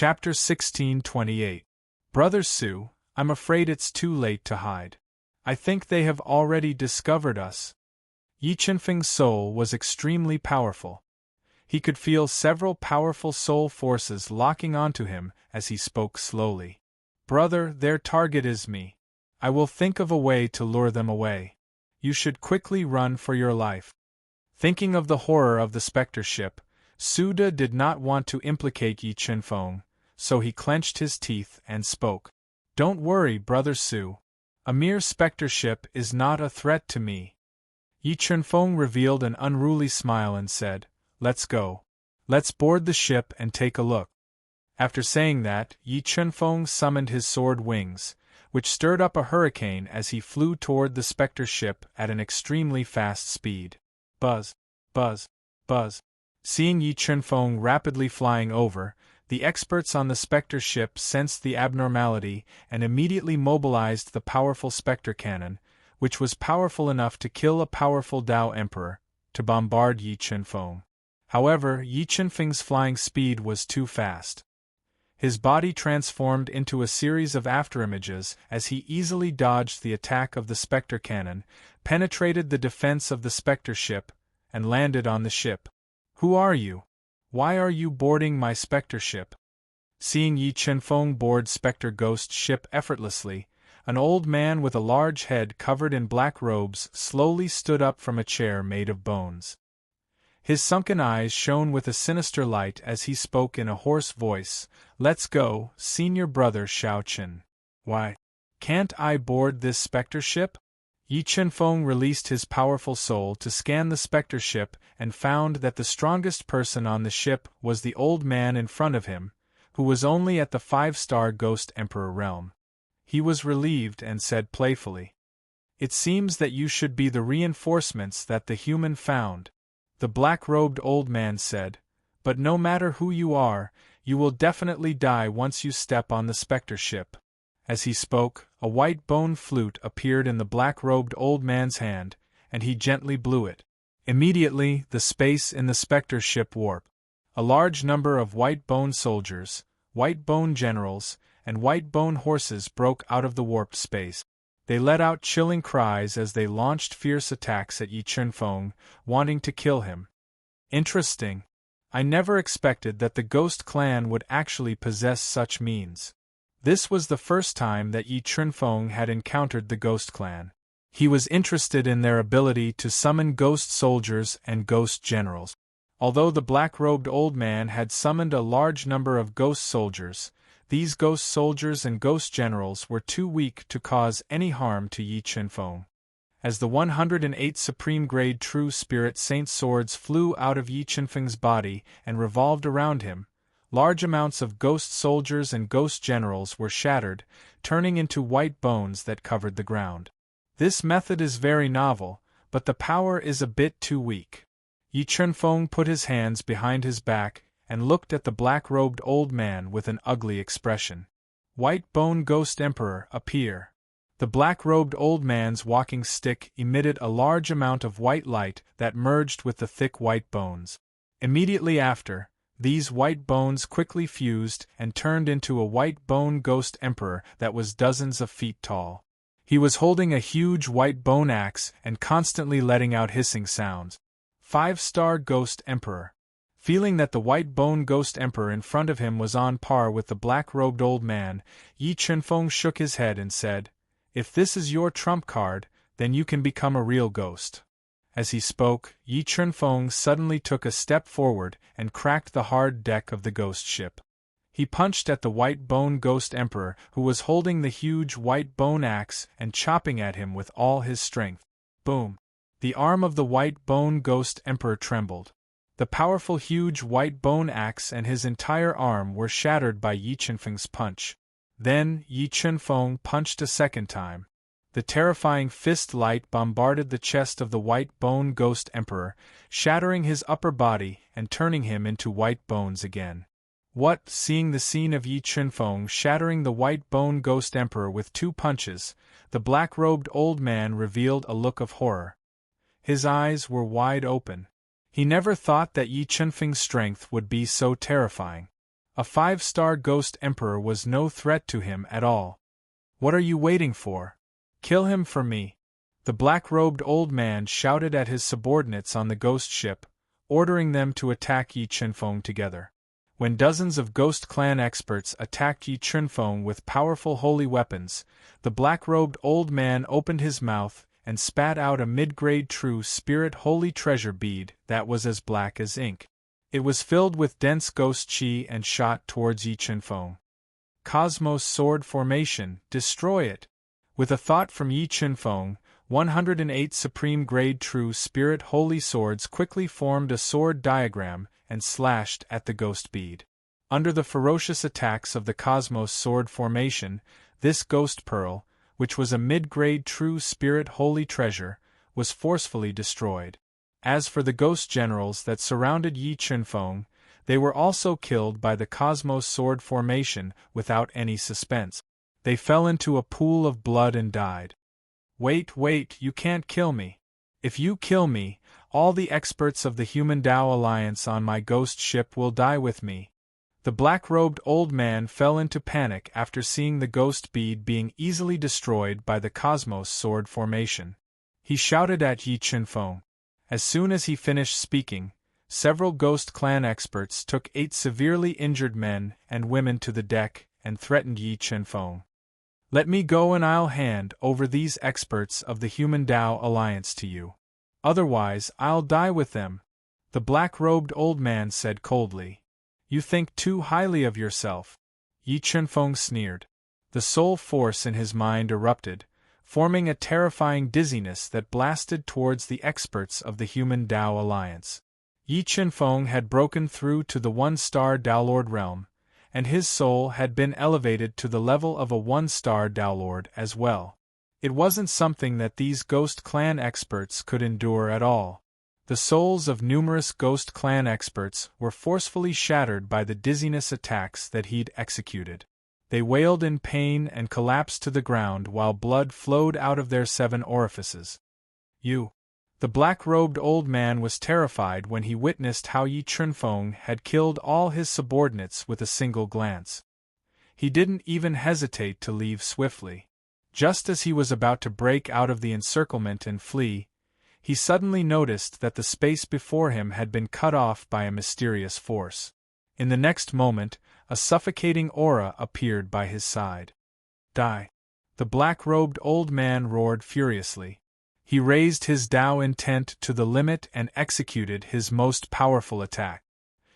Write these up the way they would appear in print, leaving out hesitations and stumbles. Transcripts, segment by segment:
Chapter 1628. Brother Su, I'm afraid it's too late to hide. I think they have already discovered us. Yi Qinfeng's soul was extremely powerful. He could feel several powerful soul forces locking onto him as he spoke slowly. Brother, their target is me. I will think of a way to lure them away. You should quickly run for your life. Thinking of the horror of the specter ship, Suda did not want to implicate Yi Qinfeng, so he clenched his teeth and spoke. Don't worry, Brother Su. A mere specter ship is not a threat to me. Yi Qinfeng revealed an unruly smile and said, Let's go. Let's board the ship and take a look. After saying that, Yi Qinfeng summoned his sword wings, which stirred up a hurricane as he flew toward the specter ship at an extremely fast speed. Buzz, buzz, buzz. Seeing Yi Qinfeng rapidly flying over, the experts on the specter ship sensed the abnormality and immediately mobilized the powerful specter cannon, which was powerful enough to kill a powerful Dao Emperor, to bombard Yi Qinfeng. However, Yi Qinfeng's flying speed was too fast. His body transformed into a series of afterimages as he easily dodged the attack of the specter cannon, penetrated the defense of the specter ship, and landed on the ship. Who are you? Why are you boarding my specter ship? Seeing Yi Qinfeng board specter ghost ship effortlessly, an old man with a large head covered in black robes slowly stood up from a chair made of bones. His sunken eyes shone with a sinister light as he spoke in a hoarse voice, Let's go, senior brother Shaoqin. Why? Can't I board this specter ship? Yi Qinfeng released his powerful soul to scan the specter ship and found that the strongest person on the ship was the old man in front of him, who was only at the 5-star Ghost Emperor realm. He was relieved and said playfully, It seems that you should be the reinforcements that the human found. The black-robed old man said, But no matter who you are, you will definitely die once you step on the specter ship. As he spoke, a white bone flute appeared in the black-robed old man's hand, and he gently blew it. Immediately, the space in the specter ship warped. A large number of white bone soldiers, white bone generals, and white bone horses broke out of the warped space. They let out chilling cries as they launched fierce attacks at Yi Qinfeng, wanting to kill him. Interesting. I never expected that the Ghost Clan would actually possess such means. This was the first time that Yi Qinfeng had encountered the Ghost Clan. He was interested in their ability to summon ghost soldiers and ghost generals. Although the black-robed old man had summoned a large number of ghost soldiers, these ghost soldiers and ghost generals were too weak to cause any harm to Yi Qinfeng. As the 108 supreme-grade true spirit saint swords flew out of Yi Qinfeng's body and revolved around him, large amounts of ghost soldiers and ghost generals were shattered, turning into white bones that covered the ground. This method is very novel, but the power is a bit too weak. Yi Qinfeng put his hands behind his back and looked at the black-robed old man with an ugly expression. White Bone Ghost Emperor, appear. The black-robed old man's walking stick emitted a large amount of white light that merged with the thick white bones. Immediately after, these white bones quickly fused and turned into a white bone ghost emperor that was dozens of feet tall. He was holding a huge white bone axe and constantly letting out hissing sounds. 5-star Ghost Emperor. Feeling that the white bone ghost emperor in front of him was on par with the black-robed old man, Yi Qinfeng shook his head and said, If this is your trump card, then you can become a real ghost. As he spoke, Yi Qinfeng suddenly took a step forward and cracked the hard deck of the ghost ship. He punched at the white bone ghost emperor who was holding the huge white bone axe and chopping at him with all his strength. Boom! The arm of the white bone ghost emperor trembled. The powerful huge white bone axe and his entire arm were shattered by Yi Qinfeng's punch. Then Yi Qinfeng punched a second time. The terrifying fist light bombarded the chest of the white bone ghost emperor, shattering his upper body and turning him into white bones again. What? Seeing the scene of Yi Qinfeng shattering the white bone ghost emperor with 2 punches, the black-robed old man revealed a look of horror. His eyes were wide open. He never thought that Yi Qinfeng's strength would be so terrifying. A 5-star ghost emperor was no threat to him at all. What are you waiting for? Kill him for me. The black-robed old man shouted at his subordinates on the ghost ship, ordering them to attack Yi Chunfeng together. When dozens of Ghost Clan experts attacked Yi Chunfeng with powerful holy weapons, the black-robed old man opened his mouth and spat out a mid-grade true spirit holy treasure bead that was as black as ink. It was filled with dense ghost chi and shot towards Yi Chunfeng. Cosmos Sword Formation, destroy it! With a thought from Yi Chunfeng, 108 supreme grade true spirit holy swords quickly formed a sword diagram and slashed at the ghost bead. Under the ferocious attacks of the Cosmos Sword Formation, this ghost pearl, which was a mid-grade true spirit holy treasure, was forcefully destroyed. As for the ghost generals that surrounded Yi Chunfeng, they were also killed by the Cosmos Sword Formation without any suspense. They fell into a pool of blood and died. Wait, you can't kill me. If you kill me, all the experts of the Human Tao Alliance on my ghost ship will die with me. The black-robed old man fell into panic after seeing the ghost bead being easily destroyed by the Cosmos Sword Formation. He shouted at Yi Chunfeng. As soon as he finished speaking, several Ghost Clan experts took 8 severely injured men and women to the deck and threatened Yi Chunfeng. Let me go and I'll hand over these experts of the Human Tao Alliance to you. Otherwise, I'll die with them, the black-robed old man said coldly. You think too highly of yourself. Yi Chunfeng sneered. The soul force in his mind erupted, forming a terrifying dizziness that blasted towards the experts of the Human Tao Alliance. Yi Chunfeng had broken through to the 1-star Taolord realm, and his soul had been elevated to the level of a 1-star Taolord as well. It wasn't something that these Ghost Clan experts could endure at all. The souls of numerous Ghost Clan experts were forcefully shattered by the dizziness attacks that he'd executed. They wailed in pain and collapsed to the ground while blood flowed out of their 7 orifices. You. The black-robed old man was terrified when he witnessed how Yi Chunfeng had killed all his subordinates with a single glance. He didn't even hesitate to leave swiftly. Just as he was about to break out of the encirclement and flee, he suddenly noticed that the space before him had been cut off by a mysterious force. In the next moment, a suffocating aura appeared by his side. Die! The black-robed old man roared furiously. He raised his Tao intent to the limit and executed his most powerful attack.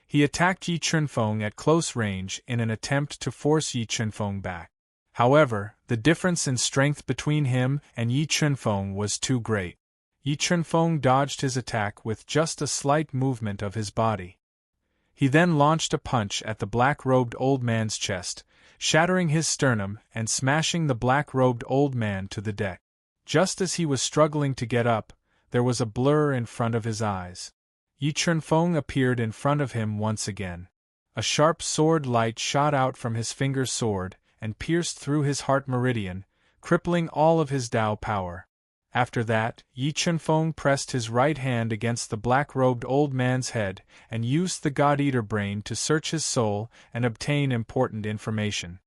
He attacked Yi Chunfeng at close range in an attempt to force Yi Chunfeng back. However, the difference in strength between him and Yi Chunfeng was too great. Yi Chunfeng dodged his attack with just a slight movement of his body. He then launched a punch at the black-robed old man's chest, shattering his sternum and smashing the black-robed old man to the deck. Just as he was struggling to get up, there was a blur in front of his eyes. Yi Chunfeng appeared in front of him once again. A sharp sword light shot out from his finger's sword and pierced through his heart meridian, crippling all of his Tao power. After that, Yi Chunfeng pressed his right hand against the black-robed old man's head and used the God-Eater brain to search his soul and obtain important information.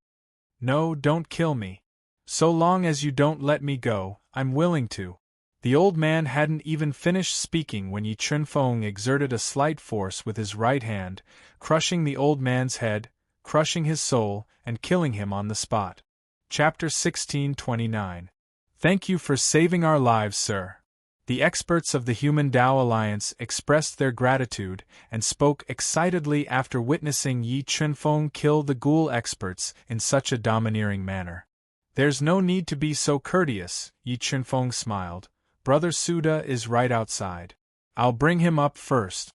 No, don't kill me. So long as you don't let me go, I'm willing to. The old man hadn't even finished speaking when Yi Chunfeng exerted a slight force with his right hand, crushing the old man's head, crushing his soul, and killing him on the spot. Chapter 1629. Thank you for saving our lives, sir. The experts of the Human Tao Alliance expressed their gratitude and spoke excitedly after witnessing Yi Chunfeng kill the ghoul experts in such a domineering manner. There's no need to be so courteous, Yi Chunfeng smiled. Brother Suda is right outside. I'll bring him up first.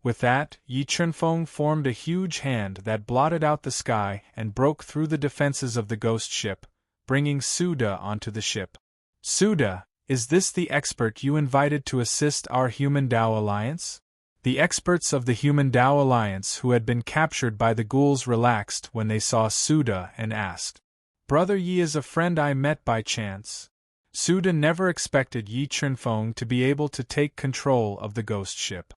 With that, Yi Chunfeng formed a huge hand that blotted out the sky and broke through the defenses of the ghost ship, bringing Suda onto the ship. Suda, is this the expert you invited to assist our Human Tao Alliance? The experts of the Human Tao Alliance who had been captured by the ghouls relaxed when they saw Suda and asked, Brother Yi is a friend I met by chance. Suda never expected Yi Chunfeng to be able to take control of the ghost ship.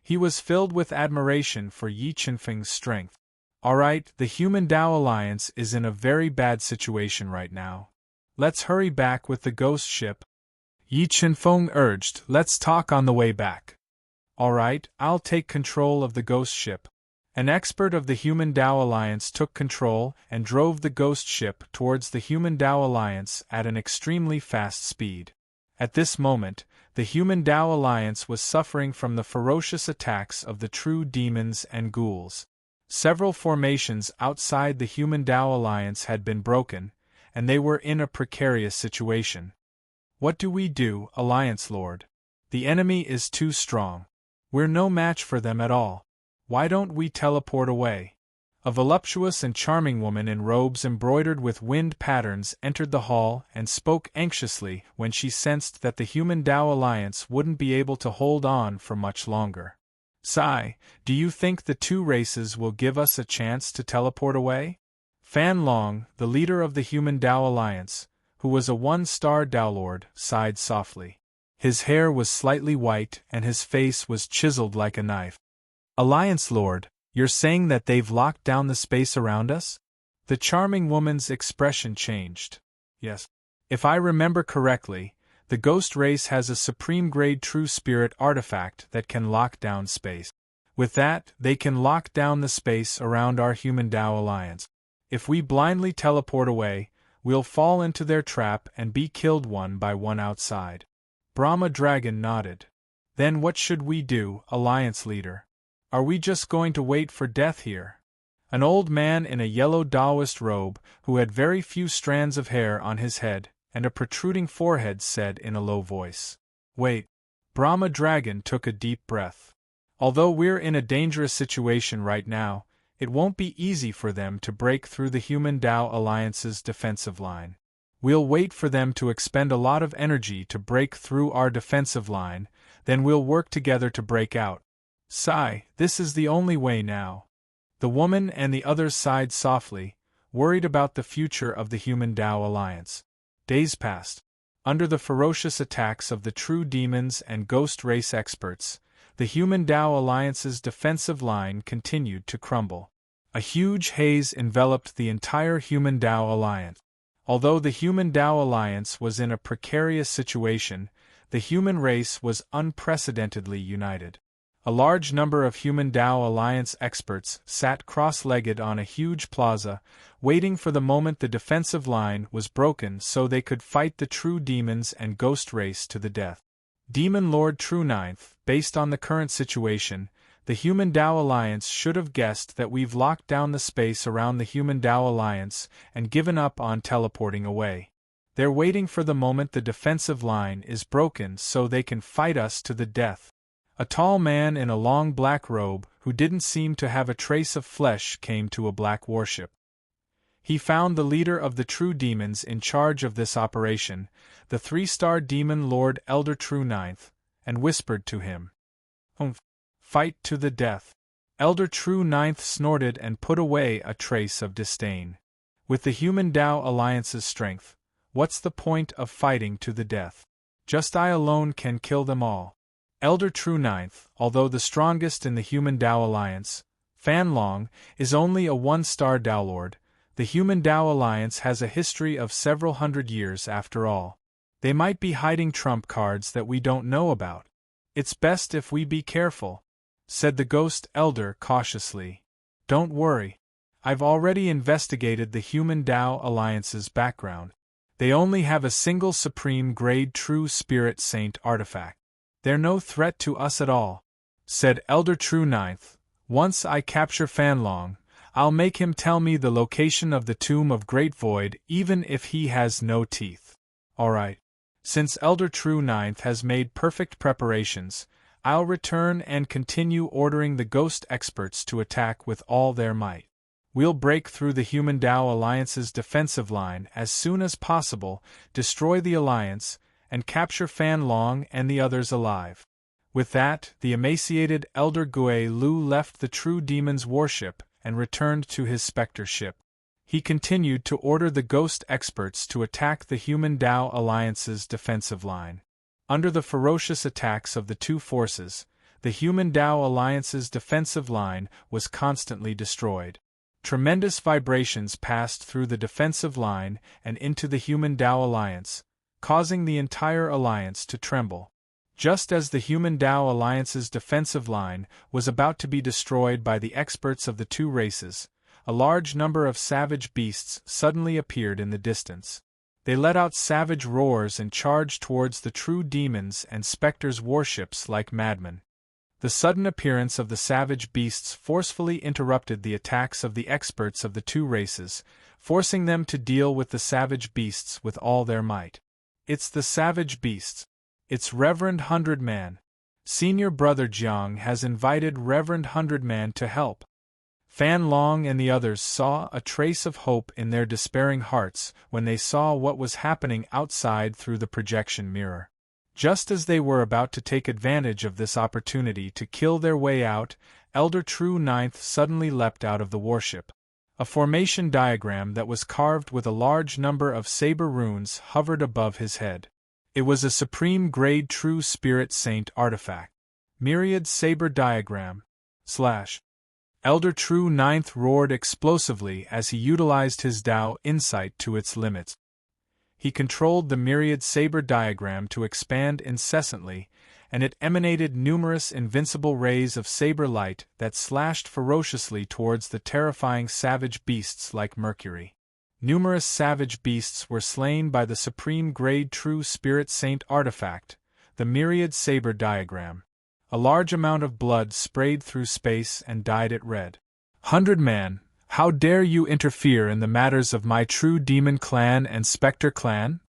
He was filled with admiration for Yi Chunfeng's strength. Alright, the Human Tao Alliance is in a very bad situation right now. Let's hurry back with the ghost ship. Yi Chenfeng urged, let's talk on the way back. Alright, I'll take control of the ghost ship. An expert of the Human Tao Alliance took control and drove the ghost ship towards the Human Tao Alliance at an extremely fast speed. At this moment, the Human Tao Alliance was suffering from the ferocious attacks of the true demons and ghouls. Several formations outside the Human Tao Alliance had been broken, and they were in a precarious situation. What do we do, Alliance Lord? The enemy is too strong. We're no match for them at all. Why don't we teleport away? A voluptuous and charming woman in robes embroidered with wind patterns entered the hall and spoke anxiously when she sensed that the Human Tao Alliance wouldn't be able to hold on for much longer. Sai, do you think the two races will give us a chance to teleport away? Fan Long, the leader of the Human Tao Alliance, who was a one-star Tao Lord, sighed softly. His hair was slightly white and his face was chiseled like a knife. Alliance Lord, you're saying that they've locked down the space around us? The charming woman's expression changed. Yes. If I remember correctly, the ghost race has a supreme-grade true spirit artifact that can lock down space. With that, they can lock down the space around our Human Tao Alliance. If we blindly teleport away, we'll fall into their trap and be killed one by one outside. Brahma Dragon nodded. Then what should we do, Alliance Leader? Are we just going to wait for death here? An old man in a yellow Taoist robe, who had very few strands of hair on his head and a protruding forehead, said in a low voice. Wait. Brahma Dragon took a deep breath. Although we're in a dangerous situation right now, it won't be easy for them to break through the Human Tao Alliance's defensive line. We'll wait for them to expend a lot of energy to break through our defensive line, then we'll work together to break out. Sigh, this is the only way now. The woman and the others sighed softly, worried about the future of the Human Tao Alliance. Days passed. Under the ferocious attacks of the true demons and ghost race experts, the Human Tao Alliance's defensive line continued to crumble. A huge haze enveloped the entire Human Tao Alliance. Although the Human Tao Alliance was in a precarious situation, the human race was unprecedentedly united. A large number of Human Tao Alliance experts sat cross-legged on a huge plaza, waiting for the moment the defensive line was broken so they could fight the true demons and ghost race to the death. Demon Lord True Ninth, based on the current situation, the Human Tao Alliance should have guessed that we've locked down the space around the Human Tao Alliance and given up on teleporting away. They're waiting for the moment the defensive line is broken so they can fight us to the death. A tall man in a long black robe, who didn't seem to have a trace of flesh, came to a black warship. He found the leader of the true demons in charge of this operation, the 3-star demon Lord Elder True Ninth, and whispered to him. Fight to the death. Elder True Ninth snorted and put away a trace of disdain. With the Human Tao Alliance's strength, what's the point of fighting to the death? Just I alone can kill them all. Elder True Ninth, although the strongest in the Human Tao Alliance, Fan Long, is only a 1-star Tao Lord. The Human Tao Alliance has a history of several hundred years after all. They might be hiding trump cards that we don't know about. It's best if we be careful, said the Ghost Elder cautiously. Don't worry. I've already investigated the Human Tao Alliance's background. They only have a single supreme-grade true spirit saint artifact. They're no threat to us at all, said Elder True Ninth. Once I capture Fan Long, I'll make him tell me the location of the Tomb of Great Void even if he has no teeth. Alright. Since Elder True Ninth has made perfect preparations, I'll return and continue ordering the ghost experts to attack with all their might. We'll break through the Human Tao Alliance's defensive line as soon as possible, destroy the Alliance, and capture Fan Long and the others alive. With that, the emaciated Elder Gui Lu left the True Demon's warship and returned to his specter ship. He continued to order the ghost experts to attack the Human Tao Alliance's defensive line. Under the ferocious attacks of the two forces, the Human Tao Alliance's defensive line was constantly destroyed. Tremendous vibrations passed through the defensive line and into the Human Tao Alliance, causing the entire alliance to tremble. Just as the Human Tao Alliance's defensive line was about to be destroyed by the experts of the two races, a large number of savage beasts suddenly appeared in the distance. They let out savage roars and charged towards the true demons and specters' warships like madmen. The sudden appearance of the savage beasts forcefully interrupted the attacks of the experts of the two races, forcing them to deal with the savage beasts with all their might. It's the savage beasts. It's Reverend Hundred Man. Senior Brother Jiang has invited Reverend Hundred Man to help. Fan Long and the others saw a trace of hope in their despairing hearts when they saw what was happening outside through the projection mirror. Just as they were about to take advantage of this opportunity to kill their way out, Elder True Ninth suddenly leapt out of the warship. A formation diagram that was carved with a large number of saber runes hovered above his head. It was a supreme grade True Spirit Saint artifact. Myriad Saber Diagram / Elder True Ninth roared explosively as he utilized his Tao insight to its limits. He controlled the myriad saber diagram to expand incessantly, and it emanated numerous invincible rays of saber light that slashed ferociously towards the terrifying savage beasts like Mercury. Numerous savage beasts were slain by the supreme grade True Spirit Saint artifact, the myriad saber diagram. A large amount of blood sprayed through space and dyed it red. Hundred Man, how dare you interfere in the matters of my True Demon Clan and Spectre Clan?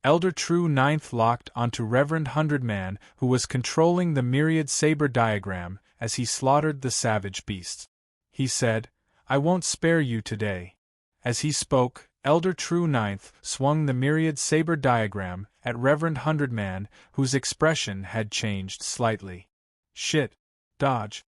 Elder True Ninth locked onto Reverend Hundred Man, who was controlling the myriad saber diagram as he slaughtered the savage beasts. He said, "I won't spare you today." As he spoke, Elder True Ninth swung the myriad saber diagram at Reverend Hundred Man, whose expression had changed slightly. Shit. Dodge.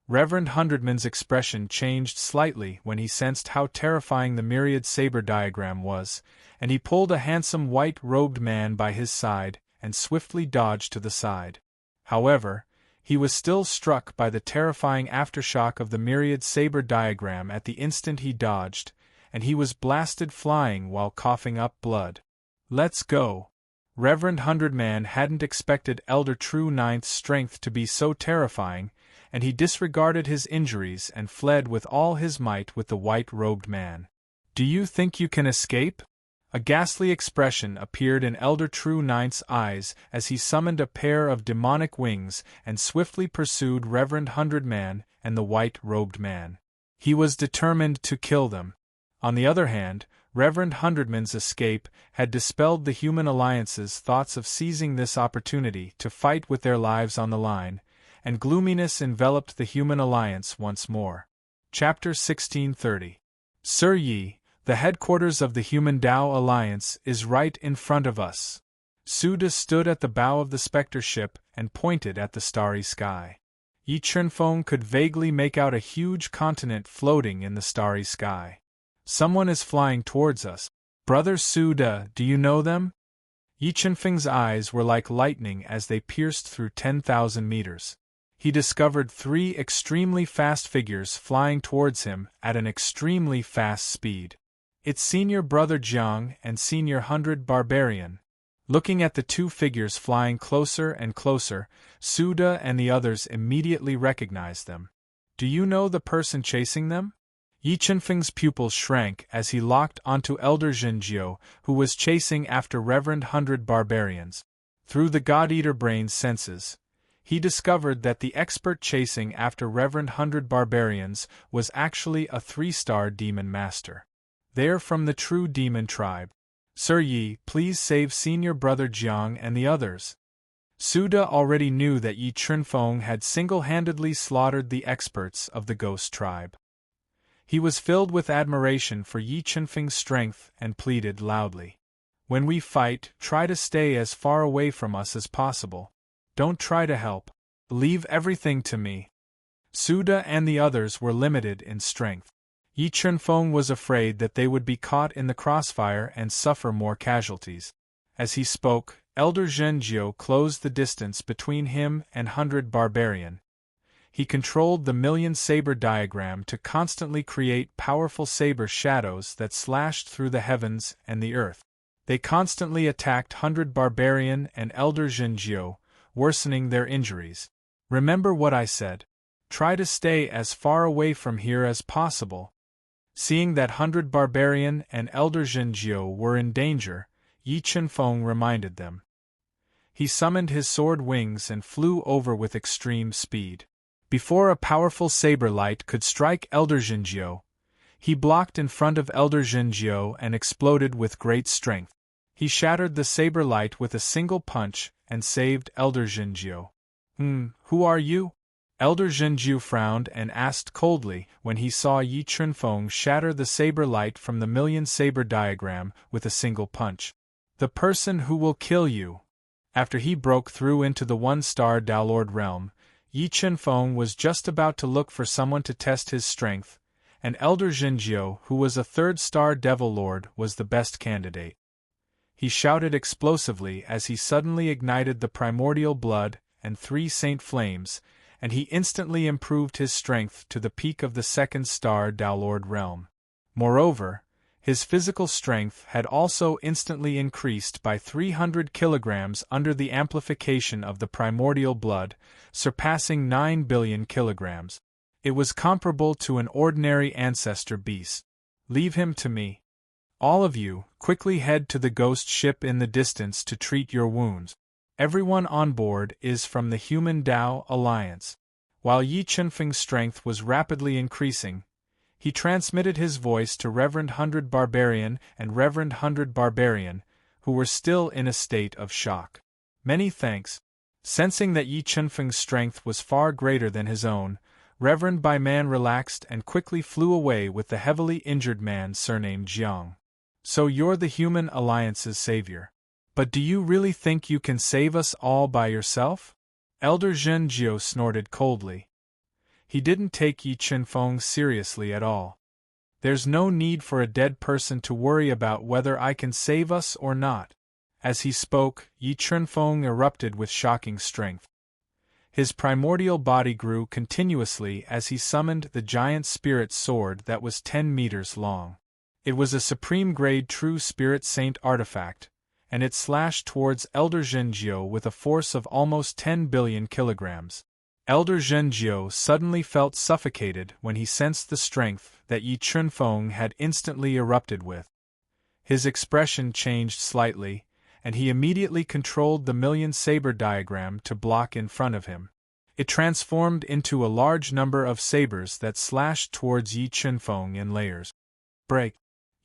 Reverend Hundredman's expression changed slightly when he sensed how terrifying the myriad saber diagram was, and he pulled a handsome white-robed man by his side and swiftly dodged to the side. However, he was still struck by the terrifying aftershock of the myriad saber diagram at the instant he dodged, and he was blasted flying while coughing up blood. Let's go. Reverend Hundred Man hadn't expected Elder True Ninth's strength to be so terrifying, and he disregarded his injuries and fled with all his might with the white-robed man. Do you think you can escape? A ghastly expression appeared in Elder True Ninth's eyes as he summoned a pair of demonic wings and swiftly pursued Reverend Hundred Man and the white-robed man. He was determined to kill them. On the other hand, Reverend Hundredman's escape had dispelled the Human Alliance's thoughts of seizing this opportunity to fight with their lives on the line, and gloominess enveloped the Human Alliance once more. Chapter 1630. Sir Yi, the headquarters of the Human Tao Alliance is right in front of us. Suda stood at the bow of the specter ship and pointed at the starry sky. Yi Chunfeng could vaguely make out a huge continent floating in the starry sky. Someone is flying towards us. Brother Suda, do you know them? Yi Chunfeng's eyes were like lightning as they pierced through 10,000 meters. He discovered 3 extremely fast figures flying towards him at an extremely fast speed. It's Senior Brother Jiang and Senior 100 Barbarian. Looking at the 2 figures flying closer and closer, Suda and the others immediately recognized them. Do you know the person chasing them? Yi Chunfeng's pupils shrank as he locked onto Elder Zhenjiu, who was chasing after Reverend 100 Barbarians. Through the God-Eater brain's senses, he discovered that the expert chasing after Reverend 100 Barbarians was actually a 3-star demon master. They're from the True Demon tribe. Sir Yi, please save Senior Brother Jiang and the others. Suda already knew that Yi Chunfeng had single-handedly slaughtered the experts of the Ghost tribe. He was filled with admiration for Yi Chunfeng's strength and pleaded loudly. When we fight, try to stay as far away from us as possible. Don't try to help. Leave everything to me. Suda and the others were limited in strength. Yi Chunfeng was afraid that they would be caught in the crossfire and suffer more casualties. As he spoke, Elder Zhenjiu closed the distance between him and 100 Barbarian. he controlled the million saber diagram to constantly create powerful saber shadows that slashed through the heavens and the earth. They constantly attacked 100 Barbarian and Elder Zhenjiu, worsening their injuries. Remember what I said. Try to stay as far away from here as possible. Seeing that 100 Barbarian and Elder Zhenjiu were in danger, Yi Chunfeng reminded them. He summoned his sword wings and flew over with extreme speed. Before a powerful saber light could strike Elder Zhenjiu, he blocked in front of Elder Zhenjiu and exploded with great strength. He shattered the saber light with a single punch and saved Elder Zhenjiu. Who are you? Elder Zhenjiu frowned and asked coldly when he saw Yi Chunfeng shatter the saber light from the million saber diagram with a single punch. The person who will kill you. After he broke through into the one-star Daolord realm, Yi Chunfeng was just about to look for someone to test his strength, and Elder Zhenjiu, who was a third-star Devil Lord, was the best candidate. He shouted explosively as he suddenly ignited the primordial blood and 3 saint flames, and he instantly improved his strength to the peak of the second-star Daolord realm. Moreover, his physical strength had also instantly increased by 300 kilograms under the amplification of the primordial blood, surpassing 9 billion kilograms. It was comparable to an ordinary ancestor beast. Leave him to me. All of you, quickly head to the ghost ship in the distance to treat your wounds. Everyone on board is from the Human Tao Alliance. While Yi Chunfeng's strength was rapidly increasing, he transmitted his voice to Reverend 100 Barbarian and Reverend 100 Barbarian, who were still in a state of shock. Many thanks. Sensing that Yi Chunfeng's strength was far greater than his own, Reverend Bai Man relaxed and quickly flew away with the heavily injured man surnamed Jiang. So you're the Human Alliance's savior. But do you really think you can save us all by yourself? Elder Zhenjiu snorted coldly. He didn't take Yi Chunfeng seriously at all. There's no need for a dead person to worry about whether I can save us or not. As he spoke, Yi Chunfeng erupted with shocking strength. His primordial body grew continuously as he summoned the giant spirit sword that was 10 meters long. It was a supreme-grade true spirit saint artifact, and it slashed towards Elder Zhenjiu with a force of almost 10 billion kilograms. Elder Zhenjiu suddenly felt suffocated when he sensed the strength that Yi Chunfeng had instantly erupted with. His expression changed slightly, and he immediately controlled the million saber diagram to block in front of him. It transformed into a large number of sabers that slashed towards Yi Chunfeng in layers. Break!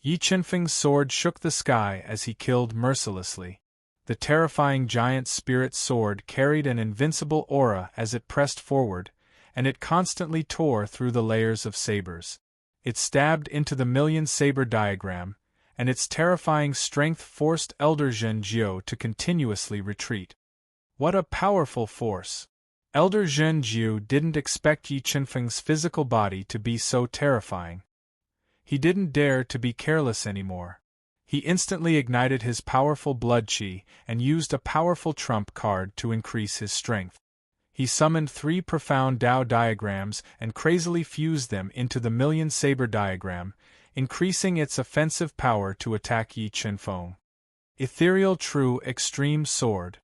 Yi Chunfeng's sword shook the sky as he killed mercilessly. The terrifying giant spirit sword carried an invincible aura as it pressed forward, and it constantly tore through the layers of sabers. It stabbed into the million saber diagram, and its terrifying strength forced Elder Zhenjiu to continuously retreat. What a powerful force! Elder Zhenjiu didn't expect Yi Chunfeng's physical body to be so terrifying. He didn't dare to be careless anymore. He instantly ignited his powerful blood chi and used a powerful trump card to increase his strength. He summoned 3 profound Tao diagrams and crazily fused them into the million saber diagram, increasing its offensive power to attack Yi Chunfeng. Ethereal True Extreme Sword.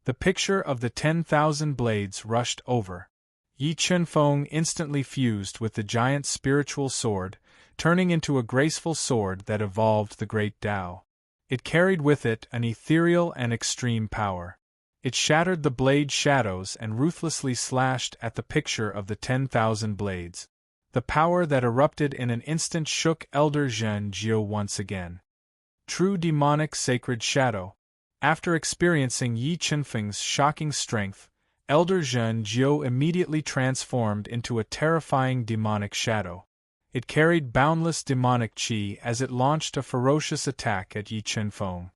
The picture of the 10,000 blades rushed over. Yi Chunfeng instantly fused with the giant spiritual sword, turning into a graceful sword that evolved the great Tao. It carried with it an ethereal and extreme power. It shattered the blade shadows and ruthlessly slashed at the picture of the 10,000 blades. The power that erupted in an instant shook Elder Zhenjiu once again. True demonic sacred shadow. After experiencing Yi Chunfeng's shocking strength, Elder Zhenjiu immediately transformed into a terrifying demonic shadow. It carried boundless demonic chi as it launched a ferocious attack at Yi Chunfeng.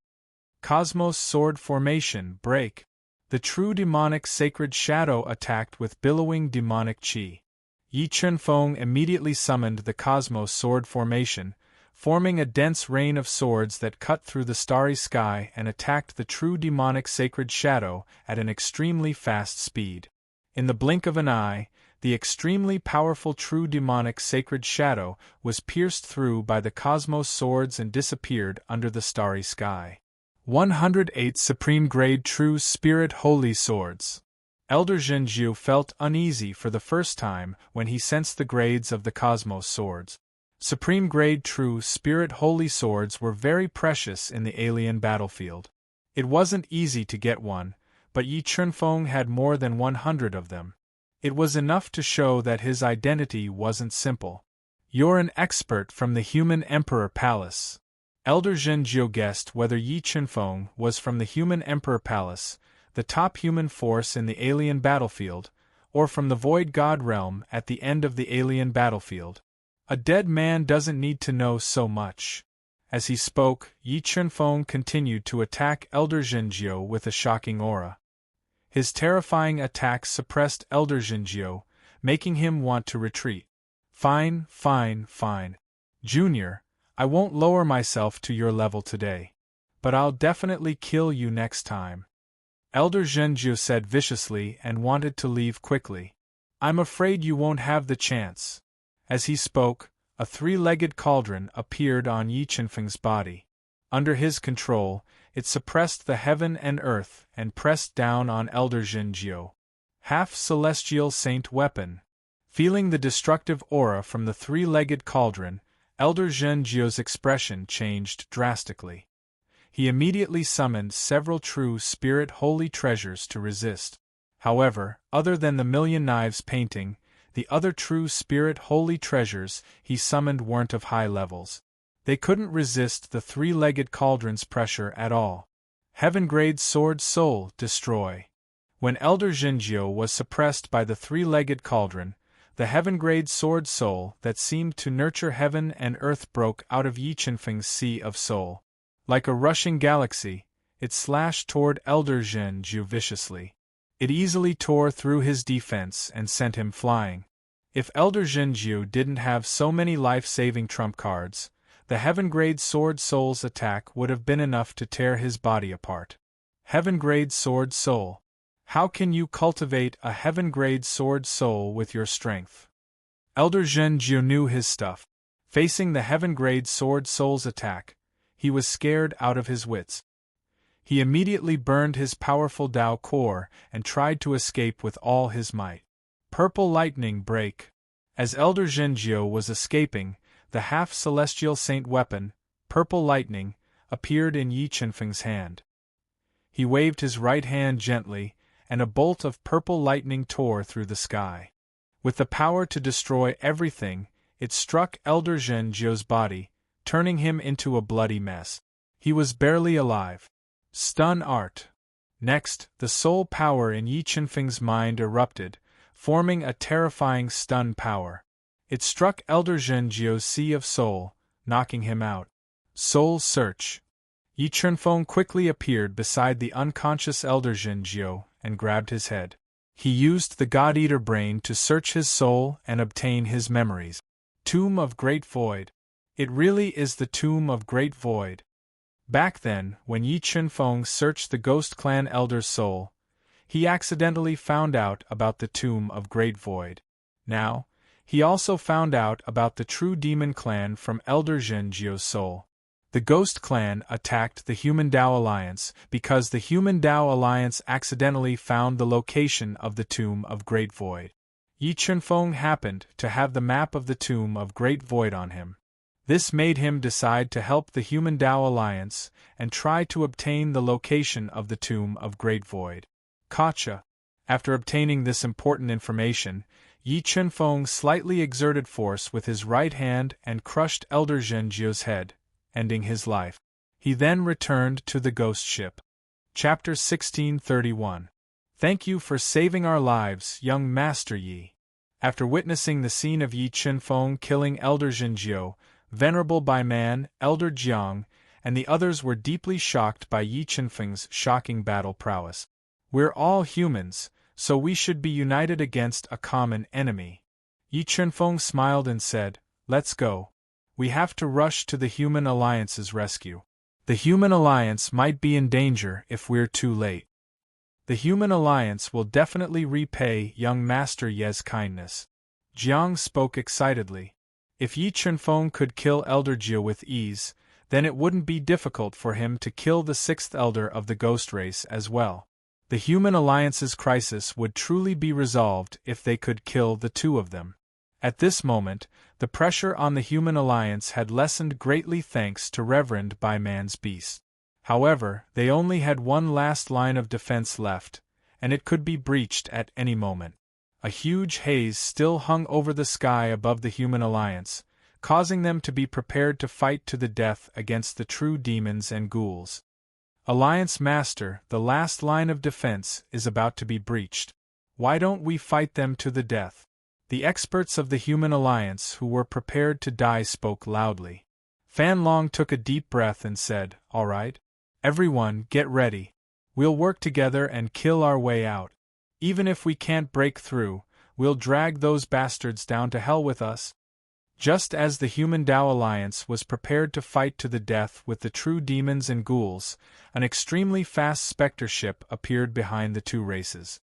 Cosmos Sword Formation Break. The true demonic sacred shadow attacked with billowing demonic chi. Yi Chunfeng immediately summoned the Cosmos Sword Formation, forming a dense rain of swords that cut through the starry sky and attacked the true demonic sacred shadow at an extremely fast speed. In the blink of an eye, The extremely powerful true demonic sacred shadow was pierced through by the cosmos swords and disappeared under the starry sky. 108 Supreme Grade True Spirit Holy Swords. Elder Zhenjiu felt uneasy for the first time when he sensed the grades of the cosmos swords. Supreme Grade True Spirit Holy Swords were very precious in the alien battlefield. It wasn't easy to get one, but Yi Chunfeng had more than 100 of them. It was enough to show that his identity wasn't simple. "You're an expert from the Human Emperor Palace." Elder Zhenjiu guessed whether Yi Chunfeng was from the Human Emperor Palace, the top human force in the alien battlefield, or from the Void God realm at the end of the alien battlefield. A dead man doesn't need to know so much. As he spoke, Yi Chunfeng continued to attack Elder Zhenjiu with a shocking aura. His terrifying attacks suppressed Elder Zhenjiu, making him want to retreat. Fine. Junior, I won't lower myself to your level today. But I'll definitely kill you next time. Elder Zhenjiu said viciously and wanted to leave quickly. I'm afraid you won't have the chance. As he spoke, a three-legged cauldron appeared on Yi Chunfeng's body. Under his control, it suppressed the heaven and earth and pressed down on Elder Zhenjiu. Half-celestial saint weapon. Feeling the destructive aura from the three-legged cauldron, Elder Zhenjiu's expression changed drastically. He immediately summoned several true spirit holy treasures to resist. However, other than the Million Knives painting, the other true spirit holy treasures he summoned weren't of high levels. They couldn't resist the three-legged cauldron's pressure at all. Heaven-grade sword soul, destroy. When Elder Zhenjiu was suppressed by the three-legged cauldron, the heaven-grade sword soul that seemed to nurture heaven and earth broke out of Yi Chunfeng's sea of soul. Like a rushing galaxy, it slashed toward Elder Zhenjiu viciously. It easily tore through his defense and sent him flying. If Elder Zhenjiu didn't have so many life-saving trump cards, the Heaven-grade Sword Soul's attack would have been enough to tear his body apart. Heaven-grade Sword Soul. How can you cultivate a Heaven-grade Sword Soul with your strength? Elder Zhenjiu knew his stuff. Facing the Heaven-grade Sword Soul's attack, he was scared out of his wits. He immediately burned his powerful Dao core and tried to escape with all his might. Purple lightning break. As Elder Zhenjiu was escaping, the half-celestial saint weapon, purple lightning, appeared in Yi Chunfeng's hand. He waved his right hand gently, and a bolt of purple lightning tore through the sky. With the power to destroy everything, it struck Elder Zhenjiu's body, turning him into a bloody mess. He was barely alive. Stun art. Next, the soul power in Yi Chunfeng's mind erupted, forming a terrifying stun power. It struck Elder Zhenjiu's sea of soul, knocking him out. Soul search. Yi Chunfeng quickly appeared beside the unconscious Elder Zhenjiu and grabbed his head. He used the God-Eater brain to search his soul and obtain his memories. Tomb of Great Void. It really is the Tomb of Great Void. Back then, when Yi Chunfeng searched the Ghost Clan Elder's soul, he accidentally found out about the Tomb of Great Void. Now, he also found out about the true Demon Clan from Elder Zhenjiu's soul. The Ghost Clan attacked the Human Dao Alliance because the Human Dao Alliance accidentally found the location of the Tomb of Great Void. Yi Chunfeng happened to have the map of the Tomb of Great Void on him. This made him decide to help the Human Dao Alliance and try to obtain the location of the Tomb of Great Void. Gotcha. After obtaining this important information, Yi Chunfeng slightly exerted force with his right hand and crushed Elder Zhenjiu's head, ending his life. He then returned to the ghost ship. Chapter 1631. Thank you for saving our lives, young Master Yi. After witnessing the scene of Yi Chunfeng killing Elder Zhenjiu, Venerable by Man, Elder Jiang, and the others were deeply shocked by Yi Chunfeng's shocking battle prowess. We're all humans, so we should be united against a common enemy. Yi Chunfeng smiled and said, "Let's go. We have to rush to the Human Alliance's rescue. The Human Alliance might be in danger if we're too late." The human alliance will definitely repay young Master Ye's kindness. Jiang spoke excitedly. If Yi Chunfeng could kill Elder Jie with ease, then it wouldn't be difficult for him to kill the sixth elder of the ghost race as well. The human alliance's crisis would truly be resolved if they could kill the two of them. At this moment, the pressure on the human alliance had lessened greatly thanks to Reverend by Man's Beast. However, they only had one last line of defense left, and it could be breached at any moment. A huge haze still hung over the sky above the human alliance, causing them to be prepared to fight to the death against the true demons and ghouls. Alliance Master, the last line of defense is about to be breached. Why don't we fight them to the death? The experts of the human alliance who were prepared to die spoke loudly. Fan Long took a deep breath and said, "All right. Everyone, get ready. We'll work together and kill our way out. Even if we can't break through, we'll drag those bastards down to hell with us." Just as the Human Tao Alliance was prepared to fight to the death with the true demons and ghouls, an extremely fast specter ship appeared behind the two races.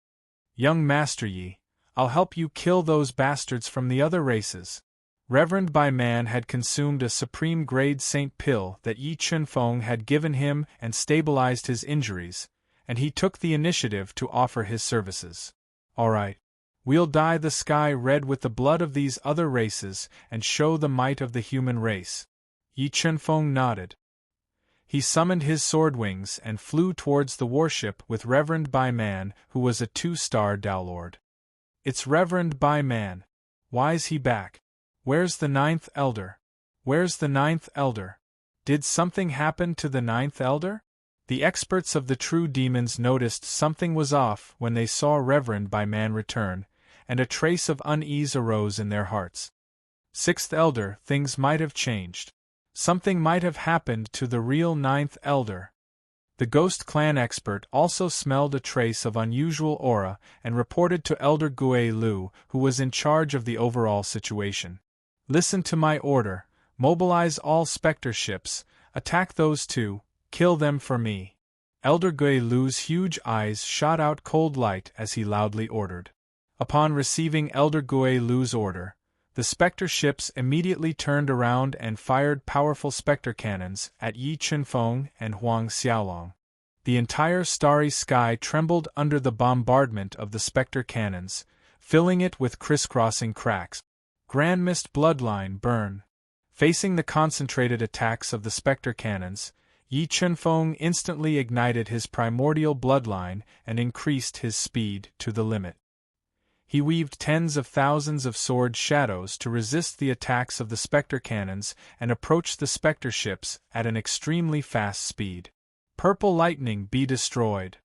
"Young Master Yi, I'll help you kill those bastards from the other races." Reverend by Man had consumed a supreme-grade saint pill that Yi Chunfeng had given him and stabilized his injuries, and he took the initiative to offer his services. "All right. We'll dye the sky red with the blood of these other races and show the might of the human race." Yi Chunfeng nodded. He summoned his sword wings and flew towards the warship with Reverend by Man, who was a 2-star Tao Lord. "It's Reverend by Man. Why's he back? Where's the 9th Elder? Where's the 9th Elder? Did something happen to the 9th Elder?" The experts of the true demons noticed something was off when they saw Reverend by Man return, and a trace of unease arose in their hearts. "6th Elder, things might have changed. Something might have happened to the real 9th Elder." The Ghost Clan expert also smelled a trace of unusual aura and reported to Elder Gui Lu, who was in charge of the overall situation. "Listen to my order, mobilize all specter ships, attack those two, kill them for me." Elder Gui Lu's huge eyes shot out cold light as he loudly ordered. Upon receiving Elder Gui Lu's order, the specter ships immediately turned around and fired powerful specter cannons at Yi Chunfeng and Huang Xiaolong. The entire starry sky trembled under the bombardment of the specter cannons, filling it with crisscrossing cracks. Grand Mist Bloodline Burn. Facing the concentrated attacks of the specter cannons, Yi Chunfeng instantly ignited his primordial bloodline and increased his speed to the limit. He weaved tens of thousands of sword shadows to resist the attacks of the specter cannons and approached the specter ships at an extremely fast speed. Purple lightning be destroyed.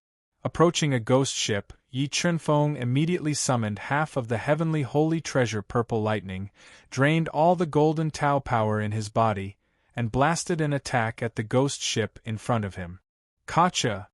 Approaching a ghost ship, Yi Chunfeng immediately summoned half of the heavenly holy treasure Purple Lightning, drained all the golden Tao power in his body, and blasted an attack at the ghost ship in front of him. Kacha!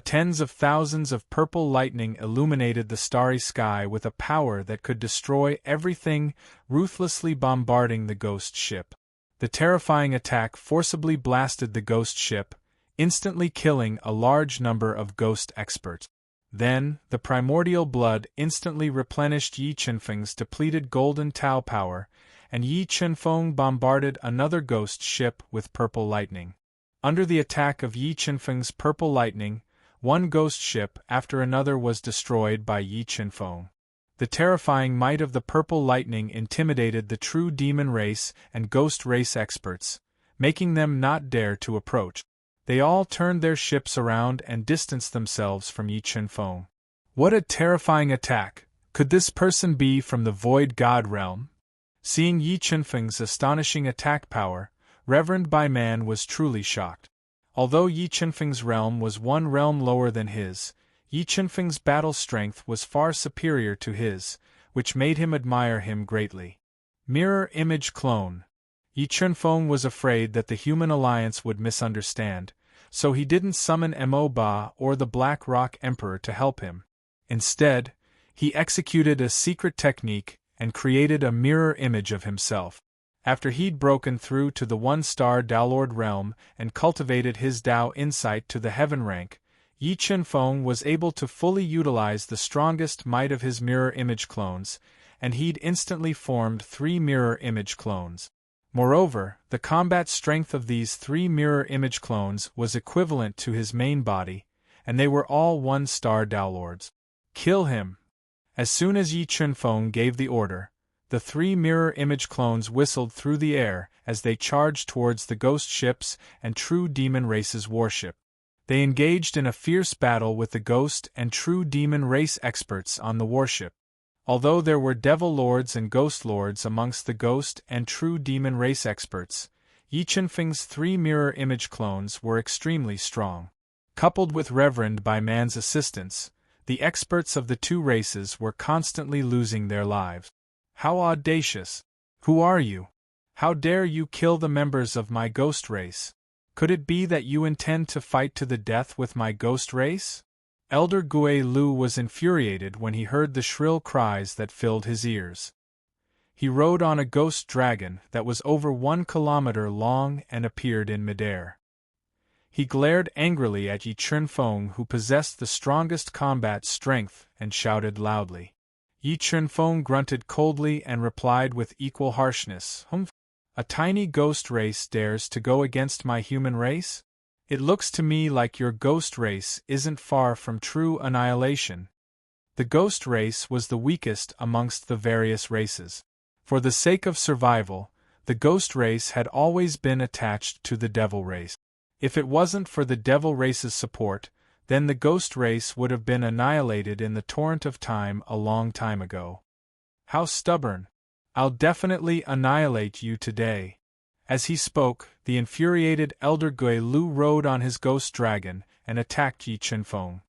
Tens of thousands of purple lightning illuminated the starry sky with a power that could destroy everything, ruthlessly bombarding the ghost ship. The terrifying attack forcibly blasted the ghost ship, instantly killing a large number of ghost experts. Then, the primordial blood instantly replenished Yi Chunfeng's depleted golden Tao power, and Yi Chunfeng bombarded another ghost ship with purple lightning. Under the attack of Yi Chunfeng's purple lightning, one ghost ship after another was destroyed by Yi Chunfeng. The terrifying might of the purple lightning intimidated the true demon race and ghost race experts, making them not dare to approach. They all turned their ships around and distanced themselves from Yi Chunfeng. What a terrifying attack! Could this person be from the Void God realm? Seeing Yi Chunfeng's astonishing attack power, Reverend by Man was truly shocked. Although Yi Chunfeng's realm was one realm lower than his, Yi Chunfeng's battle strength was far superior to his, which made him admire him greatly. Mirror image clone. Yi Chunfeng was afraid that the human alliance would misunderstand, so he didn't summon Mo Ba or the Black Rock Emperor to help him. Instead, he executed a secret technique and created a mirror image of himself. After he'd broken through to the 1-star Tao Lord realm and cultivated his Tao insight to the heaven rank, Yi Chen-feng was able to fully utilize the strongest might of his mirror image clones, and he'd instantly formed 3 mirror image clones. Moreover, the combat strength of these 3 mirror image clones was equivalent to his main body, and they were all 1-star Downlords. Kill him! As soon as Yi Chen-feng gave the order, the 3 mirror image clones whistled through the air as they charged towards the ghost ships and true demon race's warship. They engaged in a fierce battle with the ghost and true demon race experts on the warship. Although there were devil lords and ghost lords amongst the ghost and true demon race experts, Yi Chen-feng's 3 mirror image clones were extremely strong. Coupled with Reverend by man's assistance, the experts of the 2 races were constantly losing their lives. How audacious! Who are you? How dare you kill the members of my ghost race? Could it be that you intend to fight to the death with my ghost race? Elder Gui Lu was infuriated when he heard the shrill cries that filled his ears. He rode on a ghost dragon that was over 1 kilometer long and appeared in midair. He glared angrily at Yi Chen-feng, who possessed the strongest combat strength, and shouted loudly. Yi Chen-feng grunted coldly and replied with equal harshness, A tiny ghost race dares to go against my human race? It looks to me like your ghost race isn't far from true annihilation. The ghost race was the weakest amongst the various races. For the sake of survival, the ghost race had always been attached to the devil race. If it wasn't for the devil race's support, then the ghost race would have been annihilated in the torrent of time a long time ago. How stubborn! I'll definitely annihilate you today. As he spoke, the infuriated Elder Gui Lu rode on his ghost dragon and attacked Yi Chen-feng.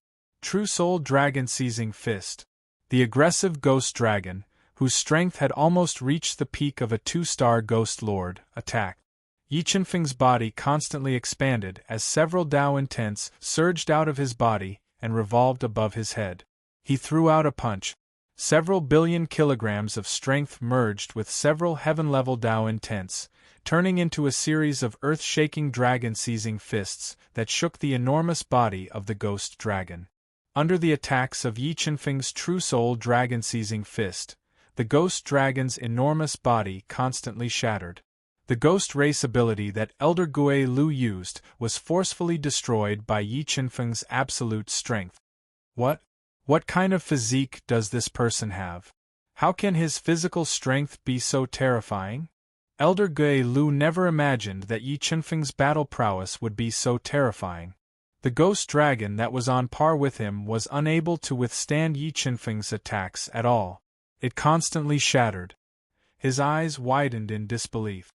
True Soul Dragon Seizing Fist. The aggressive ghost dragon, whose strength had almost reached the peak of a 2-star ghost lord, attacked. Yi Chen-feng's body constantly expanded as several Dao Intents surged out of his body and revolved above his head. He threw out a punch. Several billion kilograms of strength merged with several heaven-level Dao Intents, turning into a series of earth-shaking dragon-seizing fists that shook the enormous body of the ghost dragon. Under the attacks of Yi Chen-feng's True Soul Dragon-seizing fist, the ghost dragon's enormous body constantly shattered. The ghost race ability that Elder Gui Lu used was forcefully destroyed by Yi Chen-feng's absolute strength. What kind of physique does this person have? How can his physical strength be so terrifying? Elder Gui Lu never imagined that Yi Chen-feng's battle prowess would be so terrifying. The ghost dragon that was on par with him was unable to withstand Yi Chen-feng's attacks at all. It constantly shattered. His eyes widened in disbelief.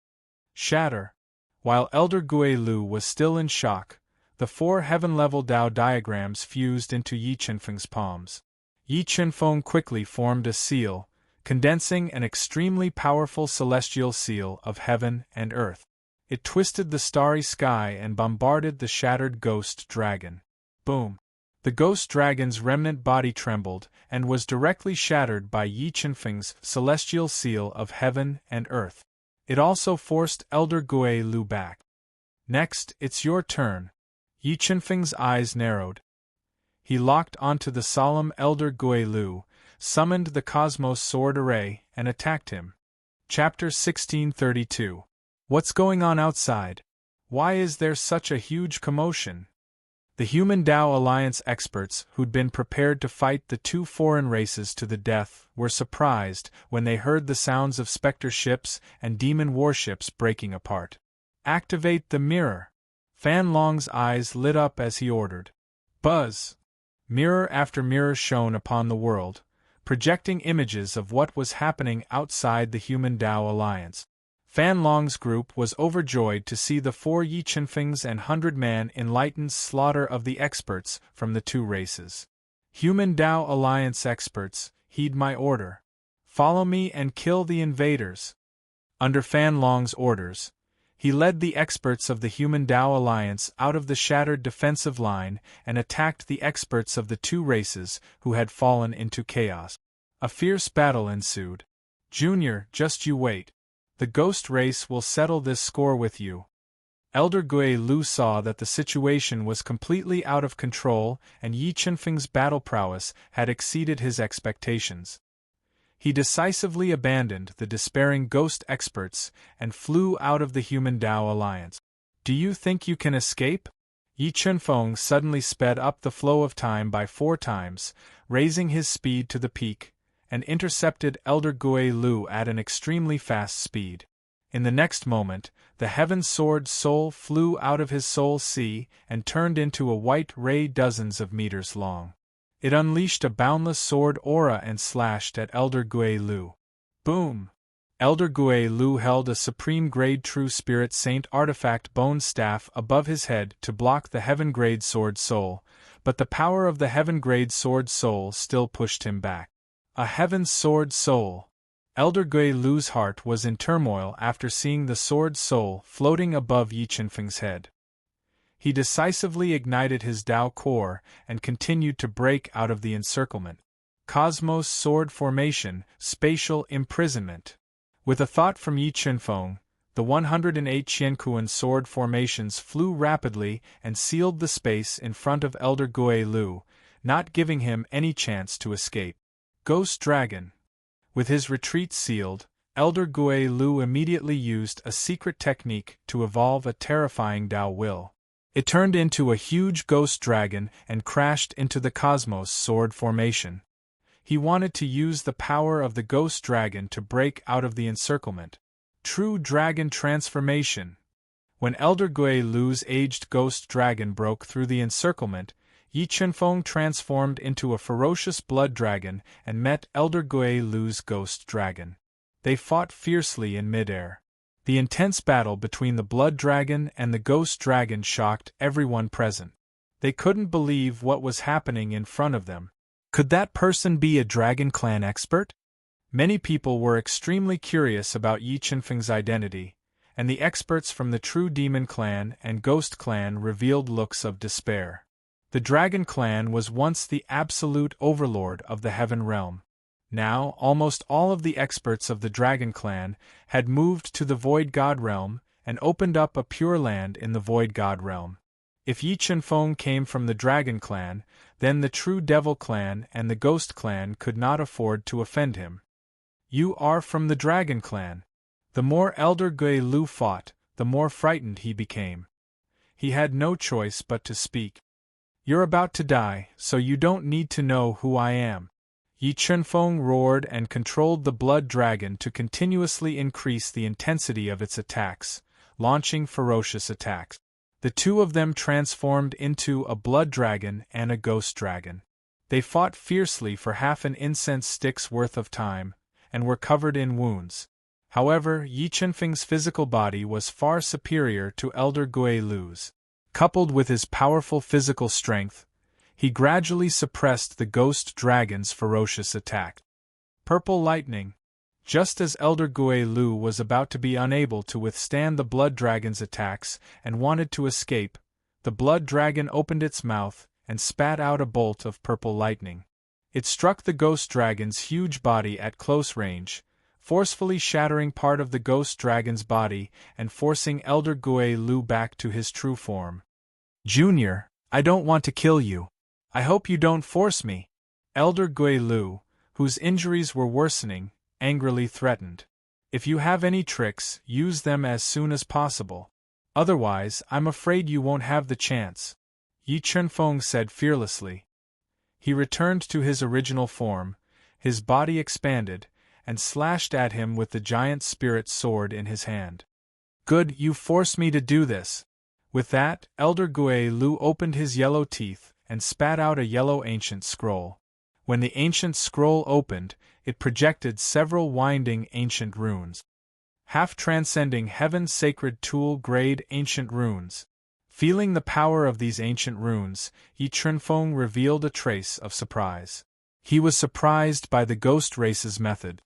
Shatter! While Elder Gui Lu was still in shock, the 4 heaven-level Dao diagrams fused into Yi Chen-feng's palms. Yi Chen-feng quickly formed a seal, condensing an extremely powerful celestial seal of heaven and earth. It twisted the starry sky and bombarded the shattered ghost dragon. Boom! The ghost dragon's remnant body trembled and was directly shattered by Yi Chen-feng's celestial seal of heaven and earth. It also forced Elder Gui Lu back. Next, it's your turn. Yi Chen-feng's eyes narrowed. He locked onto the solemn Elder Gui Lu, summoned the Cosmos Sword Array, and attacked him. Chapter 1632. What's going on outside? Why is there such a huge commotion? The Human Dao Alliance experts who'd been prepared to fight the 2 foreign races to the death were surprised when they heard the sounds of specter ships and demon warships breaking apart. Activate the mirror! Fan Long's eyes lit up as he ordered. Buzz! Mirror after mirror shone upon the world, projecting images of what was happening outside the Human Dao Alliance. Fan Long's group was overjoyed to see the 4 Yi Chen-fengs and 100-man enlightened slaughter of the experts from the 2 races. Human Dao Alliance experts, heed my order. Follow me and kill the invaders. Under Fan Long's orders, he led the experts of the Human Dao Alliance out of the shattered defensive line and attacked the experts of the 2 races who had fallen into chaos. A fierce battle ensued. Junior, just you wait. The ghost race will settle this score with you. Elder Gui Lu saw that the situation was completely out of control and Yi Chunfeng's battle prowess had exceeded his expectations. He decisively abandoned the despairing ghost experts and flew out of the Human Tao Alliance. Do you think you can escape? Yi Chunfeng suddenly sped up the flow of time by 4 times, raising his speed to the peak, and intercepted Elder Gui Lu at an extremely fast speed. In the next moment, the Heaven Sword Soul flew out of his soul sea and turned into a white ray dozens of meters long. It unleashed a boundless sword aura and slashed at Elder Gui Lu. Boom! Elder Gui Lu held a supreme-grade True Spirit Saint artifact bone staff above his head to block the Heaven-grade Sword Soul, but the power of the Heaven-grade Sword Soul still pushed him back. A Heaven Sword Soul! Elder Gui Lu's heart was in turmoil after seeing the Sword Soul floating above Yi Chunfeng's head. He decisively ignited his Tao core and continued to break out of the encirclement. Cosmos Sword Formation, Spatial Imprisonment. With a thought from Yi Chunfeng, the 108 Qiankuan sword formations flew rapidly and sealed the space in front of Elder Gui Lu, not giving him any chance to escape. Ghost Dragon. With his retreat sealed, Elder Gui Lu immediately used a secret technique to evolve a terrifying Tao will. It turned into a huge ghost dragon and crashed into the Cosmos Sword Formation. He wanted to use the power of the ghost dragon to break out of the encirclement. True Dragon Transformation. When Elder Gui Lu's aged ghost dragon broke through the encirclement, Yi Chunfeng transformed into a ferocious blood dragon and met Elder Gui Lu's ghost dragon. They fought fiercely in midair. The intense battle between the blood dragon and the ghost dragon shocked everyone present. They couldn't believe what was happening in front of them. Could that person be a Dragon Clan expert? Many people were extremely curious about Yi Chunfeng's identity, and the experts from the True Demon Clan and Ghost Clan revealed looks of despair. The Dragon Clan was once the absolute overlord of the Heaven Realm. Now, almost all of the experts of the Dragon Clan had moved to the Void God Realm and opened up a Pure Land in the Void God Realm. If Yi Chunfeng came from the Dragon Clan, then the True Devil Clan and the Ghost Clan could not afford to offend him. You are from the Dragon Clan. The more Elder Gui Lu fought, the more frightened he became. He had no choice but to speak. You're about to die, so you don't need to know who I am. Yi Chunfeng roared and controlled the blood dragon to continuously increase the intensity of its attacks, launching ferocious attacks. The two of them transformed into a blood dragon and a ghost dragon. They fought fiercely for half an incense stick's worth of time, and were covered in wounds. However, Yi Chunfeng's physical body was far superior to Elder Gui Lu's. Coupled with his powerful physical strength, he gradually suppressed the ghost dragon's ferocious attack. Purple Lightning. Just as Elder Gui Lu was about to be unable to withstand the blood dragon's attacks and wanted to escape, the blood dragon opened its mouth and spat out a bolt of purple lightning. It struck the ghost dragon's huge body at close range, forcefully shattering part of the ghost dragon's body and forcing Elder Gui Lu back to his true form. Junior, I don't want to kill you. I hope you don't force me. Elder Gui Lu, whose injuries were worsening, angrily threatened. If you have any tricks, use them as soon as possible. Otherwise, I'm afraid you won't have the chance. Yi Chunfeng said fearlessly. He returned to his original form, his body expanded, and slashed at him with the giant spirit sword in his hand. Good, you forced me to do this. With that, Elder Gui Lu opened his yellow teeth and spat out a yellow ancient scroll. When the ancient scroll opened, it projected several winding ancient runes. Half-transcending heaven's sacred tool-grade ancient runes. Feeling the power of these ancient runes, Yi Chunfeng revealed a trace of surprise. He was surprised by the ghost race's method.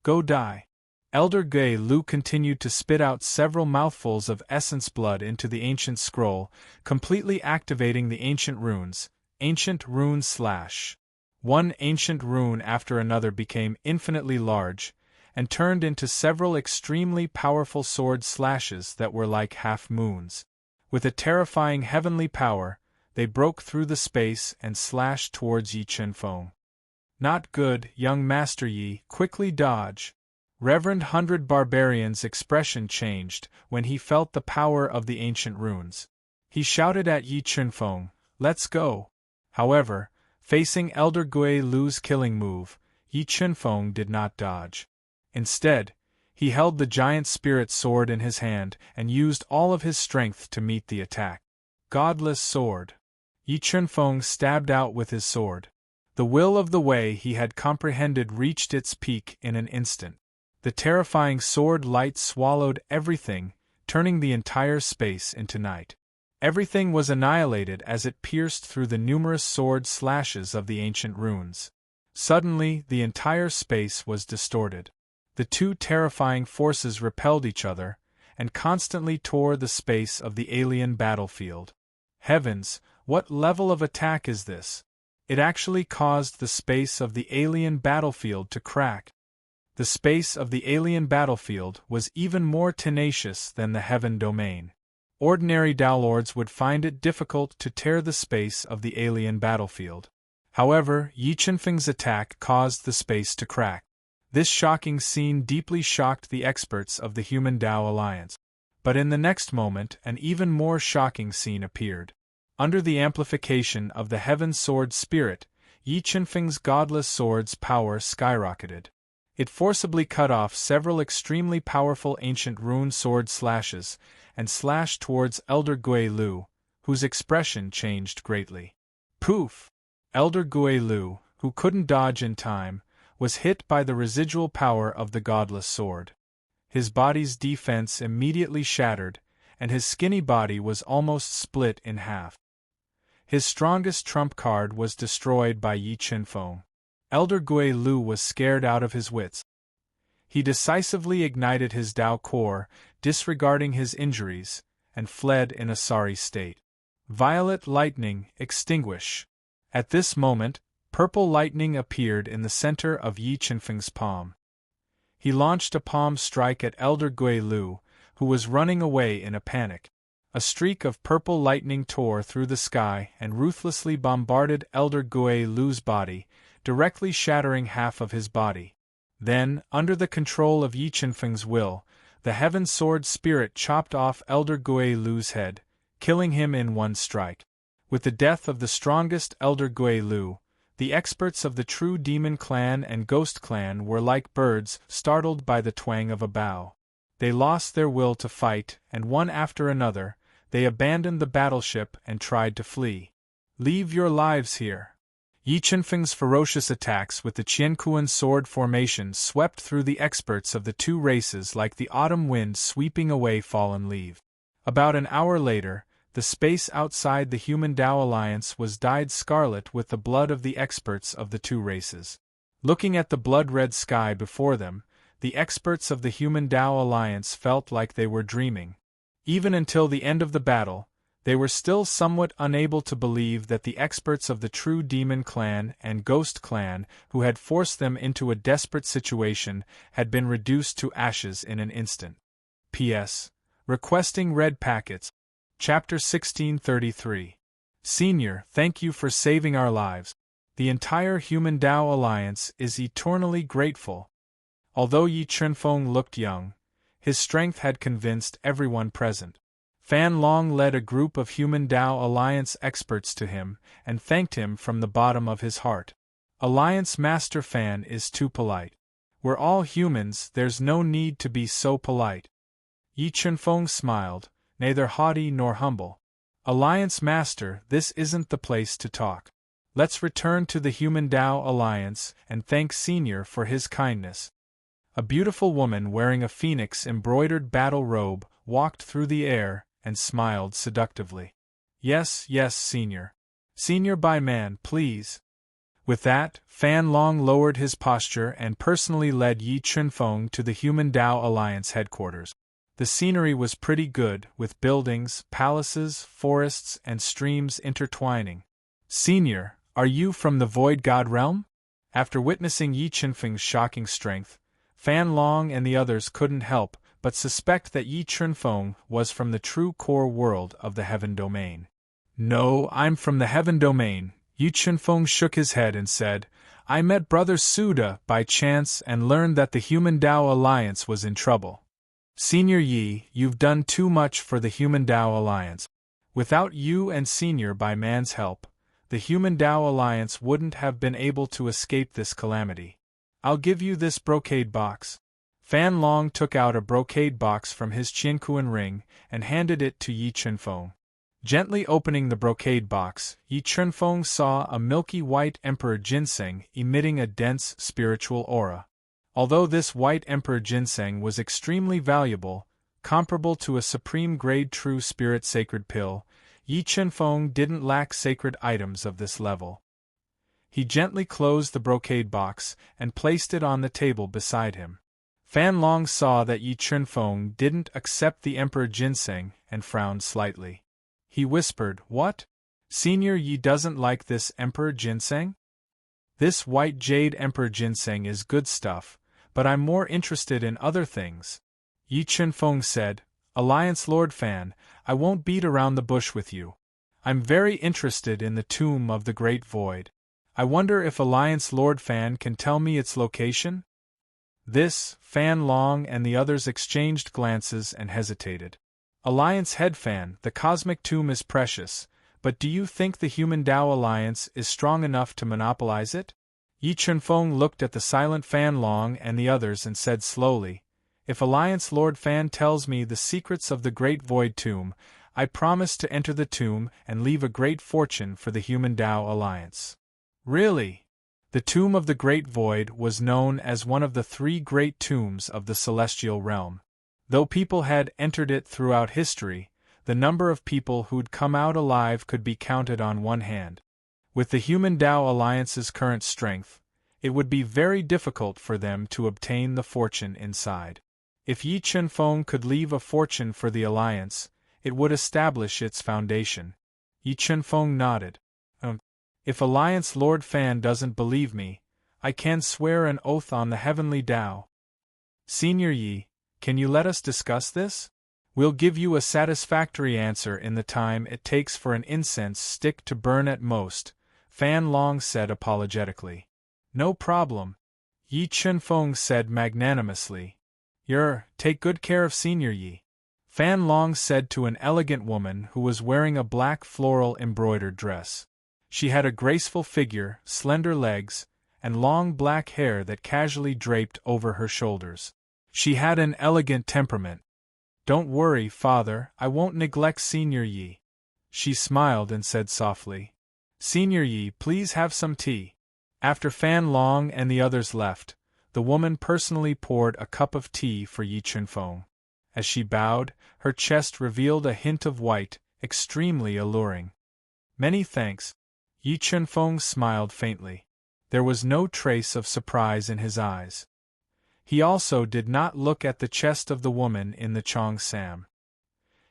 Go die. Elder Gui Lu continued to spit out several mouthfuls of essence blood into the ancient scroll, completely activating the ancient runes. Ancient rune slash. One ancient rune after another became infinitely large, and turned into several extremely powerful sword slashes that were like half-moons. With a terrifying heavenly power, they broke through the space and slashed towards Yi Chen-feng. Not good, young Master Yi, quickly dodge. Reverend Hundred Barbarian's expression changed when he felt the power of the ancient runes. He shouted at Yi Chen-feng, "Let's go!" However, facing Elder Gui Lu's killing move, Yi Chen-feng did not dodge. Instead, he held the giant spirit sword in his hand and used all of his strength to meet the attack. Godless sword. Yi Chen-feng stabbed out with his sword. The will of the way he had comprehended reached its peak in an instant. The terrifying sword light swallowed everything, turning the entire space into night. Everything was annihilated as it pierced through the numerous sword slashes of the ancient runes. Suddenly, the entire space was distorted. The two terrifying forces repelled each other, and constantly tore the space of the alien battlefield. Heavens, what level of attack is this? It actually caused the space of the alien battlefield to crack. The space of the alien battlefield was even more tenacious than the heaven domain. Ordinary Dowlords would find it difficult to tear the space of the alien battlefield. However, Yi Chen-feng's attack caused the space to crack. This shocking scene deeply shocked the experts of the Human Dao Alliance. But in the next moment, an even more shocking scene appeared. Under the amplification of the Heaven Sword Spirit, Yi Chen-feng's godless sword's power skyrocketed. It forcibly cut off several extremely powerful ancient rune sword slashes, and slashed towards Elder Gui Lu, whose expression changed greatly. Poof! Elder Gui Lu, who couldn't dodge in time, was hit by the residual power of the godless sword. His body's defense immediately shattered, and his skinny body was almost split in half. His strongest trump card was destroyed by Yi Chen-feng. Elder Gui Lu was scared out of his wits. He decisively ignited his Dao core, disregarding his injuries, and fled in a sorry state. Violet lightning, extinguish. At this moment, purple lightning appeared in the center of Yi Chen-feng's palm. He launched a palm strike at Elder Gui Lu, who was running away in a panic. A streak of purple lightning tore through the sky and ruthlessly bombarded Elder Gui Lu's body, directly shattering half of his body. Then, under the control of Yi Chen-feng's will, the Heaven Sword Spirit chopped off Elder Gui Lu's head, killing him in one strike. With the death of the strongest Elder Gui Lu, the experts of the True Demon Clan and Ghost Clan were like birds startled by the twang of a bow. They lost their will to fight, and one after another, they abandoned the battleship and tried to flee. Leave your lives here. Yi Chen-feng's ferocious attacks with the Qiankuan sword formation swept through the experts of the two races like the autumn wind sweeping away fallen leaves. About an hour later, the space outside the Human Dao Alliance was dyed scarlet with the blood of the experts of the two races. Looking at the blood-red sky before them, the experts of the Human Dao Alliance felt like they were dreaming. Even until the end of the battle, they were still somewhat unable to believe that the experts of the True Demon Clan and Ghost Clan, who had forced them into a desperate situation, had been reduced to ashes in an instant. P.S. Requesting red packets. Chapter 1633. Senior, thank you for saving our lives. The entire Human Dao Alliance is eternally grateful. Although Yi Chen-feng looked young, his strength had convinced everyone present. Fan Long led a group of Human Dao Alliance experts to him and thanked him from the bottom of his heart. Alliance Master Fan is too polite. We're all humans, there's no need to be so polite. Yi Chen-feng smiled, neither haughty nor humble. Alliance Master, this isn't the place to talk. Let's return to the Human Dao Alliance and thank Senior for his kindness. A beautiful woman wearing a phoenix-embroidered battle robe walked through the air and smiled seductively. Yes, yes, Senior. Senior by man, please. With that, Fan Long lowered his posture and personally led Yi Chen-feng to the Human Dao Alliance headquarters. The scenery was pretty good, with buildings, palaces, forests, and streams intertwining. Senior, are you from the Void God realm? After witnessing Yi Chen-feng's shocking strength, Fan Long and the others couldn't help but suspect that Yi Chunfeng was from the true core world of the Heaven Domain. No, I'm from the Heaven Domain. Yi Chunfeng shook his head and said, I met Brother Suda by chance and learned that the Human Tao Alliance was in trouble. Senior Yi, you've done too much for the Human Tao Alliance. Without you and Senior by man's help, the Human Tao Alliance wouldn't have been able to escape this calamity. I'll give you this brocade box. Fan Long took out a brocade box from his Qianquan ring and handed it to Yi Chunfeng. Gently opening the brocade box, Yi Chunfeng saw a milky white emperor ginseng emitting a dense spiritual aura. Although this white emperor ginseng was extremely valuable, comparable to a supreme-grade true spirit sacred pill, Yi Chunfeng didn't lack sacred items of this level. He gently closed the brocade box and placed it on the table beside him. Fan Long saw that Yi Chunfeng didn't accept the emperor ginseng and frowned slightly. He whispered, What? Senior Yi doesn't like this emperor ginseng? This white jade emperor ginseng is good stuff, but I'm more interested in other things. Yi Chunfeng said, Alliance Lord Fan, I won't beat around the bush with you. I'm very interested in the Tomb of the Great Void. I wonder if Alliance Lord Fan can tell me its location? This, Fan Long and the others exchanged glances and hesitated. Alliance Head Fan, the cosmic tomb is precious, but do you think the Human Tao Alliance is strong enough to monopolize it? Yi Chunfeng looked at the silent Fan Long and the others and said slowly, If Alliance Lord Fan tells me the secrets of the Great Void Tomb, I promise to enter the tomb and leave a great fortune for the Human Tao Alliance. Really? The Tomb of the Great Void was known as one of the 3 great tombs of the celestial realm. Though people had entered it throughout history, the number of people who'd come out alive could be counted on one hand. With the Human Tao Alliance's current strength, it would be very difficult for them to obtain the fortune inside. If Yi Chunfeng could leave a fortune for the Alliance, it would establish its foundation. Yi Chunfeng nodded. If Alliance Lord Fan doesn't believe me, I can swear an oath on the Heavenly Tao. Senior Yi, can you let us discuss this? We'll give you a satisfactory answer in the time it takes for an incense stick to burn at most, Fan Long said apologetically. No problem, Yi Chunfeng said magnanimously. Take good care of Senior Yi. Fan Long said to an elegant woman who was wearing a black floral embroidered dress. She had a graceful figure, slender legs, and long black hair that casually draped over her shoulders. She had an elegant temperament. Don't worry, Father, I won't neglect Senior Yi. She smiled and said softly, Senior Yi, please have some tea. After Fan Long and the others left, the woman personally poured a cup of tea for Yi Chunfeng. As she bowed, her chest revealed a hint of white, extremely alluring. Many thanks. Yi Chunfeng smiled faintly. There was no trace of surprise in his eyes. He also did not look at the chest of the woman in the Chong Sam.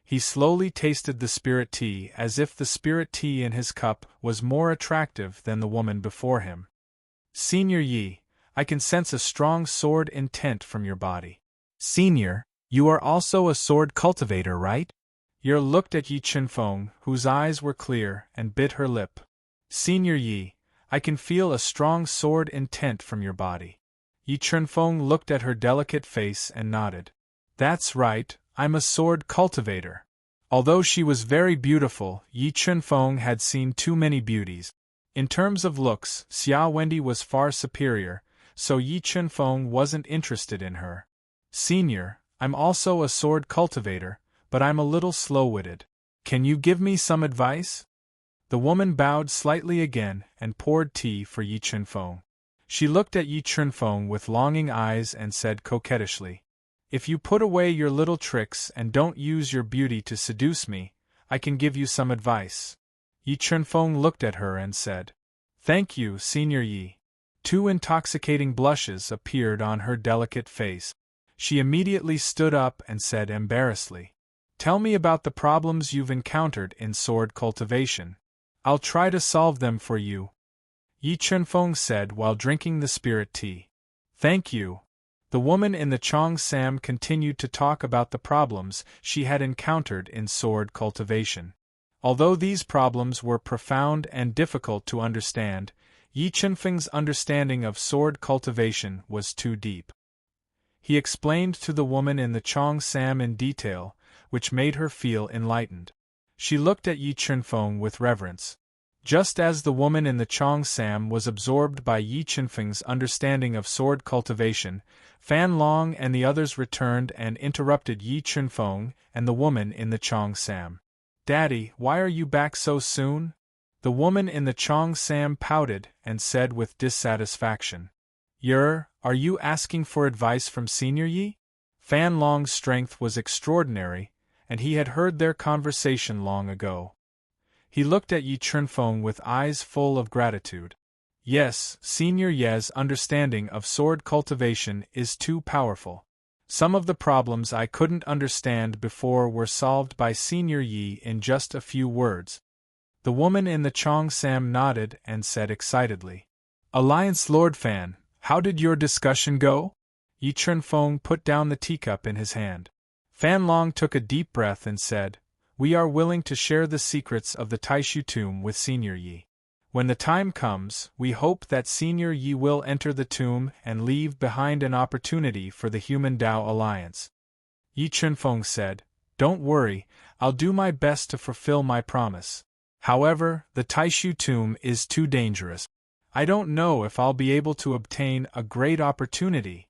He slowly tasted the spirit tea as if the spirit tea in his cup was more attractive than the woman before him. Senior Yi, I can sense a strong sword intent from your body. Senior, you are also a sword cultivator, right? Yer looked at Yi Chunfeng, whose eyes were clear, and bit her lip. Senior Yi, I can feel a strong sword intent from your body. Yi Chunfeng looked at her delicate face and nodded. That's right, I'm a sword cultivator. Although she was very beautiful, Yi Chunfeng had seen too many beauties. In terms of looks, Xia Wendy was far superior, so Yi Chunfeng wasn't interested in her. Senior, I'm also a sword cultivator, but I'm a little slow-witted. Can you give me some advice? The woman bowed slightly again and poured tea for Yi Chunfeng. She looked at Yi Chunfeng with longing eyes and said coquettishly, If you put away your little tricks and don't use your beauty to seduce me, I can give you some advice. Yi Chunfeng looked at her and said, Thank you, Senior Yi. 2 intoxicating blushes appeared on her delicate face. She immediately stood up and said embarrassedly, Tell me about the problems you've encountered in sword cultivation. I'll try to solve them for you. Yi Chunfeng said while drinking the spirit tea. Thank you. The woman in the Cheongsam continued to talk about the problems she had encountered in sword cultivation. Although these problems were profound and difficult to understand, Yi Chunfeng's understanding of sword cultivation was too deep. He explained to the woman in the Cheongsam in detail, which made her feel enlightened. She looked at Yi Chunfeng with reverence. Just as the woman in the Cheongsam was absorbed by Yi Chunfeng's understanding of sword cultivation, Fan Long and the others returned and interrupted Yi Chunfeng and the woman in the Cheongsam. "Daddy, why are you back so soon?" The woman in the Cheongsam pouted and said with dissatisfaction. Are you asking for advice from Senior Yi?" Fan Long's strength was extraordinary, and he had heard their conversation long ago. He looked at Yi Chunfeng with eyes full of gratitude. "Yes, Senior Ye's understanding of sword cultivation is too powerful. Some of the problems I couldn't understand before were solved by Senior Yi in just a few words." The woman in the Cheongsam nodded and said excitedly. "Alliance Lord Fan, how did your discussion go?" Yi Chunfeng put down the teacup in his hand. Fan Long took a deep breath and said, "We are willing to share the secrets of the Taishu tomb with Senior Yi. When the time comes, we hope that Senior Yi will enter the tomb and leave behind an opportunity for the Human Tao Alliance." Yi Chunfeng said, "Don't worry, I'll do my best to fulfill my promise. However, the Taishu tomb is too dangerous. I don't know if I'll be able to obtain a great opportunity.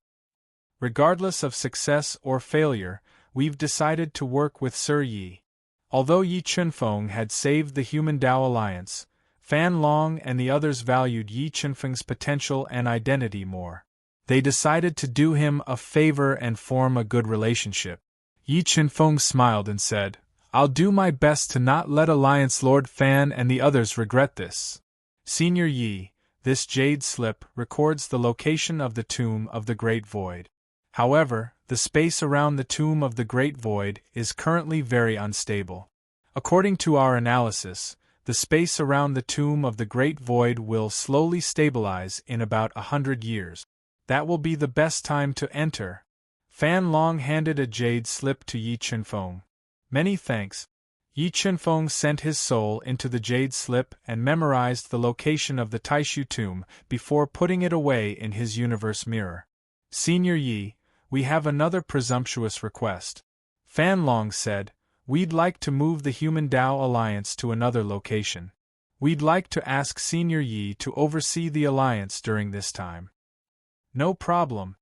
Regardless of success or failure, we've decided to work with Sir Yi." Although Yi Chunfeng had saved the Human Tao Alliance, Fan Long and the others valued Yi Chunfeng's potential and identity more. They decided to do him a favor and form a good relationship. Yi Chunfeng smiled and said, "I'll do my best to not let Alliance Lord Fan and the others regret this. Senior Yi, this jade slip records the location of the Tomb of the Great Void. However, the space around the Tomb of the Great Void is currently very unstable. According to our analysis, the space around the Tomb of the Great Void will slowly stabilize in about 100 years. That will be the best time to enter." Fan Long handed a jade slip to Yi Chunfeng. "Many thanks." Yi Chunfeng sent his soul into the jade slip and memorized the location of the Taishu tomb before putting it away in his universe mirror. "Senior Yi, we have another presumptuous request," Fan Long said. "We'd like to move the Human Tao Alliance to another location. We'd like to ask Senior Yi to oversee the alliance during this time." "No problem,"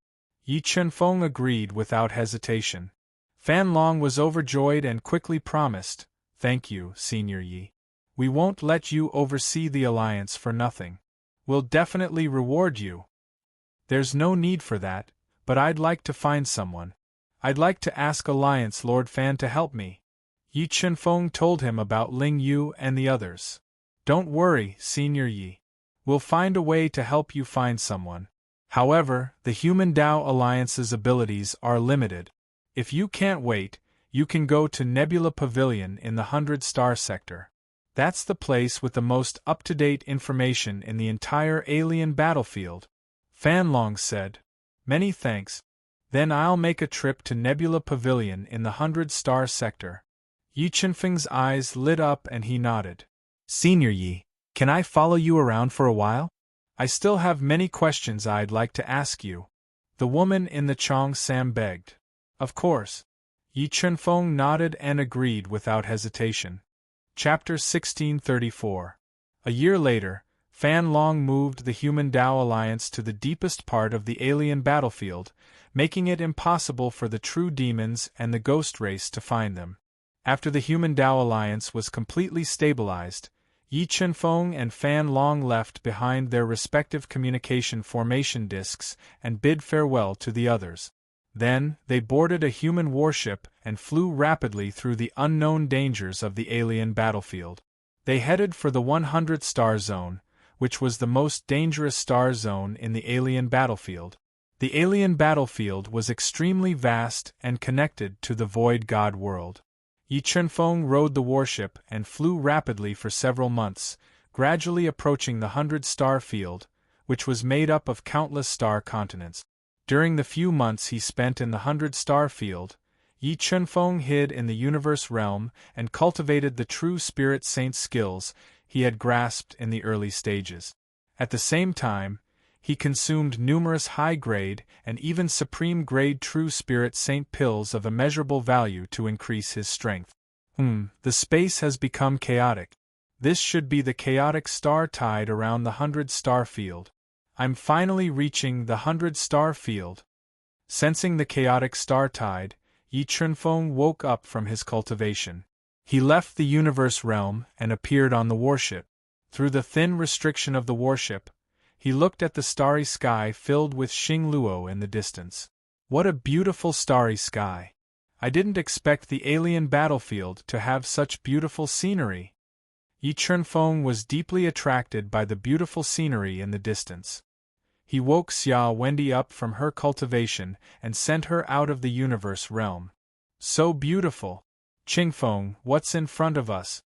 Yi Chunfeng agreed without hesitation. Fan Long was overjoyed and quickly promised, "Thank you, Senior Yi. We won't let you oversee the alliance for nothing. We'll definitely reward you." "There's no need for that, but I'd like to find someone. I'd like to ask Alliance Lord Fan to help me." Yi Chunfeng told him about Ling Yu and the others. "Don't worry, Senior Yi. We'll find a way to help you find someone. However, the Human Tao Alliance's abilities are limited. If you can't wait, you can go to Nebula Pavilion in the 100-star sector. That's the place with the most up-to-date information in the entire alien battlefield," Fan Long said. "Many thanks. Then I'll make a trip to Nebula Pavilion in the 100-star sector." Yi Chunfeng's eyes lit up and he nodded. "Senior Yi, can I follow you around for a while? I still have many questions I'd like to ask you," the woman in the Cheongsam begged. "Of course." Yi Chunfeng nodded and agreed without hesitation. Chapter 1634. A year later, Fan Long moved the Human Tao Alliance to the deepest part of the alien battlefield, making it impossible for the true demons and the ghost race to find them. After the Human Tao Alliance was completely stabilized, Yi Chunfeng and Fan Long left behind their respective communication formation discs and bid farewell to the others. Then, they boarded a human warship and flew rapidly through the unknown dangers of the alien battlefield. They headed for the 100-star zone, which was the most dangerous star zone in the alien battlefield. The alien battlefield was extremely vast and connected to the Void God world. Yi Chunfeng rode the warship and flew rapidly for several months, gradually approaching the 100-star field, which was made up of countless star continents. During the few months he spent in the 100-star field, Yi Chunfeng hid in the universe realm and cultivated the true spirit saint skills he had grasped in the early stages. At the same time, he consumed numerous high-grade and even supreme-grade true spirit saint pills of immeasurable value to increase his strength. The space has become chaotic. This should be the chaotic star tide around the 100-star field. I'm finally reaching the 100-star field. Sensing the chaotic star tide, Yi Chunfeng woke up from his cultivation. He left the universe realm and appeared on the warship. Through the thin restriction of the warship, he looked at the starry sky filled with Xingluo in the distance. What a beautiful starry sky! I didn't expect the alien battlefield to have such beautiful scenery. Yi Chunfeng was deeply attracted by the beautiful scenery in the distance. He woke Xia Wendy up from her cultivation and sent her out of the universe realm. So beautiful! Qingfeng, what's in front of us?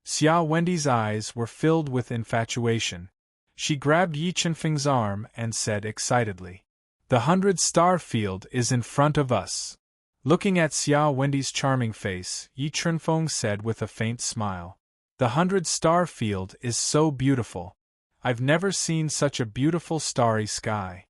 Xia Wendy's eyes were filled with infatuation. She grabbed Yi Chunfeng's arm and said excitedly, "The 100-star field is in front of us." Looking at Xia Wendy's charming face, Yi Chunfeng said with a faint smile, "The 100-star field is so beautiful. I've never seen such a beautiful starry sky."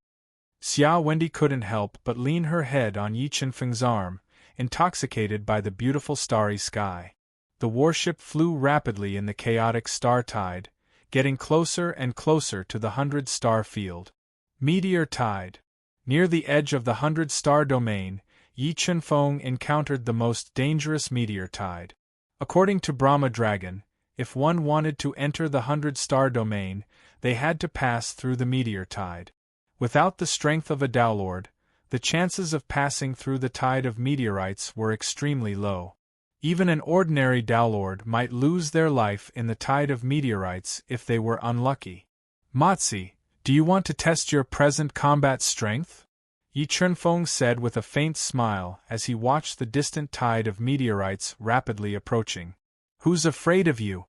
Xia Wendy couldn't help but lean her head on Yi Chunfeng's arm, intoxicated by the beautiful starry sky. The warship flew rapidly in the chaotic star tide, getting closer and closer to the 100-star field. Meteor tide. Near the edge of the 100-star domain, Yi Chunfeng encountered the most dangerous meteor tide. According to Brahma Dragon, if one wanted to enter the 100-star domain, they had to pass through the meteor tide. Without the strength of a Daolord, the chances of passing through the tide of meteorites were extremely low. Even an ordinary Daolord might lose their life in the tide of meteorites if they were unlucky. "Matzi, do you want to test your present combat strength?" Yi Chunfeng said with a faint smile as he watched the distant tide of meteorites rapidly approaching. "Who's afraid of you?"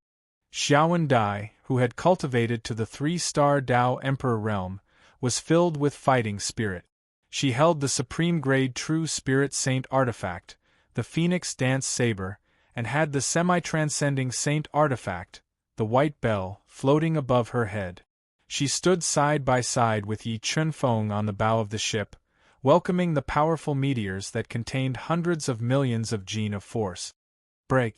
Xiaowen Dai, who had cultivated to the 3-star Dao Emperor realm, was filled with fighting spirit. She held the supreme-grade True Spirit Saint artifact, the Phoenix Dance Saber, and had the semi-transcending Saint artifact, the White Bell, floating above her head. She stood side by side with Yi Chunfeng on the bow of the ship, welcoming the powerful meteors that contained hundreds of millions of gene of force. "Break!"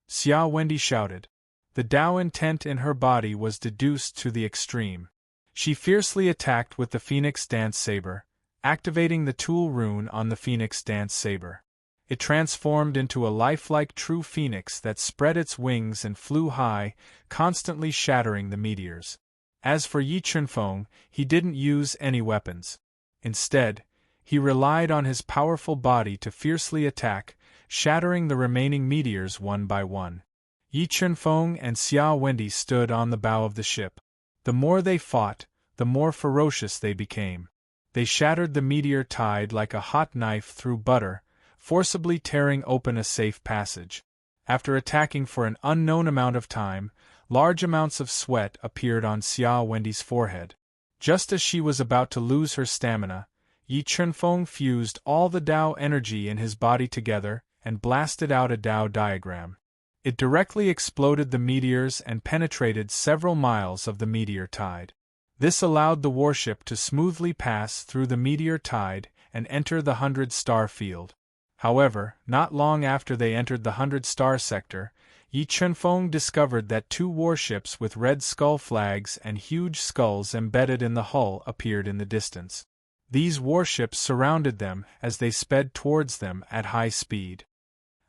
Xia Wendy shouted. The Dao intent in her body was deduced to the extreme. She fiercely attacked with the Phoenix Dance Saber, activating the Tool rune on the Phoenix Dance Saber. It transformed into a lifelike true phoenix that spread its wings and flew high, constantly shattering the meteors. As for Yi Chunfeng, he didn't use any weapons. Instead, he relied on his powerful body to fiercely attack, shattering the remaining meteors one by one. Yi Chunfeng and Xia Wendy stood on the bow of the ship. The more they fought, the more ferocious they became. They shattered the meteor tide like a hot knife through butter, forcibly tearing open a safe passage. After attacking for an unknown amount of time, large amounts of sweat appeared on Xia Wendy's forehead. Just as she was about to lose her stamina, Yi Chunfeng fused all the Dao energy in his body together and blasted out a Dao diagram. It directly exploded the meteors and penetrated several miles of the meteor tide. This allowed the warship to smoothly pass through the meteor tide and enter the 100-star field. However, not long after they entered the 100-star sector, Yi Chunfeng discovered that 2 warships with red skull flags and huge skulls embedded in the hull appeared in the distance. These warships surrounded them as they sped towards them at high speed.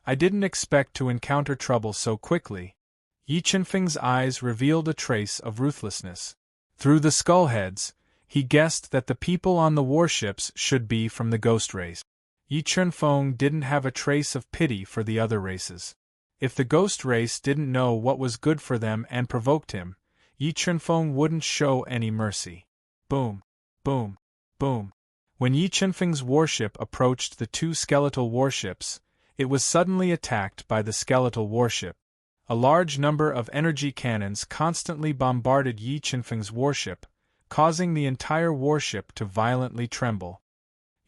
"I didn't expect to encounter trouble so quickly." Yi Chunfeng's eyes revealed a trace of ruthlessness. Through the skullheads, he guessed that the people on the warships should be from the ghost race. Yi Chunfeng didn't have a trace of pity for the other races. If the ghost race didn't know what was good for them and provoked him, Yi Chunfeng wouldn't show any mercy. Boom! Boom! Boom! When Yi Chunfeng's warship approached the 2 skeletal warships, it was suddenly attacked by the skeletal warship. A large number of energy cannons constantly bombarded Yi Chunfeng's warship, causing the entire warship to violently tremble.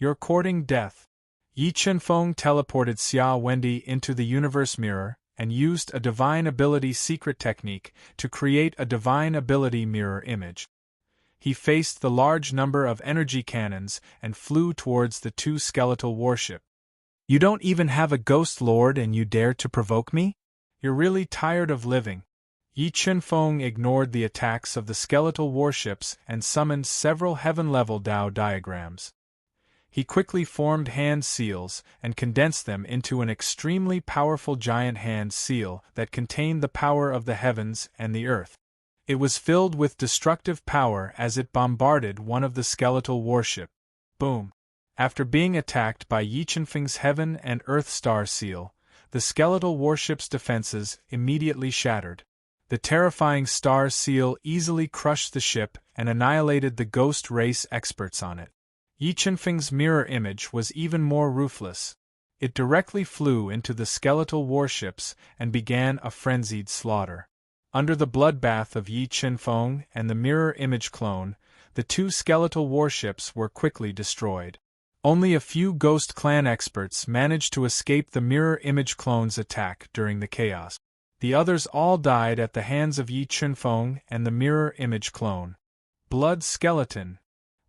You're courting death. Yi Chenfeng teleported Xia Wendi into the universe mirror and used a divine ability secret technique to create a divine ability mirror image. He faced the large number of energy cannons and flew towards the two skeletal warships. You don't even have a ghost lord and you dare to provoke me? You're really tired of living. Yi Chenfeng ignored the attacks of the skeletal warships and summoned several heaven-level Dao diagrams. He quickly formed hand seals and condensed them into an extremely powerful giant hand seal that contained the power of the heavens and the earth. It was filled with destructive power as it bombarded one of the skeletal warships. Boom! After being attacked by Yi Chenfeng's Heaven and Earth Star Seal, the skeletal warship's defenses immediately shattered. The terrifying Star Seal easily crushed the ship and annihilated the ghost race experts on it. Yi Chenfeng's mirror image was even more ruthless. It directly flew into the skeletal warships and began a frenzied slaughter. Under the bloodbath of Yi Chenfeng and the mirror image clone, the two skeletal warships were quickly destroyed. Only a few Ghost Clan experts managed to escape the mirror image clone's attack during the chaos. The others all died at the hands of Yi Chenfeng and the mirror image clone. Blood Skeleton.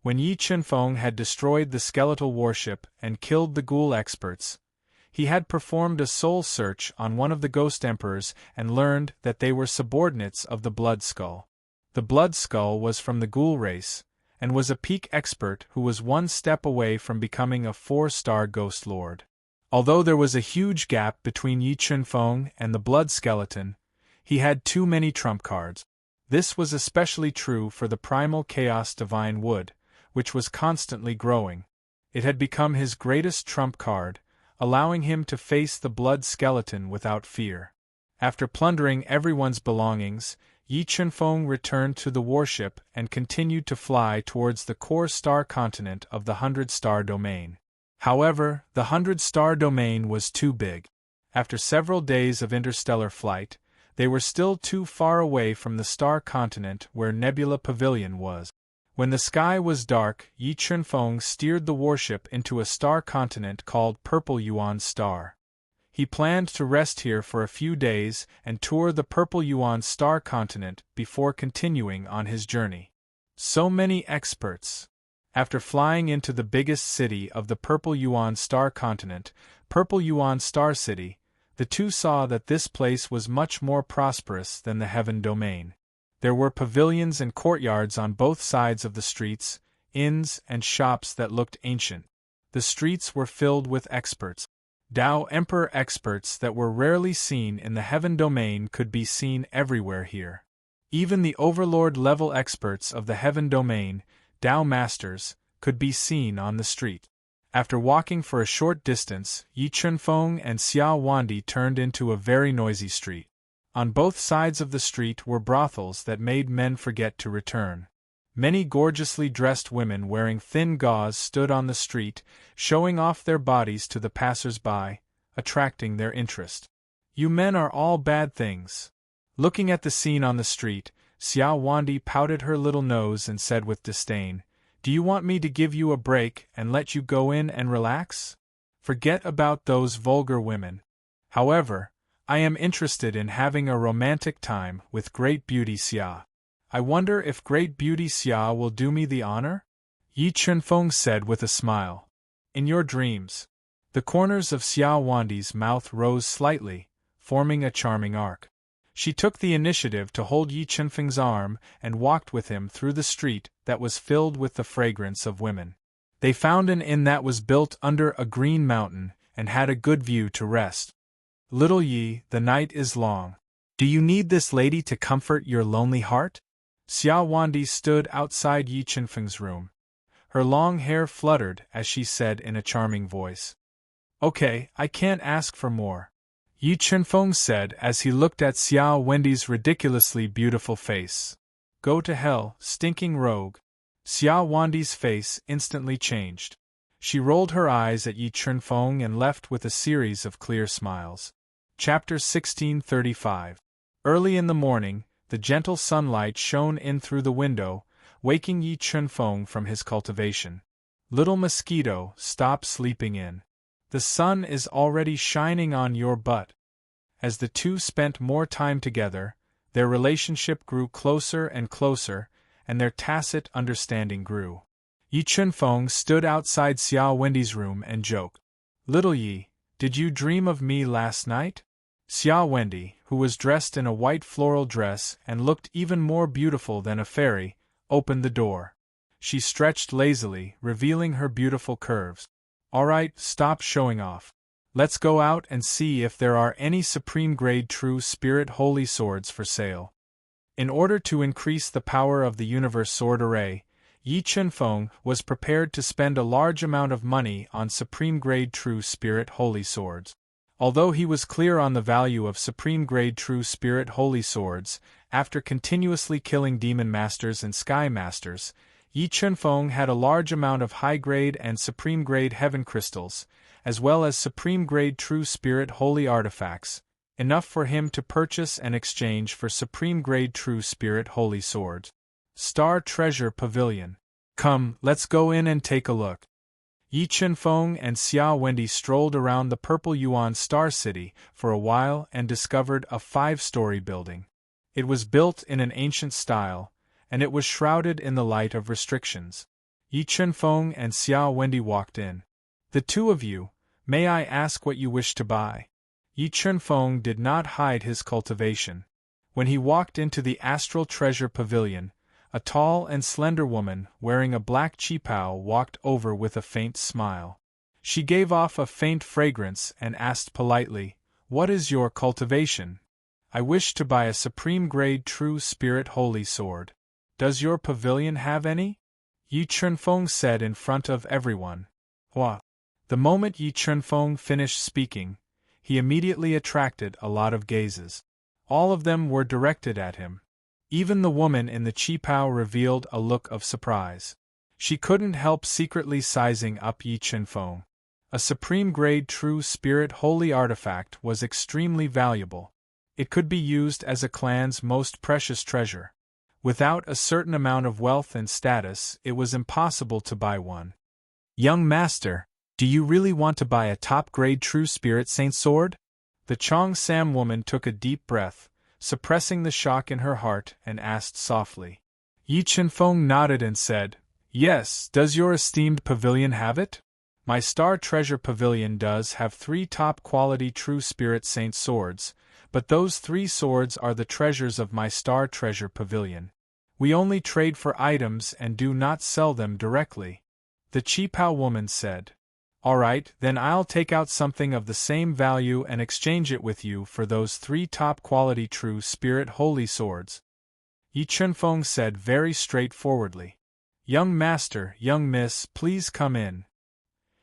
When Yi Chenfeng had destroyed the skeletal warship and killed the ghoul experts, he had performed a soul search on one of the Ghost Emperors and learned that they were subordinates of the Blood Skull. The Blood Skull was from the ghoul race, and was a peak expert who was one step away from becoming a 4-star Ghost Lord. Although there was a huge gap between Yi Chenfeng and the Blood Skeleton, he had too many trump cards. This was especially true for the Primal Chaos Divine Wood, which was constantly growing. It had become his greatest trump card, allowing him to face the Blood Skeleton without fear. After plundering everyone's belongings, Yi Chenfeng returned to the warship and continued to fly towards the core star continent of the 100-star domain. However, the 100-star domain was too big. After several days of interstellar flight, they were still too far away from the star continent where Nebula Pavilion was. When the sky was dark, Yi Chenfeng steered the warship into a star continent called Purple Yuan Star. He planned to rest here for a few days and tour the Purple Yuan Star continent before continuing on his journey. So many experts. After flying into the biggest city of the Purple Yuan Star continent, Purple Yuan Star City, the two saw that this place was much more prosperous than the Heaven Domain. There were pavilions and courtyards on both sides of the streets, inns and shops that looked ancient. The streets were filled with experts. Dao Emperor experts that were rarely seen in the Heaven Domain could be seen everywhere here. Even the Overlord-level experts of the Heaven Domain, Dao Masters, could be seen on the street. After walking for a short distance, Yi Chenfeng and Xia Wendi turned into a very noisy street. On both sides of the street were brothels that made men forget to return. Many gorgeously dressed women wearing thin gauze stood on the street, showing off their bodies to the passers-by, attracting their interest. You men are all bad things. Looking at the scene on the street, Xia Wendi pouted her little nose and said with disdain, "Do you want me to give you a break and let you go in and relax? Forget about those vulgar women. However, I am interested in having a romantic time with Great Beauty Xia. I wonder if Great Beauty Xia will do me the honor?" Yi Chenfeng said with a smile. "In your dreams." The corners of Xia Wendi's mouth rose slightly, forming a charming arc. She took the initiative to hold Yi Chenfeng's arm and walked with him through the street that was filled with the fragrance of women. They found an inn that was built under a green mountain and had a good view to rest. "Little Yi, the night is long. Do you need this lady to comfort your lonely heart?" Xia Wendi stood outside Yi Chenfeng's room. Her long hair fluttered as she said in a charming voice. "Okay, I can't ask for more," Yi Chenfeng said as he looked at Xia Wendi's ridiculously beautiful face. "Go to hell, stinking rogue." Xia Wendi's face instantly changed. She rolled her eyes at Yi Chenfeng and left with a series of clear smiles. Chapter 1635. Early in the morning, the gentle sunlight shone in through the window, waking Yi Chenfeng from his cultivation. Little mosquito, stop sleeping in. The sun is already shining on your butt. As the two spent more time together, their relationship grew closer and closer, and their tacit understanding grew. Yi Chunfeng stood outside Xiao Wendy's room and joked. Little Yi, did you dream of me last night? Xiao Wendy, who was dressed in a white floral dress and looked even more beautiful than a fairy, opened the door. She stretched lazily, revealing her beautiful curves. All right, stop showing off. Let's go out and see if there are any supreme-grade true spirit holy swords for sale. In order to increase the power of the universe sword array, Yi Chunfeng was prepared to spend a large amount of money on supreme-grade true spirit holy swords. Although he was clear on the value of supreme-grade true spirit holy swords, after continuously killing demon masters and sky masters, Yi Chunfeng had a large amount of high-grade and supreme-grade heaven crystals, as well as supreme-grade true spirit holy artifacts, enough for him to purchase and exchange for supreme-grade true spirit holy swords. Star Treasure Pavilion. Come, let's go in and take a look. Yi Chunfeng and Xiao Wendy strolled around the Purple Yuan Star City for a while and discovered a 5-story building. It was built in an ancient style, and it was shrouded in the light of restrictions. Yi Chunfeng and Xiao Wendy walked in. The two of you, may I ask what you wish to buy? Yi Chunfeng did not hide his cultivation. When he walked into the Astral Treasure Pavilion, a tall and slender woman wearing a black qipao walked over with a faint smile. She gave off a faint fragrance and asked politely, "What is your cultivation?" "I wish to buy a supreme-grade true spirit holy sword. Does your pavilion have any?" Yi Chunfeng said in front of everyone. "What?" The moment Yi Chunfeng finished speaking, he immediately attracted a lot of gazes. All of them were directed at him. Even the woman in the qipao revealed a look of surprise. She couldn't help secretly sizing up Yi Chunfeng. A supreme-grade true spirit holy artifact was extremely valuable. It could be used as a clan's most precious treasure. Without a certain amount of wealth and status, it was impossible to buy one. "Young master, do you really want to buy a top-grade true spirit saint sword?" The Cheongsam woman took a deep breath, suppressing the shock in her heart, and asked softly. Yi Chunfeng nodded and said, "Yes, does your esteemed pavilion have it?" "My Star Treasure Pavilion does have 3 top-quality true spirit saint swords, but those 3 swords are the treasures of my Star Treasure Pavilion. We only trade for items and do not sell them directly," the qipao woman said. "All right, then I'll take out something of the same value and exchange it with you for those 3 top-quality true spirit holy swords," Yi Chunfeng said very straightforwardly. "Young master, young miss, please come in."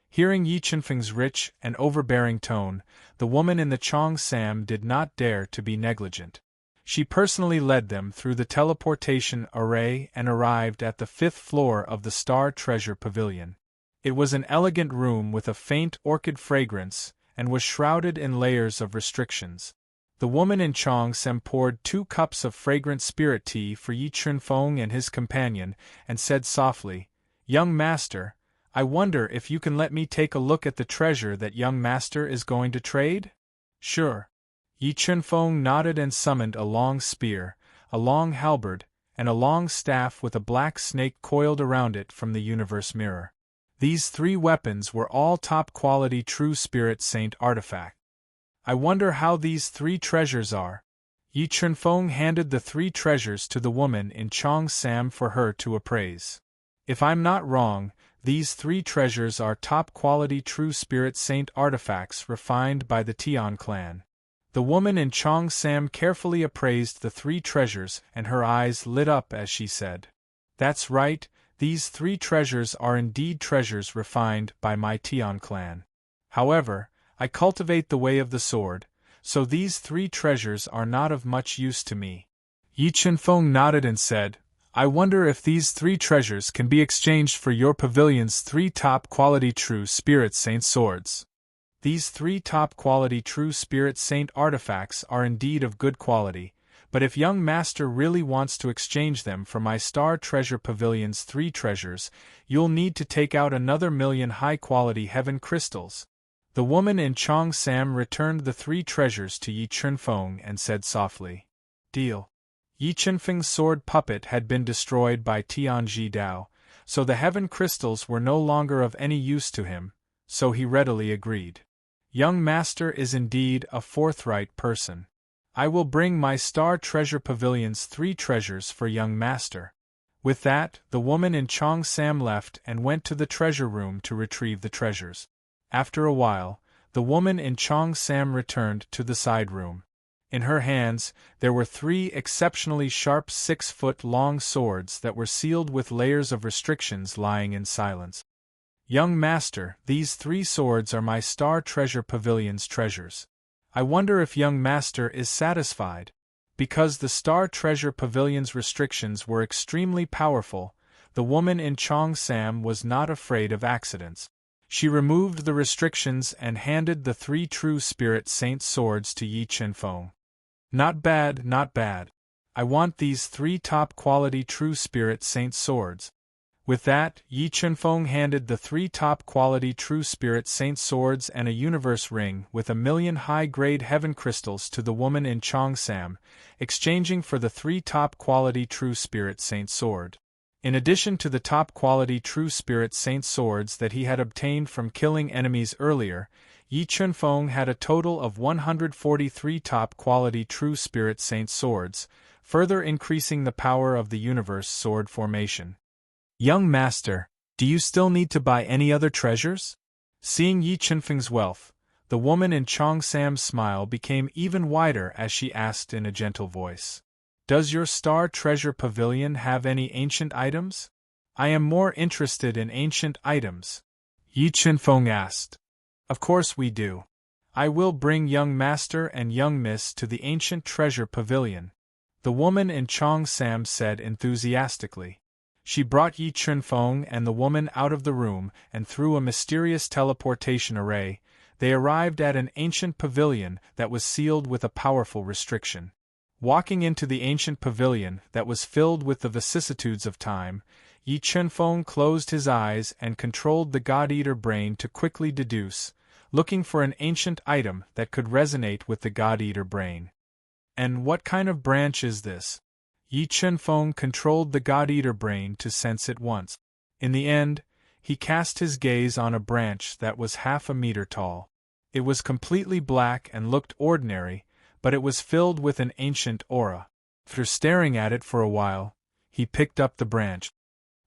Hearing Yi Chunfeng's rich and overbearing tone, the woman in the Cheongsam did not dare to be negligent. She personally led them through the teleportation array and arrived at the 5th floor of the Star Treasure Pavilion. It was an elegant room with a faint orchid fragrance and was shrouded in layers of restrictions. The woman in Cheongsam poured 2 cups of fragrant spirit tea for Yi Chunfeng and his companion and said softly, "Young master, I wonder if you can let me take a look at the treasure that young master is going to trade?" "Sure." Yi Chunfeng nodded and summoned a long spear, a long halberd, and a long staff with a black snake coiled around it from the universe mirror. These 3 weapons were all top-quality true spirit saint artifacts. "I wonder how these 3 treasures are." Yi Chunfeng handed the 3 treasures to the woman in Cheongsam for her to appraise. "If I'm not wrong, these 3 treasures are top-quality true spirit saint artifacts refined by the Tian clan." The woman in Cheongsam carefully appraised the 3 treasures and her eyes lit up as she said, "That's right. These 3 treasures are indeed treasures refined by my Tian clan. However, I cultivate the way of the sword, so these 3 treasures are not of much use to me." Yi Chunfeng nodded and said, "I wonder if these 3 treasures can be exchanged for your pavilion's 3 top-quality true spirit saint swords." These 3 top-quality true spirit saint artifacts are indeed of good quality, But if young master really wants to exchange them for my Star Treasure Pavilion's 3 treasures, you'll need to take out another 1,000,000 high-quality heaven crystals. The woman in Cheongsam returned the 3 treasures to Yi Chunfeng and said softly, "Deal." Yi Chunfeng's sword puppet had been destroyed by Tianji Dao, so the heaven crystals were no longer of any use to him, so he readily agreed. Young master is indeed a forthright person. I will bring my Star Treasure Pavilion's 3 treasures for young master. With that, the woman in Cheongsam left and went to the treasure room to retrieve the treasures. After a while, the woman in Cheongsam returned to the side room. In her hands, there were 3 exceptionally sharp 6-foot-long swords that were sealed with layers of restrictions lying in silence. Young master, these 3 swords are my Star Treasure Pavilion's treasures. I wonder if young master is satisfied. Because the Star Treasure Pavilion's restrictions were extremely powerful, the woman in Cheongsam was not afraid of accidents. She removed the restrictions and handed the 3 true Spirit Saint swords to Yi Chunfeng. Not bad, not bad. I want these 3 top-quality true Spirit Saint swords. With that, Yi Chunfeng handed the 3 top-quality true Spirit Saint swords and a universe ring with 1,000,000 high-grade heaven crystals to the woman in Cheongsam, exchanging for the 3 top-quality true Spirit Saint sword. In addition to the top-quality true Spirit Saint swords that he had obtained from killing enemies earlier, Yi Chunfeng had a total of 143 top-quality true Spirit Saint swords, further increasing the power of the universe sword formation. Young master, do you still need to buy any other treasures? Seeing Yi Chunfeng's wealth, the woman in Cheongsam's smile became even wider as she asked in a gentle voice. Does your Star Treasure Pavilion have any ancient items? I am more interested in ancient items. Yi Chunfeng asked. Of course we do. I will bring young master and young miss to the ancient treasure pavilion, the woman in Cheongsam said enthusiastically. She brought Yi Chunfeng and the woman out of the room, and through a mysterious teleportation array, they arrived at an ancient pavilion that was sealed with a powerful restriction. Walking into the ancient pavilion that was filled with the vicissitudes of time, Yi Chunfeng closed his eyes and controlled the God-Eater brain to quickly deduce, looking for an ancient item that could resonate with the God-Eater brain. And what kind of branch is this? Yi Chunfeng controlled the God-Eater brain to sense it once. In the end, he cast his gaze on a branch that was half a meter tall. It was completely black and looked ordinary, but it was filled with an ancient aura. After staring at it for a while, he picked up the branch.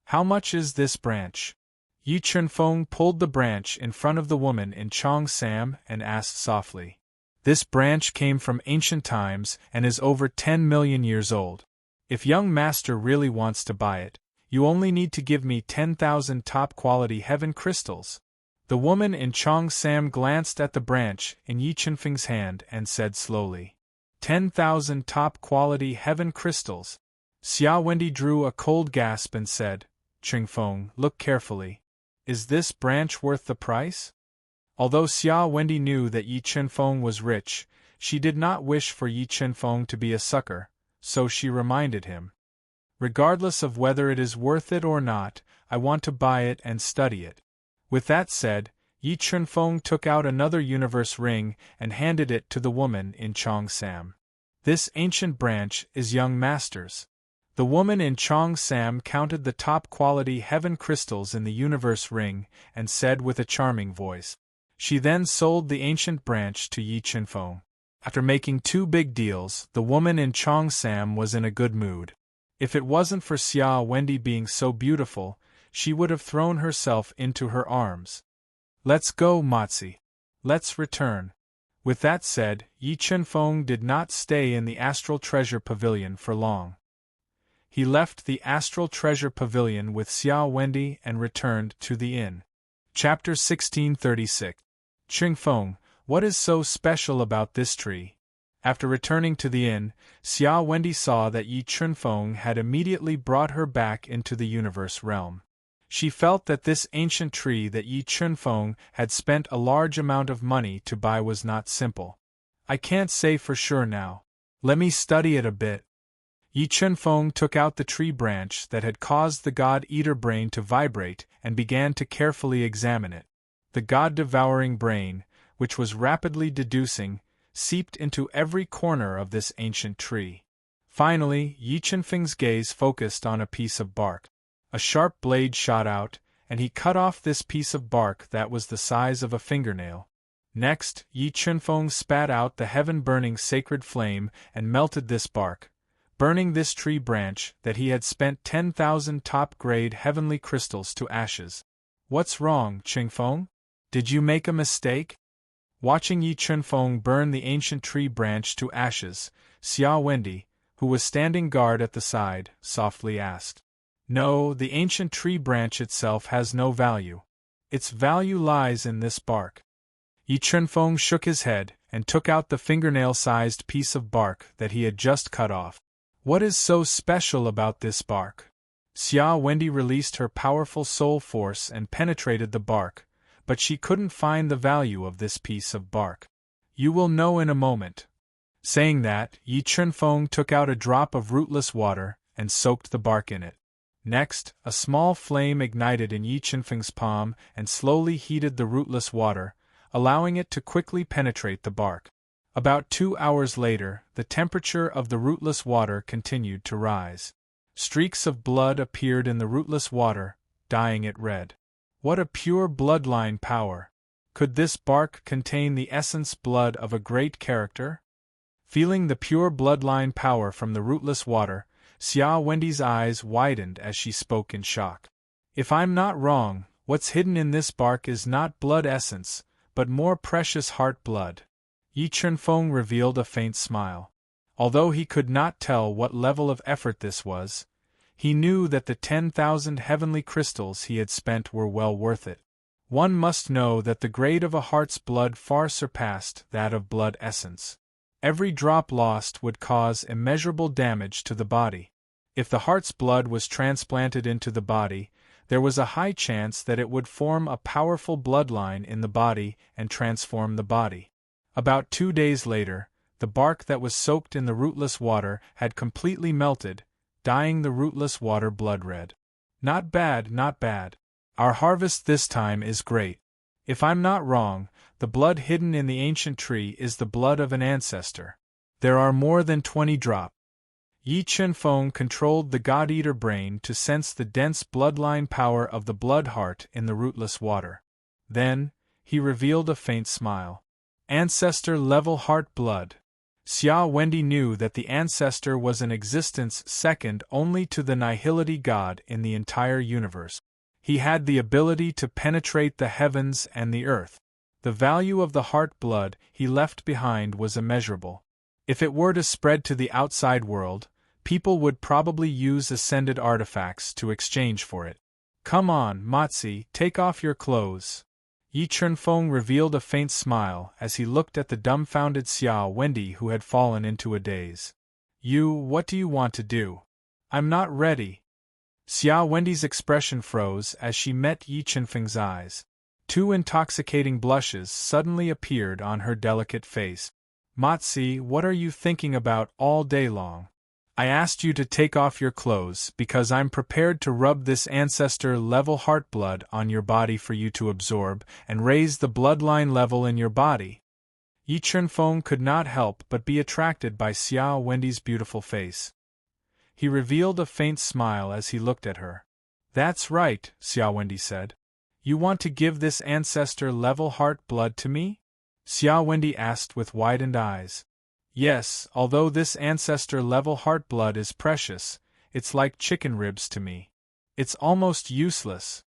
How much is this branch? Yi Chunfeng pulled the branch in front of the woman in Cheongsam and asked softly. This branch came from ancient times and is over 10 million years old. If young master really wants to buy it, you only need to give me 10,000 top-quality heaven crystals. The woman in Cheongsam glanced at the branch in Yi Chunfeng's hand and said slowly, 10,000 top-quality heaven crystals. Xia Wendy drew a cold gasp and said, Chunfeng, look carefully. Is this branch worth the price? Although Xia Wendy knew that Yi Chunfeng was rich, she did not wish for Yi Chunfeng to be a sucker, so she reminded him. Regardless of whether it is worth it or not, I want to buy it and study it. With that said, Yi Chunfeng took out another universe ring and handed it to the woman in Cheongsam. This ancient branch is young master's. The woman in Cheongsam counted the top-quality heaven crystals in the universe ring and said with a charming voice. She then sold the ancient branch to Yi Chunfeng. After making 2 big deals, the woman in Cheongsam was in a good mood. If it wasn't for Xia Wendy being so beautiful, she would have thrown herself into her arms. Let's go, Matzi. Let's return. With that said, Yi Chunfeng did not stay in the Astral Treasure Pavilion for long. He left the Astral Treasure Pavilion with Xia Wendy and returned to the inn. Chapter 1636. Chunfeng, what is so special about this tree? After returning to the inn, Xia Wendy saw that Yi Chunfeng had immediately brought her back into the universe realm. She felt that this ancient tree that Yi Chunfeng had spent a large amount of money to buy was not simple. I can't say for sure now. Let me study it a bit. Yi Chunfeng took out the tree branch that had caused the God-Eater brain to vibrate and began to carefully examine it. The God-devouring brain, which was rapidly deducing, seeped into every corner of this ancient tree. Finally, Yi Chunfeng's gaze focused on a piece of bark. A sharp blade shot out, and he cut off this piece of bark that was the size of a fingernail. Next, Yi Chunfeng spat out the heaven-burning sacred flame and melted this bark, burning this tree branch that he had spent 10,000 top-grade heavenly crystals to ashes. What's wrong, Chunfeng? Did you make a mistake? Watching Yi Chunfeng burn the ancient tree branch to ashes, Xia Wendy, who was standing guard at the side, softly asked. No, the ancient tree branch itself has no value. Its value lies in this bark. Yi Chunfeng shook his head and took out the fingernail-sized piece of bark that he had just cut off. What is so special about this bark? Xia Wendy released her powerful soul force and penetrated the bark, but she couldn't find the value of this piece of bark. You will know in a moment. Saying that, Yi Chunfeng took out a drop of rootless water and soaked the bark in it. Next, a small flame ignited in Yi Chunfeng's palm and slowly heated the rootless water, allowing it to quickly penetrate the bark. About 2 hours later, the temperature of the rootless water continued to rise. Streaks of blood appeared in the rootless water, dyeing it red. What a pure bloodline power! Could this bark contain the essence blood of a great character? Feeling the pure bloodline power from the rootless water, Xia Wendy's eyes widened as she spoke in shock. If I'm not wrong, what's hidden in this bark is not blood essence, but more precious heart blood. Yi Chunfeng revealed a faint smile. Although he could not tell what level of effort this was, he knew that the 10,000 heavenly crystals he had spent were well worth it. One must know that the grade of a heart's blood far surpassed that of blood essence. Every drop lost would cause immeasurable damage to the body. If the heart's blood was transplanted into the body, there was a high chance that it would form a powerful bloodline in the body and transform the body. About 2 days later, the bark that was soaked in the rootless water had completely melted, dyeing the rootless water blood red. Not bad, not bad. Our harvest this time is great. If I'm not wrong, the blood hidden in the ancient tree is the blood of an ancestor. There are more than 20 drops. Yi Chunfeng controlled the God-Eater brain to sense the dense bloodline power of the blood heart in the rootless water. Then, he revealed a faint smile. Ancestor-level heart blood. Xia Wendy knew that the ancestor was an existence second only to the nihility god in the entire universe. He had the ability to penetrate the heavens and the earth. The value of the heart blood he left behind was immeasurable. If it were to spread to the outside world, people would probably use ascended artifacts to exchange for it. Come on, Matzi, take off your clothes. Yi Chunfeng revealed a faint smile as he looked at the dumbfounded Xia Wendy who had fallen into a daze. What do you want to do? I'm not ready. Xia Wendy's expression froze as she met Yi Chunfeng's eyes. 2 intoxicating blushes suddenly appeared on her delicate face. Matzi, what are you thinking about all day long? I asked you to take off your clothes because I'm prepared to rub this ancestor-level heart blood on your body for you to absorb and raise the bloodline level in your body. Yi Chunfeng could not help but be attracted by Xia Wendy's beautiful face. He revealed a faint smile as he looked at her. That's right, Xia Wendy said. You want to give this ancestor-level heart blood to me? Xia Wendy asked with widened eyes. Yes, although this ancestor-level heart blood is precious, it's like chicken ribs to me. It's almost useless.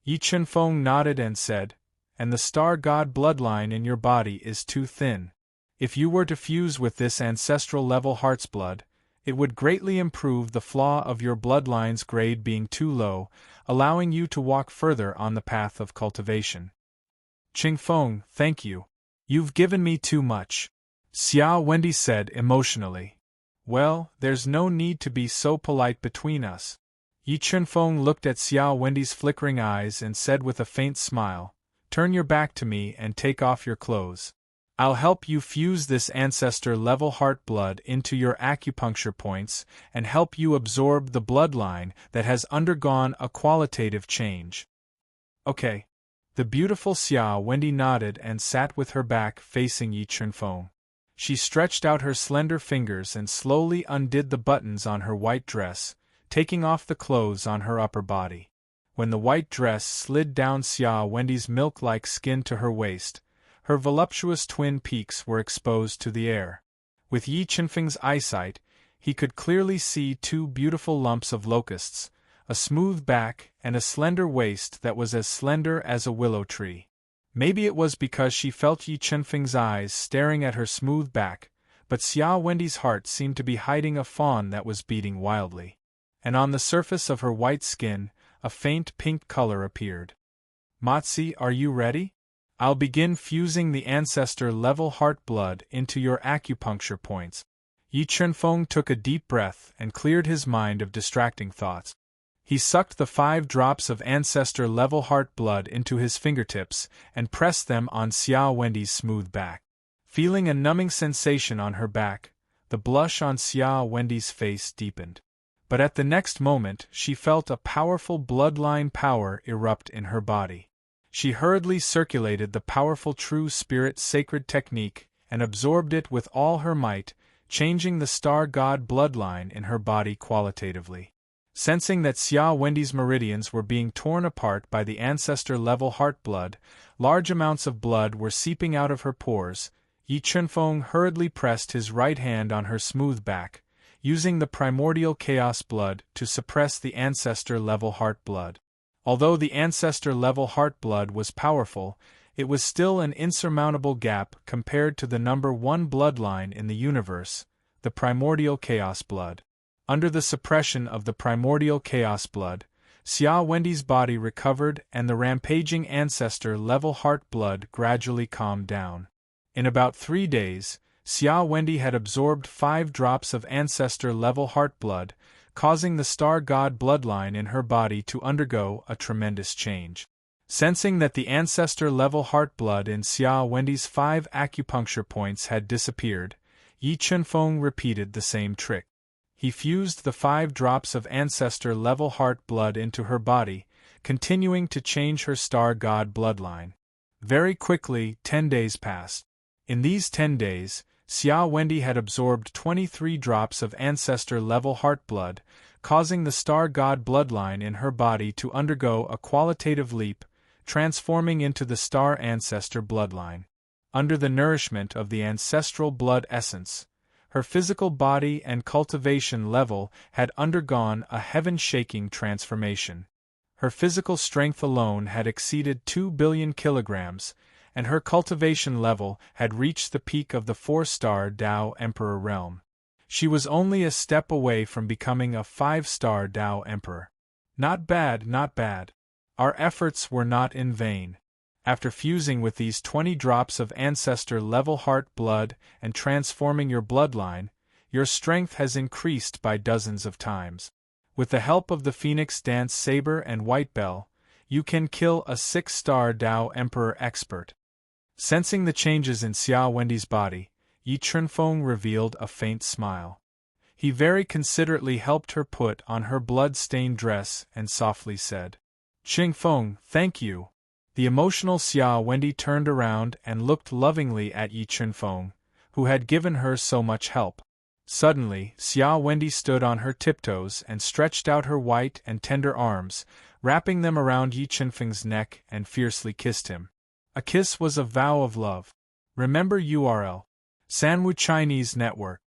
Yi Chunfeng nodded and said, and the star god bloodline in your body is too thin. If you were to fuse with this ancestral-level heart's blood, it would greatly improve the flaw of your bloodline's grade being too low, allowing you to walk further on the path of cultivation. Chunfeng, thank you. You've given me too much. Xia Wendy said emotionally. Well, there's no need to be so polite between us. Yi Chunfeng looked at Xia Wendy's flickering eyes and said with a faint smile, Turn your back to me and take off your clothes. I'll help you fuse this ancestor-level heart blood into your acupuncture points and help you absorb the bloodline that has undergone a qualitative change. Okay. The beautiful Xia Wendy nodded and sat with her back facing Yi Chunfeng. She stretched out her slender fingers and slowly undid the buttons on her white dress, taking off the clothes on her upper body. When the white dress slid down Xia Wendy's milk-like skin to her waist, her voluptuous twin peaks were exposed to the air. With Yi Chunfeng's eyesight, he could clearly see two beautiful lumps of locusts, a smooth back and a slender waist that was as slender as a willow tree. Maybe it was because she felt Yi Chunfeng's eyes staring at her smooth back, but Xia Wendy's heart seemed to be hiding a fawn that was beating wildly. And on the surface of her white skin, a faint pink color appeared. Matzi, are you ready? I'll begin fusing the ancestor-level heart blood into your acupuncture points. Yi Chunfeng took a deep breath and cleared his mind of distracting thoughts. He sucked the 5 drops of ancestor-level heart blood into his fingertips and pressed them on Xia Wendy's smooth back. Feeling a numbing sensation on her back, the blush on Xia Wendy's face deepened. But at the next moment she felt a powerful bloodline power erupt in her body. She hurriedly circulated the powerful True Spirit sacred technique and absorbed it with all her might, changing the star god bloodline in her body qualitatively. Sensing that Xia Wendy's meridians were being torn apart by the ancestor-level heart blood, large amounts of blood were seeping out of her pores, Yi Chunfeng hurriedly pressed his right hand on her smooth back, using the primordial chaos blood to suppress the ancestor-level heart blood. Although the ancestor-level heart blood was powerful, it was still an insurmountable gap compared to the number 1 bloodline in the universe, the primordial chaos blood. Under the suppression of the primordial chaos blood, Xia Wendy's body recovered and the rampaging ancestor-level heart blood gradually calmed down. In about 3 days, Xia Wendy had absorbed 5 drops of ancestor-level heart blood, causing the star god bloodline in her body to undergo a tremendous change. Sensing that the ancestor-level heart blood in Xia Wendy's 5 acupuncture points had disappeared, Yi Chunfeng repeated the same trick. He fused the 5 drops of ancestor-level heart blood into her body, continuing to change her star god bloodline. Very quickly, 10 days passed. In these 10 days, Xia Wendy had absorbed 23 drops of ancestor-level heart blood, causing the star god bloodline in her body to undergo a qualitative leap, transforming into the star ancestor bloodline. Under the nourishment of the ancestral blood essence, her physical body and cultivation level had undergone a heaven-shaking transformation. Her physical strength alone had exceeded 2 billion kilograms, and her cultivation level had reached the peak of the 4-star Tao Emperor realm. She was only a step away from becoming a 5-star Tao Emperor. Not bad, not bad. Our efforts were not in vain. After fusing with these 20 drops of ancestor-level heart blood and transforming your bloodline, your strength has increased by dozens of times. With the help of the Phoenix Dance Saber and White Bell, you can kill a 6-star Tao Emperor expert. Sensing the changes in Xia Wendy's body, Yi Chunfeng revealed a faint smile. He very considerately helped her put on her blood-stained dress and softly said, "Chunfeng, thank you." The emotional Xia Wendy turned around and looked lovingly at Yi Chunfeng, who had given her so much help. Suddenly, Xia Wendy stood on her tiptoes and stretched out her white and tender arms, wrapping them around Yi Chunfeng's neck and fiercely kissed him. A kiss was a vow of love. Remember URL. Sanwu Chinese Network.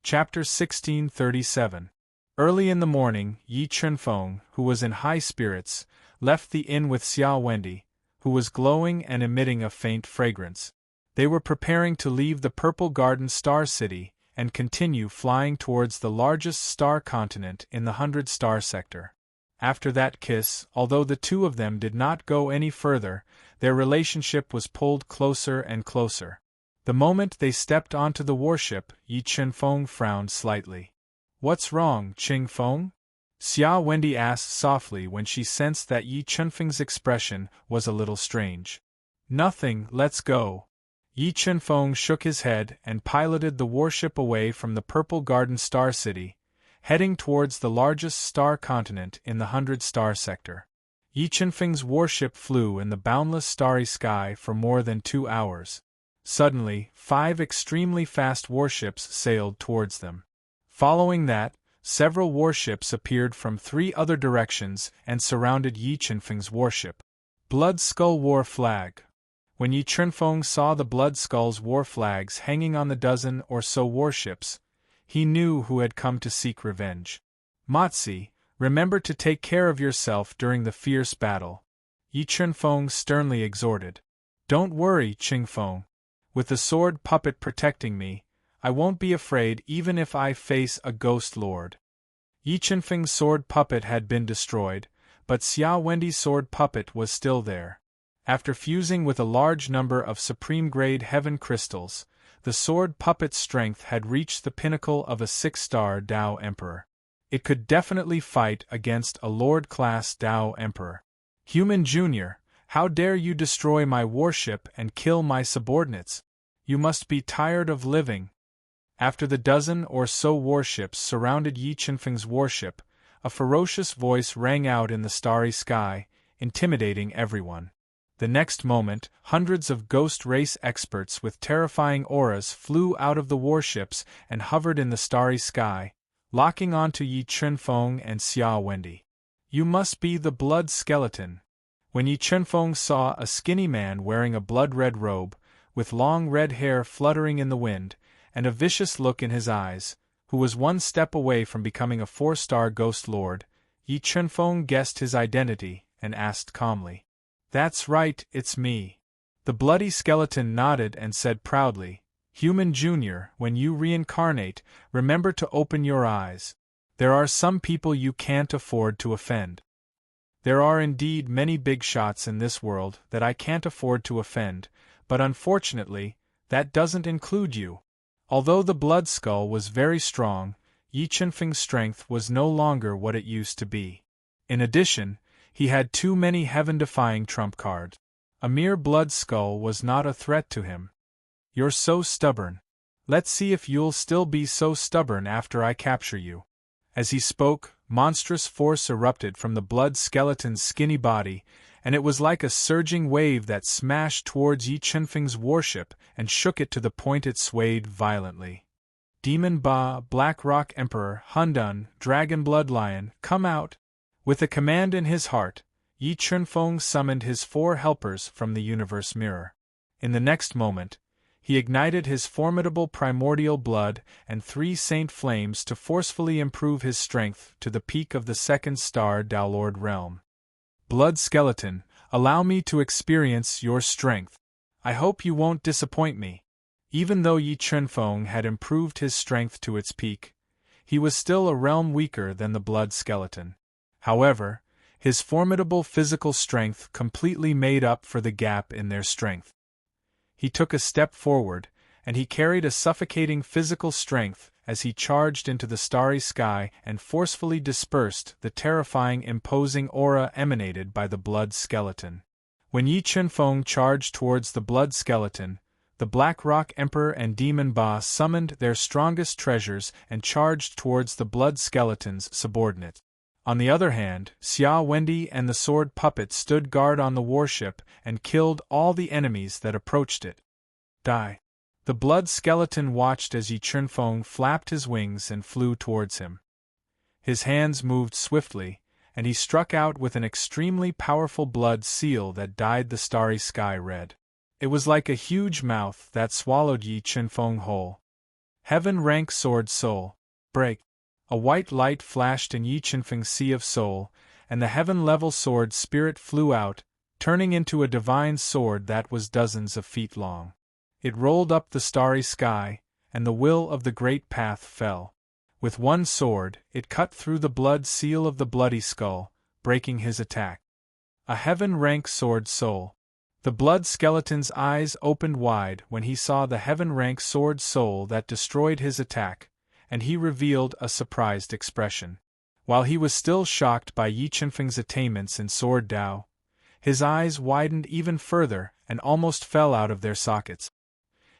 Chapter 1637. Early in the morning, Yi Chunfeng, who was in high spirits, left the inn with Xia Wendy, who was glowing and emitting a faint fragrance. They were preparing to leave the Purple Garden Star City and continue flying towards the largest star continent in the 100-star sector. After that kiss, although the two of them did not go any further, their relationship was pulled closer and closer. The moment they stepped onto the warship, Yi Chunfeng frowned slightly. "What's wrong, Chunfeng?" Xia Wendy asked softly when she sensed that Yi Chunfeng's expression was a little strange. "Nothing, let's go." Yi Chunfeng shook his head and piloted the warship away from the Purple Garden Star City, heading towards the largest star continent in the 100-star sector. Yi Chunfeng's warship flew in the boundless starry sky for more than 2 hours. Suddenly, 5 extremely fast warships sailed towards them. Following that, several warships appeared from 3 other directions and surrounded Yi Chunfeng's warship. Blood Skull War Flag. When Yi Chunfeng saw the Blood Skull's war flags hanging on the dozen or so warships, he knew who had come to seek revenge. Motzi, remember to take care of yourself during the fierce battle, Yi Chunfeng sternly exhorted. Don't worry, Chingfeng. With the sword puppet protecting me, I won't be afraid even if I face a ghost lord. Yi Chunfeng's sword puppet had been destroyed, but Xia Wendi's sword puppet was still there. After fusing with a large number of supreme-grade heaven crystals, the sword puppet's strength had reached the pinnacle of a 6-star Dao Emperor. It could definitely fight against a Lord-class Dao Emperor. Human Jr., how dare you destroy my warship and kill my subordinates? You must be tired of living. After the dozen or so warships surrounded Yi Chunfeng's warship, a ferocious voice rang out in the starry sky, intimidating everyone. The next moment, hundreds of ghost race experts with terrifying auras flew out of the warships and hovered in the starry sky, locking onto Yi Chunfeng and Xia Wendi. You must be the blood skeleton. When Yi Chunfeng saw a skinny man wearing a blood-red robe, with long red hair fluttering in the wind, and a vicious look in his eyes, who was 1 step away from becoming a 4-star ghost lord, Yi Chunfeng guessed his identity and asked calmly, "That's right, it's me." The bloody skeleton nodded and said proudly, "Human Jr., when you reincarnate, remember to open your eyes. There are some people you can't afford to offend." There are indeed many big shots in this world that I can't afford to offend, but unfortunately, that doesn't include you. Although the Blood Skull was very strong, Yi Chunfeng's strength was no longer what it used to be. In addition, he had too many heaven-defying trump cards. A mere Blood Skull was not a threat to him. You're so stubborn. Let's see if you'll still be so stubborn after I capture you. As he spoke, monstrous force erupted from the blood skeleton's skinny body, and it was like a surging wave that smashed towards Yi Chunfeng's warship and shook it to the point it swayed violently. Demon Ba, Black Rock Emperor, Hundun, Dragon Blood Lion, come out! With a command in his heart, Yi Chunfeng summoned his 4 helpers from the universe mirror. In the next moment, he ignited his formidable primordial blood and 3 saint flames to forcefully improve his strength to the peak of the 2nd-star Daolord realm. Blood Skeleton, allow me to experience your strength. I hope you won't disappoint me. Even though Yi Chunfeng had improved his strength to its peak, he was still a realm weaker than the Blood Skeleton. However, his formidable physical strength completely made up for the gap in their strength. He took a step forward, and he carried a suffocating physical strength as he charged into the starry sky and forcefully dispersed the terrifying imposing aura emanated by the Blood Skeleton. When Yi Chunfeng charged towards the Blood Skeleton, the Black Rock Emperor and Demon Ba summoned their strongest treasures and charged towards the Blood Skeleton's subordinate. On the other hand, Xia Wendi and the sword puppet stood guard on the warship and killed all the enemies that approached it. Die. The Blood Skeleton watched as Yi Chunfeng flapped his wings and flew towards him. His hands moved swiftly, and he struck out with an extremely powerful blood seal that dyed the starry sky red. It was like a huge mouth that swallowed Yi Chunfeng whole. Heaven Rank Sword Soul. Break. A white light flashed in Yi Chunfeng's sea of soul, and the heaven-level sword spirit flew out, turning into a divine sword that was dozens of feet long. It rolled up the starry sky, and the will of the great path fell. With one sword, it cut through the blood seal of the bloody skull, breaking his attack. A heaven-rank sword soul. The Blood Skeleton's eyes opened wide when he saw the heaven-rank sword soul that destroyed his attack, and he revealed a surprised expression. While he was still shocked by Yi Chunfeng's attainments in Sword Dao, his eyes widened even further and almost fell out of their sockets.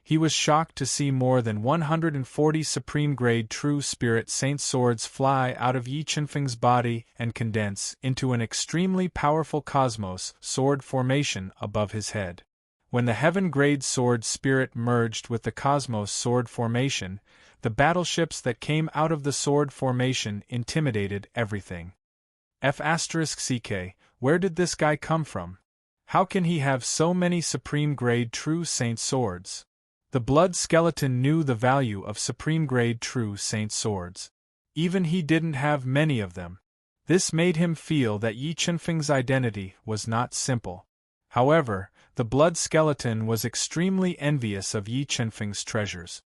He was shocked to see more than 140 supreme-grade true spirit saint swords fly out of Yi Qinfeng's body and condense into an extremely powerful cosmos sword formation above his head. When the heaven-grade sword spirit merged with the cosmos sword formation, the battleships that came out of the sword formation intimidated everything. F***ck, where did this guy come from? How can he have so many supreme-grade true saint swords? The blood skeleton knew the value of supreme-grade true saint swords. Even he didn't have many of them. This made him feel that Yi Qinfeng's identity was not simple. However, the blood skeleton was extremely envious of Yi Qinfeng's treasures.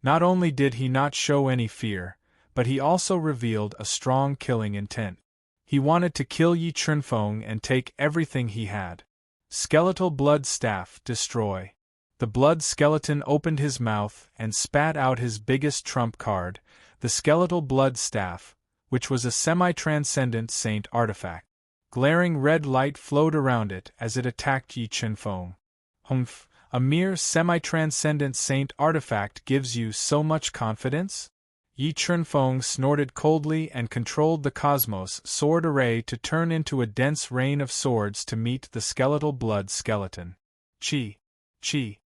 Not only did he not show any fear, but he also revealed a strong killing intent. He wanted to kill Yi Qinfeng and take everything he had. Skeletal blood staff, destroy. The blood skeleton opened his mouth and spat out his biggest trump card, the skeletal blood staff, which was a semi-transcendent saint artifact. Glaring red light flowed around it as it attacked Yi Qinfeng. Humph, a mere semi-transcendent saint artifact gives you so much confidence? Yi Qinfeng snorted coldly and controlled the cosmos sword array to turn into a dense rain of swords to meet the skeletal blood skeleton. Chi. Chi.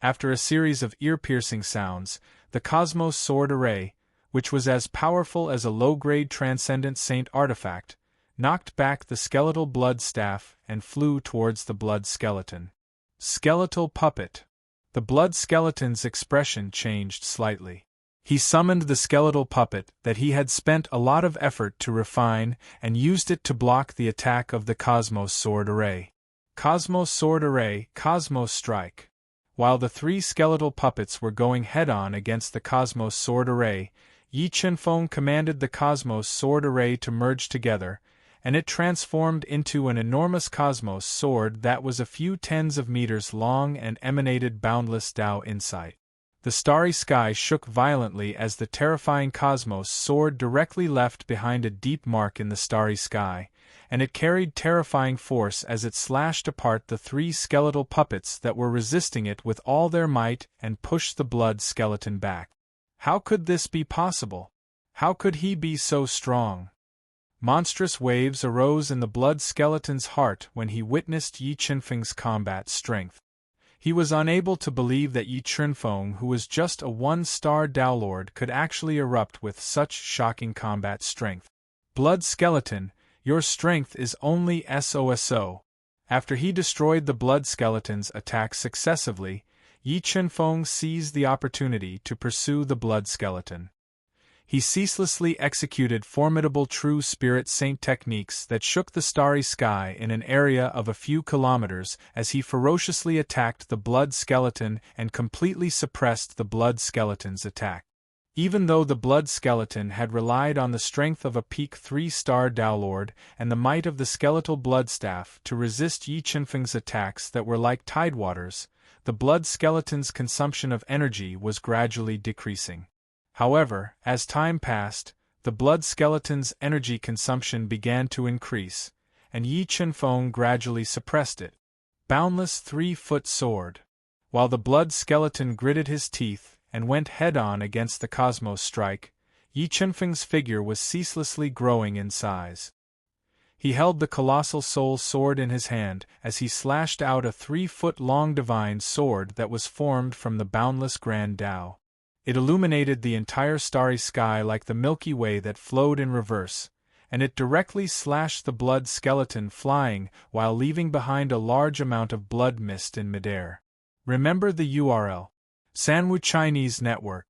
After a series of ear-piercing sounds, the cosmos sword array, which was as powerful as a low-grade transcendent saint artifact, knocked back the skeletal blood staff and flew towards the blood skeleton. Skeletal puppet. The blood skeleton's expression changed slightly. He summoned the skeletal puppet that he had spent a lot of effort to refine and used it to block the attack of the cosmos sword array. Cosmos sword array, cosmos strike. While the three skeletal puppets were going head-on against the cosmos sword array, Yi Qinfeng commanded the cosmos sword array to merge together, and it transformed into an enormous cosmos sword that was a few tens of meters long and emanated boundless Tao insight. The starry sky shook violently as the terrifying cosmos sword directly left behind a deep mark in the starry sky, and it carried terrifying force as it slashed apart the three skeletal puppets that were resisting it with all their might and pushed the blood skeleton back. How could this be possible? How could he be so strong? Monstrous waves arose in the blood skeleton's heart when he witnessed Yi Qinfeng's combat strength. He was unable to believe that Yi Qinfeng, who was just a one-star Tao Lord, could actually erupt with such shocking combat strength. Blood skeleton, your strength is only SOSO. After he destroyed the blood skeleton's attacks successively, Yi Qinfeng seized the opportunity to pursue the blood skeleton. He ceaselessly executed formidable true spirit saint techniques that shook the starry sky in an area of a few kilometers as he ferociously attacked the blood skeleton and completely suppressed the blood skeleton's attack. Even though the blood skeleton had relied on the strength of a peak 3-star Tao Lord and the might of the skeletal blood staff to resist Yi Qinfeng's attacks that were like tidewaters, the blood skeleton's consumption of energy was gradually decreasing. However, as time passed, the blood skeleton's energy consumption began to increase, and Yi Qinfeng gradually suppressed it. Boundless 3-foot sword. While the blood skeleton gritted his teeth and went head-on against the cosmos strike, Yi Qinfeng's figure was ceaselessly growing in size. He held the colossal soul sword in his hand as he slashed out a 3-foot-long divine sword that was formed from the boundless Grand Tao. It illuminated the entire starry sky like the Milky Way that flowed in reverse, and it directly slashed the blood skeleton flying while leaving behind a large amount of blood mist in midair. Remember the URL. Sanwu Chinese Network.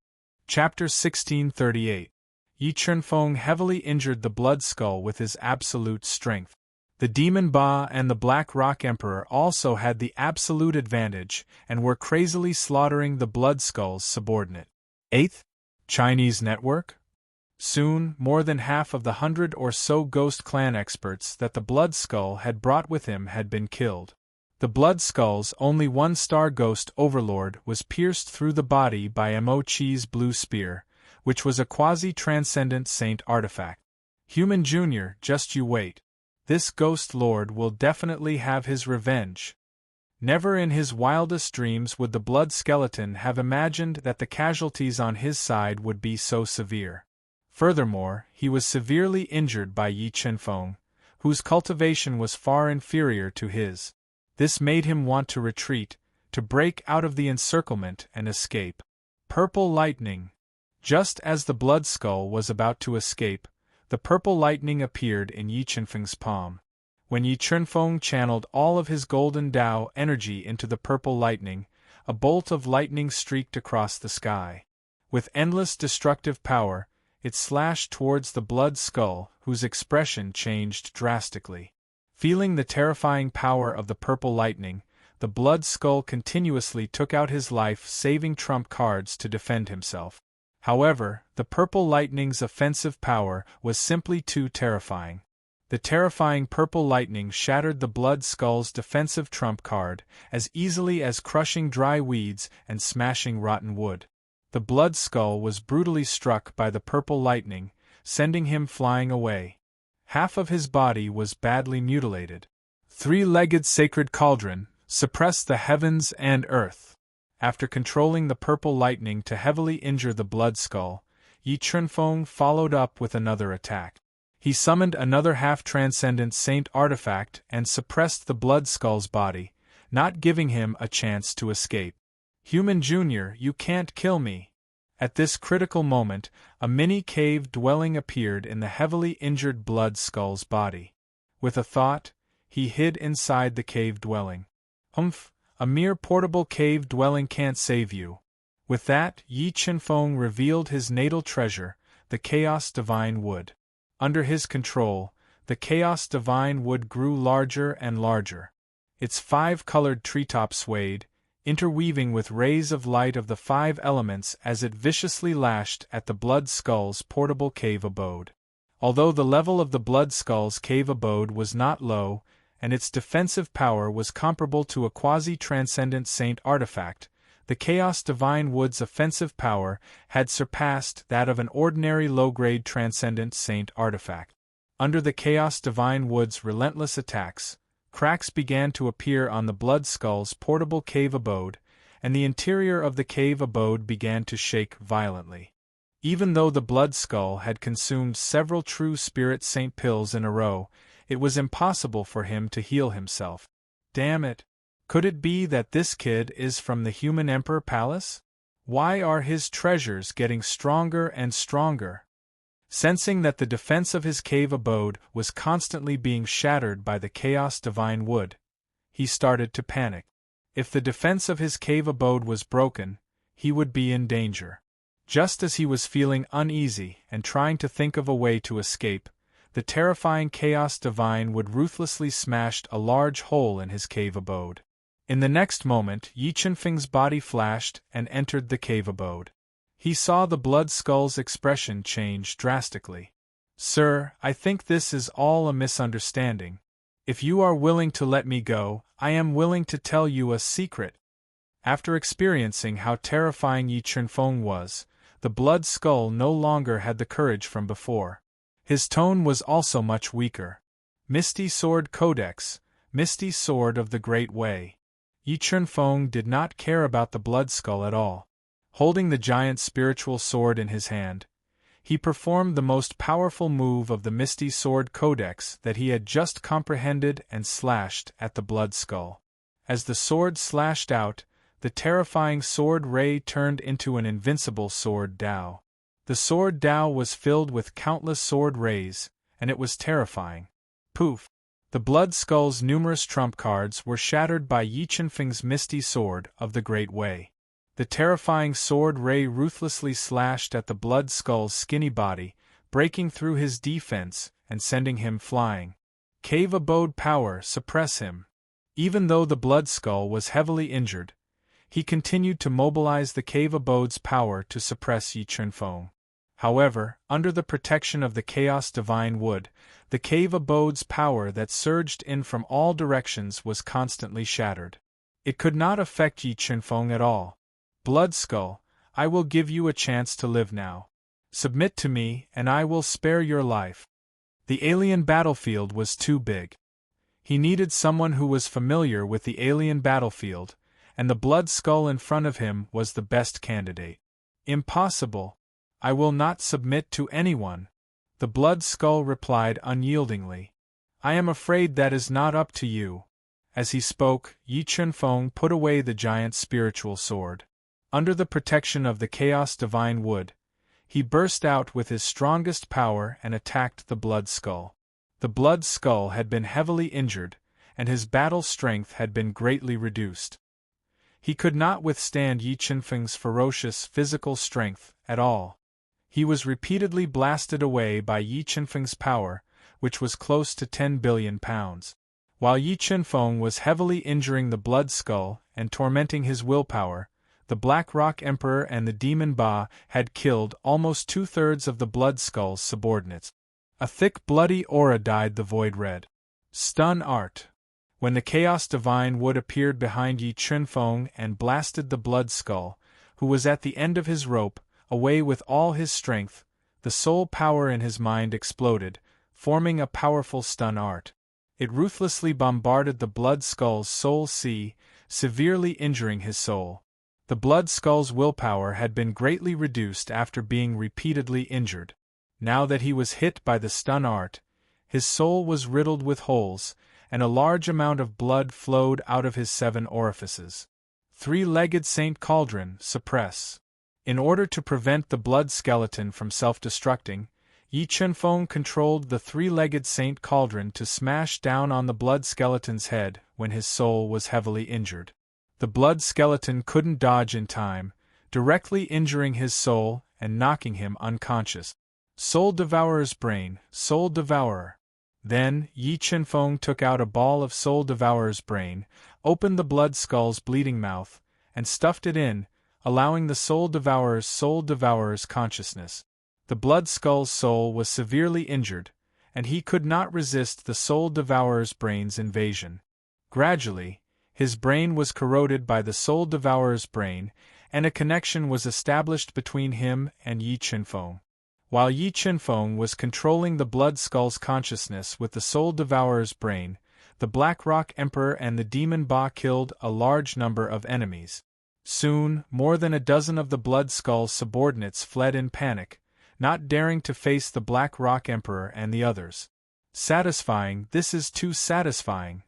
Chapter 1638. Yi Qinfeng heavily injured the blood skull with his absolute strength. The Demon Ba and the Black Rock Emperor also had the absolute advantage and were crazily slaughtering the blood skull's subordinate. 8th Chinese Network? Soon, more than half of the 100 or so Ghost Clan experts that the Blood Skull had brought with him had been killed. The Blood Skull's only 1-star Ghost Overlord was pierced through the body by Mo Chi's blue spear, which was a quasi-transcendent saint artifact. Human Jr., just you wait. This Ghost Lord will definitely have his revenge. Never in his wildest dreams would the blood skeleton have imagined that the casualties on his side would be so severe. Furthermore, he was severely injured by Yi Chenfeng, whose cultivation was far inferior to his. This made him want to retreat, to break out of the encirclement and escape. Purple lightning. Just as the blood skull was about to escape, the purple lightning appeared in Yi Chenfeng's palm. When Yi Chenfeng channeled all of his golden Tao energy into the purple lightning, a bolt of lightning streaked across the sky. With endless destructive power, it slashed towards the blood skull, whose expression changed drastically. Feeling the terrifying power of the purple lightning, the blood skull continuously took out his life-saving trump cards to defend himself. However, the purple lightning's offensive power was simply too terrifying. The terrifying purple lightning shattered the blood skull's defensive trump card as easily as crushing dry weeds and smashing rotten wood. The blood skull was brutally struck by the purple lightning, sending him flying away. Half of his body was badly mutilated. Three-legged sacred cauldron, suppress the heavens and earth. After controlling the purple lightning to heavily injure the blood skull, Yi Chenfeng followed up with another attack. He summoned another half-transcendent saint artifact and suppressed the blood skull's body, not giving him a chance to escape. Human Jr., you can't kill me. At this critical moment, a mini cave dwelling appeared in the heavily injured blood skull's body. With a thought, he hid inside the cave dwelling. Humph, a mere portable cave dwelling can't save you. With that, Yi Chenfeng revealed his natal treasure, the Chaos Divine Wood. Under his control, the Chaos Divine Wood grew larger and larger. Its 5-colored treetops swayed, interweaving with rays of light of the 5 elements as it viciously lashed at the blood skull's portable cave abode. Although the level of the blood skull's cave abode was not low, and its defensive power was comparable to a quasi-transcendent saint artifact, the Chaos Divine Wood's offensive power had surpassed that of an ordinary low-grade transcendent saint artifact. Under the Chaos Divine Wood's relentless attacks, cracks began to appear on the blood skull's portable cave abode, and the interior of the cave abode began to shake violently. Even though the blood skull had consumed several true spirit saint pills in a row, it was impossible for him to heal himself. Damn it! Could it be that this kid is from the Human Emperor Palace? Why are his treasures getting stronger and stronger? Sensing that the defense of his cave abode was constantly being shattered by the Chaos Divine Wood, he started to panic. If the defense of his cave abode was broken, he would be in danger. Just as he was feeling uneasy and trying to think of a way to escape, the terrifying Chaos Divine Wood ruthlessly smashed a large hole in his cave abode. In the next moment, Yi Chenfeng's body flashed and entered the cave abode. He saw the blood skull's expression change drastically. Sir, I think this is all a misunderstanding. If you are willing to let me go, I am willing to tell you a secret. After experiencing how terrifying Yi Chenfeng was, the blood skull no longer had the courage from before. His tone was also much weaker. Misty Sword Codex, Misty Sword of the Great Way. Yi Chenfeng did not care about the blood skull at all. Holding the giant spiritual sword in his hand, he performed the most powerful move of the Misty Sword Codex that he had just comprehended and slashed at the blood skull. As the sword slashed out, the terrifying sword ray turned into an invincible sword Tao. The sword Tao was filled with countless sword rays, and it was terrifying. Poof! The blood skull's numerous trump cards were shattered by Yi Chenfeng's Misty Sword of the Great Way. The terrifying sword ray ruthlessly slashed at the blood skull's skinny body, breaking through his defense and sending him flying. Cave abode power, suppress him. Even though the blood skull was heavily injured, he continued to mobilize the cave abode's power to suppress Yi Chenfeng. However, under the protection of the Chaos Divine Wood, the cave abode's power that surged in from all directions was constantly shattered. It could not affect Yi Chenfeng at all. Blood Skull, I will give you a chance to live now. Submit to me, and I will spare your life. The alien battlefield was too big. He needed someone who was familiar with the alien battlefield, and the blood skull in front of him was the best candidate. Impossible. I will not submit to anyone, the blood skull replied unyieldingly. I am afraid that is not up to you. As he spoke, Yi Chunfeng put away the giant spiritual sword. Under the protection of the Chaos Divine Wood, he burst out with his strongest power and attacked the blood skull. The blood skull had been heavily injured, and his battle strength had been greatly reduced. He could not withstand Yi Chunfeng's ferocious physical strength at all. He was repeatedly blasted away by Yi Chunfeng's power, which was close to 10 billion pounds. While Yi Chunfeng was heavily injuring the blood skull and tormenting his willpower, the Black Rock Emperor and the Demon Ba had killed almost 2/3 of the blood skull's subordinates. A thick bloody aura dyed the void red. Stun art. When the Chaos Divine Wood appeared behind Yi Chunfeng and blasted the blood skull, who was at the end of his rope, away with all his strength, the soul power in his mind exploded, forming a powerful stun art. It ruthlessly bombarded the blood skull's soul sea, severely injuring his soul. The blood skull's willpower had been greatly reduced after being repeatedly injured. Now that he was hit by the stun art, his soul was riddled with holes, and a large amount of blood flowed out of his 7 orifices. Three-legged Saint Cauldron, suppress. In order to prevent the blood skeleton from self-destructing, Yi Chunfeng controlled the three-legged Saint Cauldron to smash down on the blood skeleton's head when his soul was heavily injured. The blood skeleton couldn't dodge in time, directly injuring his soul and knocking him unconscious. Soul Devourer's brain, Soul Devourer. Then, Yi Chunfeng took out a ball of Soul Devourer's brain, opened the blood skull's bleeding mouth, and stuffed it in, allowing the Soul Devourer's consciousness. The blood skull's soul was severely injured, and he could not resist the Soul Devourer's brain's invasion. Gradually, his brain was corroded by the Soul Devourer's brain, and a connection was established between him and Yi Chunfeng. While Yi Chunfeng was controlling the blood skull's consciousness with the Soul Devourer's brain, the Black Rock Emperor and the Demon Ba killed a large number of enemies. Soon, more than a dozen of the blood skull's subordinates fled in panic, not daring to face the Black Rock Emperor and the others. Satisfying, this is too satisfying.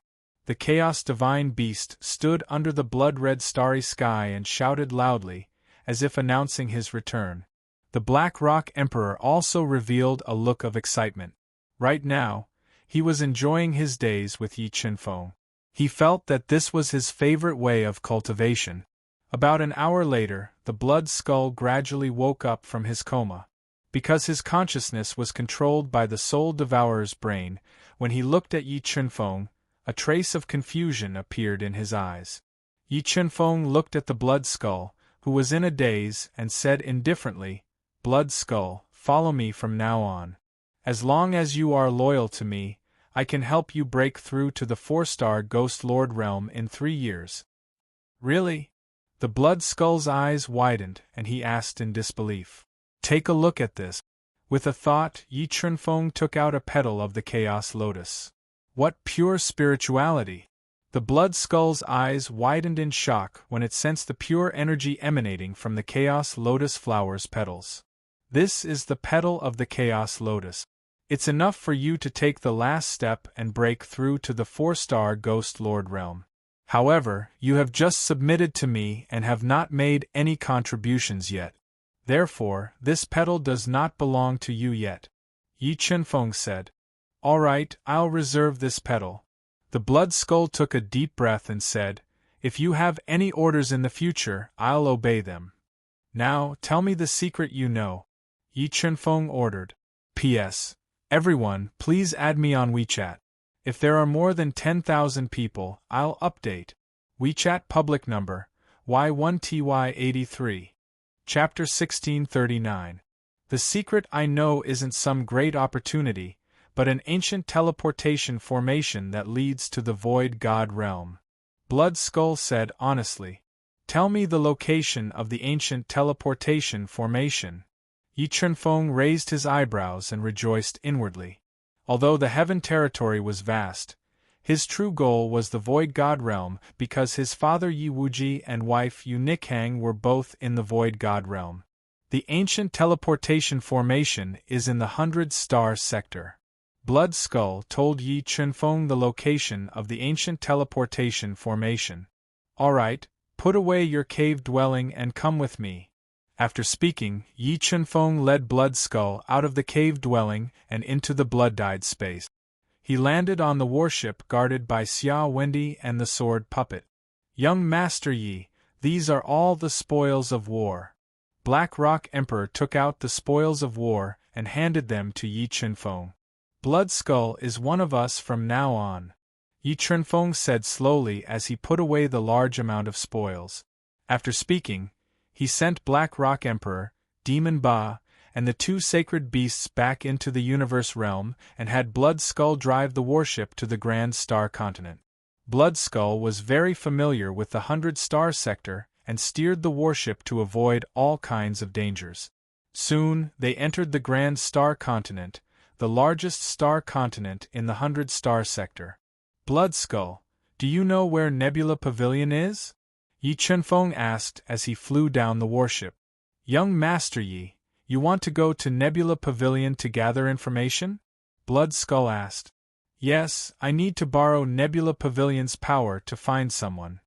The Chaos Divine Beast stood under the blood-red starry sky and shouted loudly, as if announcing his return. The Black Rock Emperor also revealed a look of excitement. Right now, he was enjoying his days with Yi Chunfeng. He felt that this was his favorite way of cultivation. About an hour later, the blood skull gradually woke up from his coma. Because his consciousness was controlled by the Soul Devourer's brain, when he looked at Yi Chunfeng, a trace of confusion appeared in his eyes. Yi Chunfeng looked at the blood skull, who was in a daze, and said indifferently, "Blood skull, follow me from now on. As long as you are loyal to me, I can help you break through to the 4-star Ghost Lord realm in 3 years." Really? The blood skull's eyes widened, and he asked in disbelief. Take a look at this. With a thought, Yi Chunfeng took out a petal of the Chaos Lotus. What pure spirituality! The blood skull's eyes widened in shock when it sensed the pure energy emanating from the Chaos Lotus flower's petals. This is the petal of the Chaos Lotus. It's enough for you to take the last step and break through to the 4-star Ghost Lord realm. However, you have just submitted to me and have not made any contributions yet. Therefore, this petal does not belong to you yet. Yi Chunfeng said. All right, I'll reserve this petal. The blood skull took a deep breath and said, If you have any orders in the future, I'll obey them. Now, tell me the secret you know. Yi Chunfeng ordered. P.S. Everyone, please add me on WeChat. If there are more than 10,000 people, I'll update. WeChat public number, Y1TY83. Chapter 1639. The secret I know isn't some great opportunity, but an ancient teleportation formation that leads to the Void God realm. Blood Skull said honestly. Tell me the location of the ancient teleportation formation. Yi Chunfeng raised his eyebrows and rejoiced inwardly. Although the heaven territory was vast, His true goal was the Void God realm because his father Yi Wuji and wife Yu Nikhang were both in the Void God realm. The ancient teleportation formation is in the 100-star sector. Blood Skull told Yi Chunfeng the location of the ancient teleportation formation. Alright, put away your cave dwelling and come with me. After speaking, Yi Chunfeng led Blood Skull out of the cave dwelling and into the blood-dyed space. He landed on the warship guarded by Xia Wendy and the sword puppet. Young Master Yi, these are all the spoils of war. Black Rock Emperor took out the spoils of war and handed them to Yi Chunfeng. Blood Skull is one of us from now on, Yi Chunfeng said slowly as he put away the large amount of spoils. After speaking, he sent Black Rock Emperor, Demon Ba, and the two sacred beasts back into the universe realm and had Blood Skull drive the warship to the Grand Star Continent. Blood Skull was very familiar with the 100-star sector and steered the warship to avoid all kinds of dangers. Soon, they entered the Grand Star Continent, the largest star continent in the 100-star sector. Blood Skull, do you know where Nebula Pavilion is? Yi Chunfeng asked as he flew down the warship. Young Master Yi, you want to go to Nebula Pavilion to gather information? Blood Skull asked. Yes, I need to borrow Nebula Pavilion's power to find someone.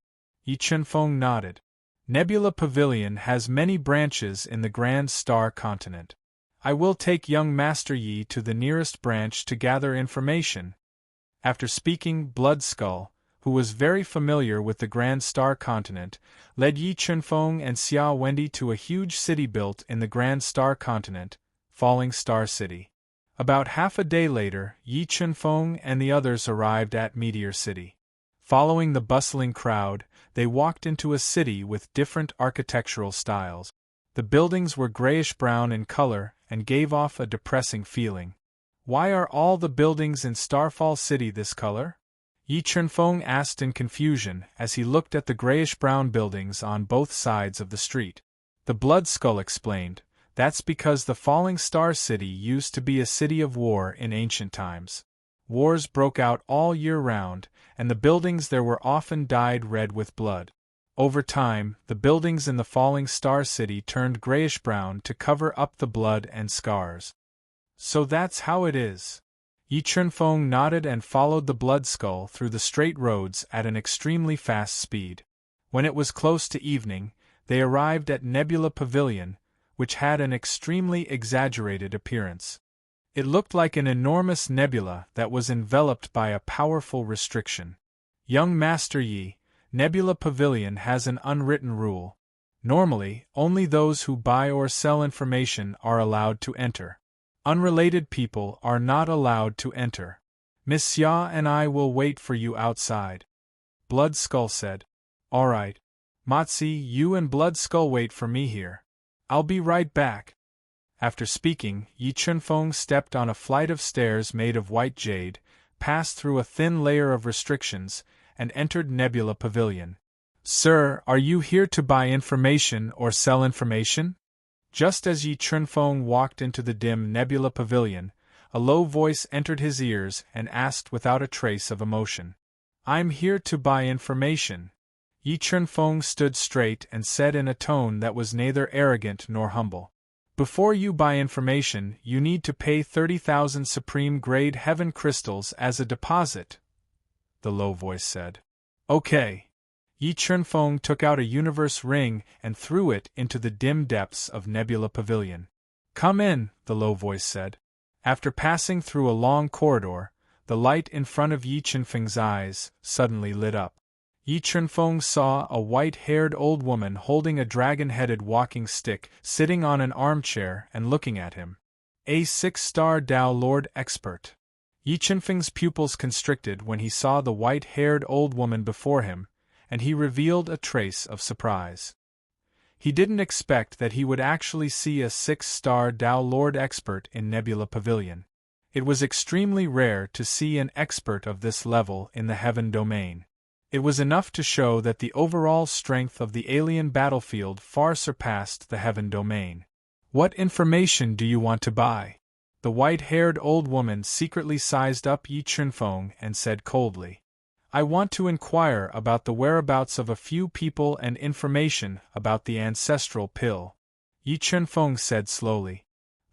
Yi Chunfeng nodded. Nebula Pavilion has many branches in the Grand Star Continent. I will take young Master Yi to the nearest branch to gather information. After speaking, Blood Skull, who was very familiar with the Grand Star Continent, led Yi Chunfeng and Xia Wendy to a huge city built in the Grand Star Continent, Falling Star City. About half a day later, Yi Chunfeng and the others arrived at Meteor City. Following the bustling crowd, they walked into a city with different architectural styles. The buildings were grayish-brown in color and gave off a depressing feeling. Why are all the buildings in Starfall City this color? Yi Chunfeng asked in confusion as he looked at the grayish-brown buildings on both sides of the street. The Blood Skull explained, that's because the Falling Star City used to be a city of war in ancient times. Wars broke out all year round, and the buildings there were often dyed red with blood. Over time, the buildings in the Falling Star City turned grayish-brown to cover up the blood and scars. So that's how it is. Yi Chunfeng nodded and followed the Blood Skull through the straight roads at an extremely fast speed. When it was close to evening, they arrived at Nebula Pavilion, which had an extremely exaggerated appearance. It looked like an enormous nebula that was enveloped by a powerful restriction. Young Master Yi, Nebula Pavilion has an unwritten rule. Normally, only those who buy or sell information are allowed to enter. Unrelated people are not allowed to enter. Miss Xia and I will wait for you outside. Blood Skull said. All right. Matzi, you and Blood Skull wait for me here. I'll be right back. After speaking, Yi Chunfeng stepped on a flight of stairs made of white jade, passed through a thin layer of restrictions, and entered Nebula Pavilion. Sir, are you here to buy information or sell information? Just as Yi Chunfeng walked into the dim Nebula Pavilion, a low voice entered his ears and asked without a trace of emotion. I'm here to buy information. Yi Chunfeng stood straight and said in a tone that was neither arrogant nor humble. Before you buy information, you need to pay 30,000 supreme-grade heaven crystals as a deposit, the low voice said. Okay. Yi Chunfeng took out a universe ring and threw it into the dim depths of Nebula Pavilion. Come in, the low voice said. After passing through a long corridor, the light in front of Yi Chunfeng's eyes suddenly lit up. Yi Chunfeng saw a white-haired old woman holding a dragon-headed walking stick, sitting on an armchair and looking at him. A 6-star Tao Lord expert. Yi Chunfeng's pupils constricted when he saw the white-haired old woman before him, and he revealed a trace of surprise. He didn't expect that he would actually see a 6-star Tao Lord expert in Nebula Pavilion. It was extremely rare to see an expert of this level in the Heaven Domain. It was enough to show that the overall strength of the alien battlefield far surpassed the Heaven Domain. What information do you want to buy? The white-haired old woman secretly sized up Yi Chunfeng and said coldly. I want to inquire about the whereabouts of a few people and information about the ancestral pill, Yi Chunfeng said slowly.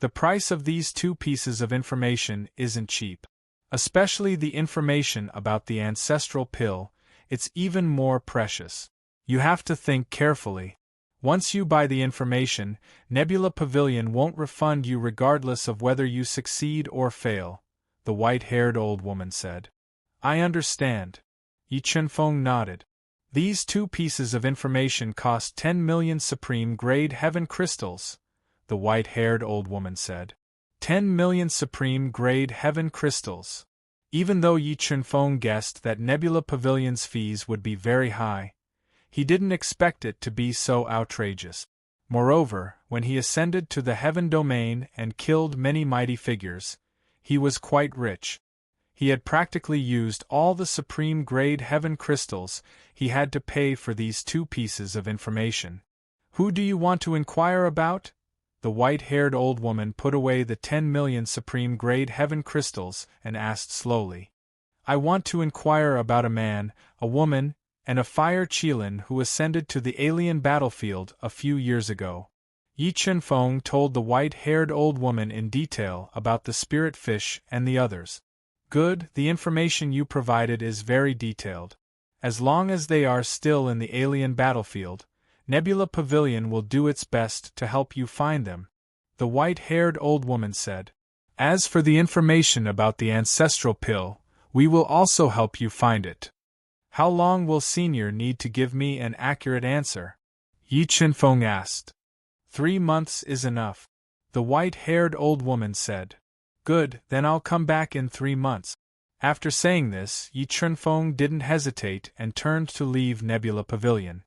The price of these 2 pieces of information isn't cheap. Especially the information about the ancestral pill, it's even more precious. You have to think carefully. Once you buy the information, Nebula Pavilion won't refund you regardless of whether you succeed or fail, the white-haired old woman said. I understand. Yi Chunfeng nodded. These 2 pieces of information cost 10 million supreme-grade heaven crystals, the white-haired old woman said. 10 million supreme-grade heaven crystals. Even though Yi Chunfeng guessed that Nebula Pavilion's fees would be very high, he didn't expect it to be so outrageous. Moreover, when he ascended to the heaven domain and killed many mighty figures, he was quite rich. He had practically used all the supreme-grade heaven crystals he had to pay for these 2 pieces of information. Who do you want to inquire about? The white-haired old woman put away the 10 million supreme-grade heaven crystals and asked slowly. I want to inquire about a man, a woman, and a fire Qilin who ascended to the alien battlefield a few years ago. Yi Chunfeng told the white-haired old woman in detail about the spirit fish and the others. Good, the information you provided is very detailed. As long as they are still in the alien battlefield, Nebula Pavilion will do its best to help you find them, the white-haired old woman said. As for the information about the ancestral pill, we will also help you find it. How long will Senior need to give me an accurate answer? Yi Chunfeng asked. 3 months is enough, the white-haired old woman said. Good, then I'll come back in 3 months. After saying this, Yi Chunfeng didn't hesitate and turned to leave Nebula Pavilion.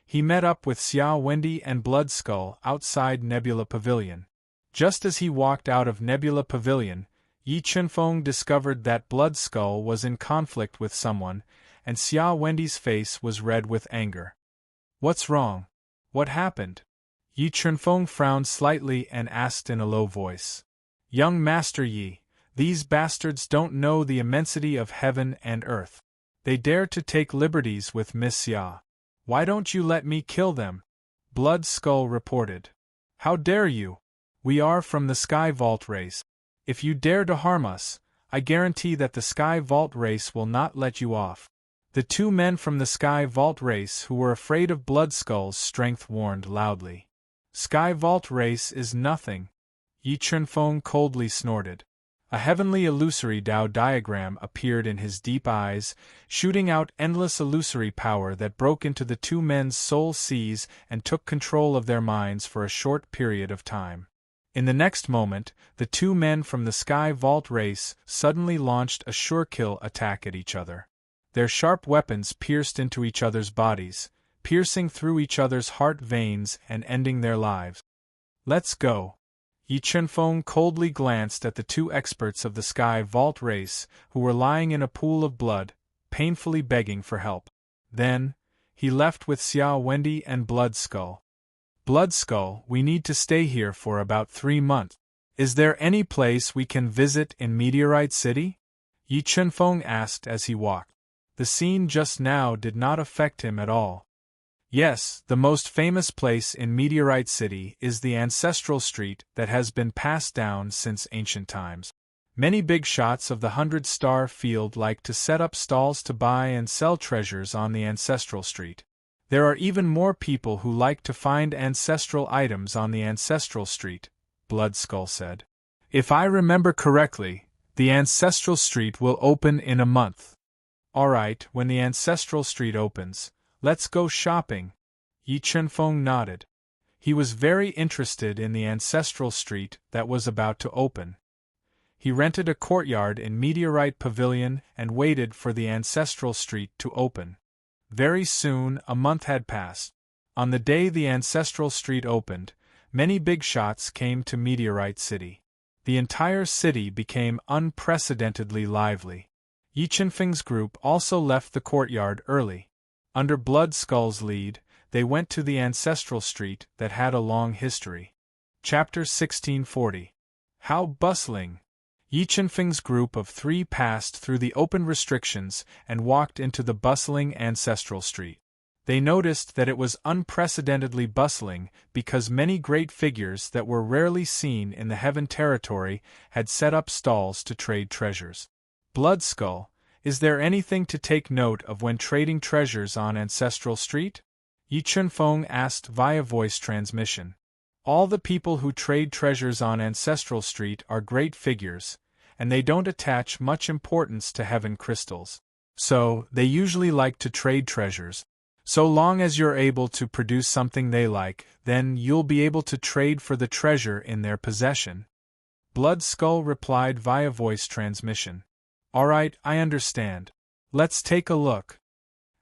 He met up with Xia Wendy and Bloodskull outside Nebula Pavilion. Just as he walked out of Nebula Pavilion, Yi Chunfeng discovered that Bloodskull was in conflict with someone, and Xia Wendy's face was red with anger. What's wrong? What happened? Yi Chunfeng frowned slightly and asked in a low voice. Young Master Yi, these bastards don't know the immensity of heaven and earth. They dare to take liberties with Miss Xia. Why don't you let me kill them? Bloodskull reported. How dare you? We are from the Sky Vault race. If you dare to harm us, I guarantee that the Sky Vault race will not let you off. The 2 men from the Sky Vault race who were afraid of Bloodskull's strength warned loudly. Sky Vault race is nothing. Yi Chunfeng coldly snorted. A heavenly illusory Tao diagram appeared in his deep eyes, shooting out endless illusory power that broke into the 2 men's soul seas and took control of their minds for a short period of time. In the next moment, the 2 men from the Sky Vault race suddenly launched a sure-kill attack at each other. Their sharp weapons pierced into each other's bodies, piercing through each other's heart veins and ending their lives. Let's go. Yi Chunfeng coldly glanced at the 2 experts of the Sky Vault race who were lying in a pool of blood, painfully begging for help. Then, he left with Xia Wendy and Bloodskull. Bloodskull, we need to stay here for about 3 months. Is there any place we can visit in Meteorite City? Yi Chunfeng asked as he walked. The scene just now did not affect him at all. Yes, the most famous place in Meteorite City is the ancestral street that has been passed down since ancient times. Many big shots of the 100-star field like to set up stalls to buy and sell treasures on the ancestral street. There are even more people who like to find ancestral items on the ancestral street, Bloodskull said. If I remember correctly, the ancestral street will open in a month. Alright, when the ancestral street opens, let's go shopping. Yi Chunfeng nodded. He was very interested in the ancestral street that was about to open. He rented a courtyard in Meteorite Pavilion and waited for the ancestral street to open. Very soon, a month had passed. On the day the ancestral street opened, many big shots came to Meteorite City. The entire city became unprecedentedly lively. Yi Chunfeng's group also left the courtyard early. Under Bloodskull's lead, they went to the ancestral street that had a long history. Chapter 1640. How bustling! Yi Qianfeng's group of 3 passed through the open restrictions and walked into the bustling ancestral street. They noticed that it was unprecedentedly bustling because many great figures that were rarely seen in the Heaven territory had set up stalls to trade treasures. Bloodskull, is there anything to take note of when trading treasures on Ancestral Street? Yi Qianfeng asked via voice transmission. All the people who trade treasures on Ancestral Street are great figures, and they don't attach much importance to Heaven crystals. So, they usually like to trade treasures. So long as you're able to produce something they like, then you'll be able to trade for the treasure in their possession. Bloodskull replied via voice transmission. Alright, I understand. Let's take a look.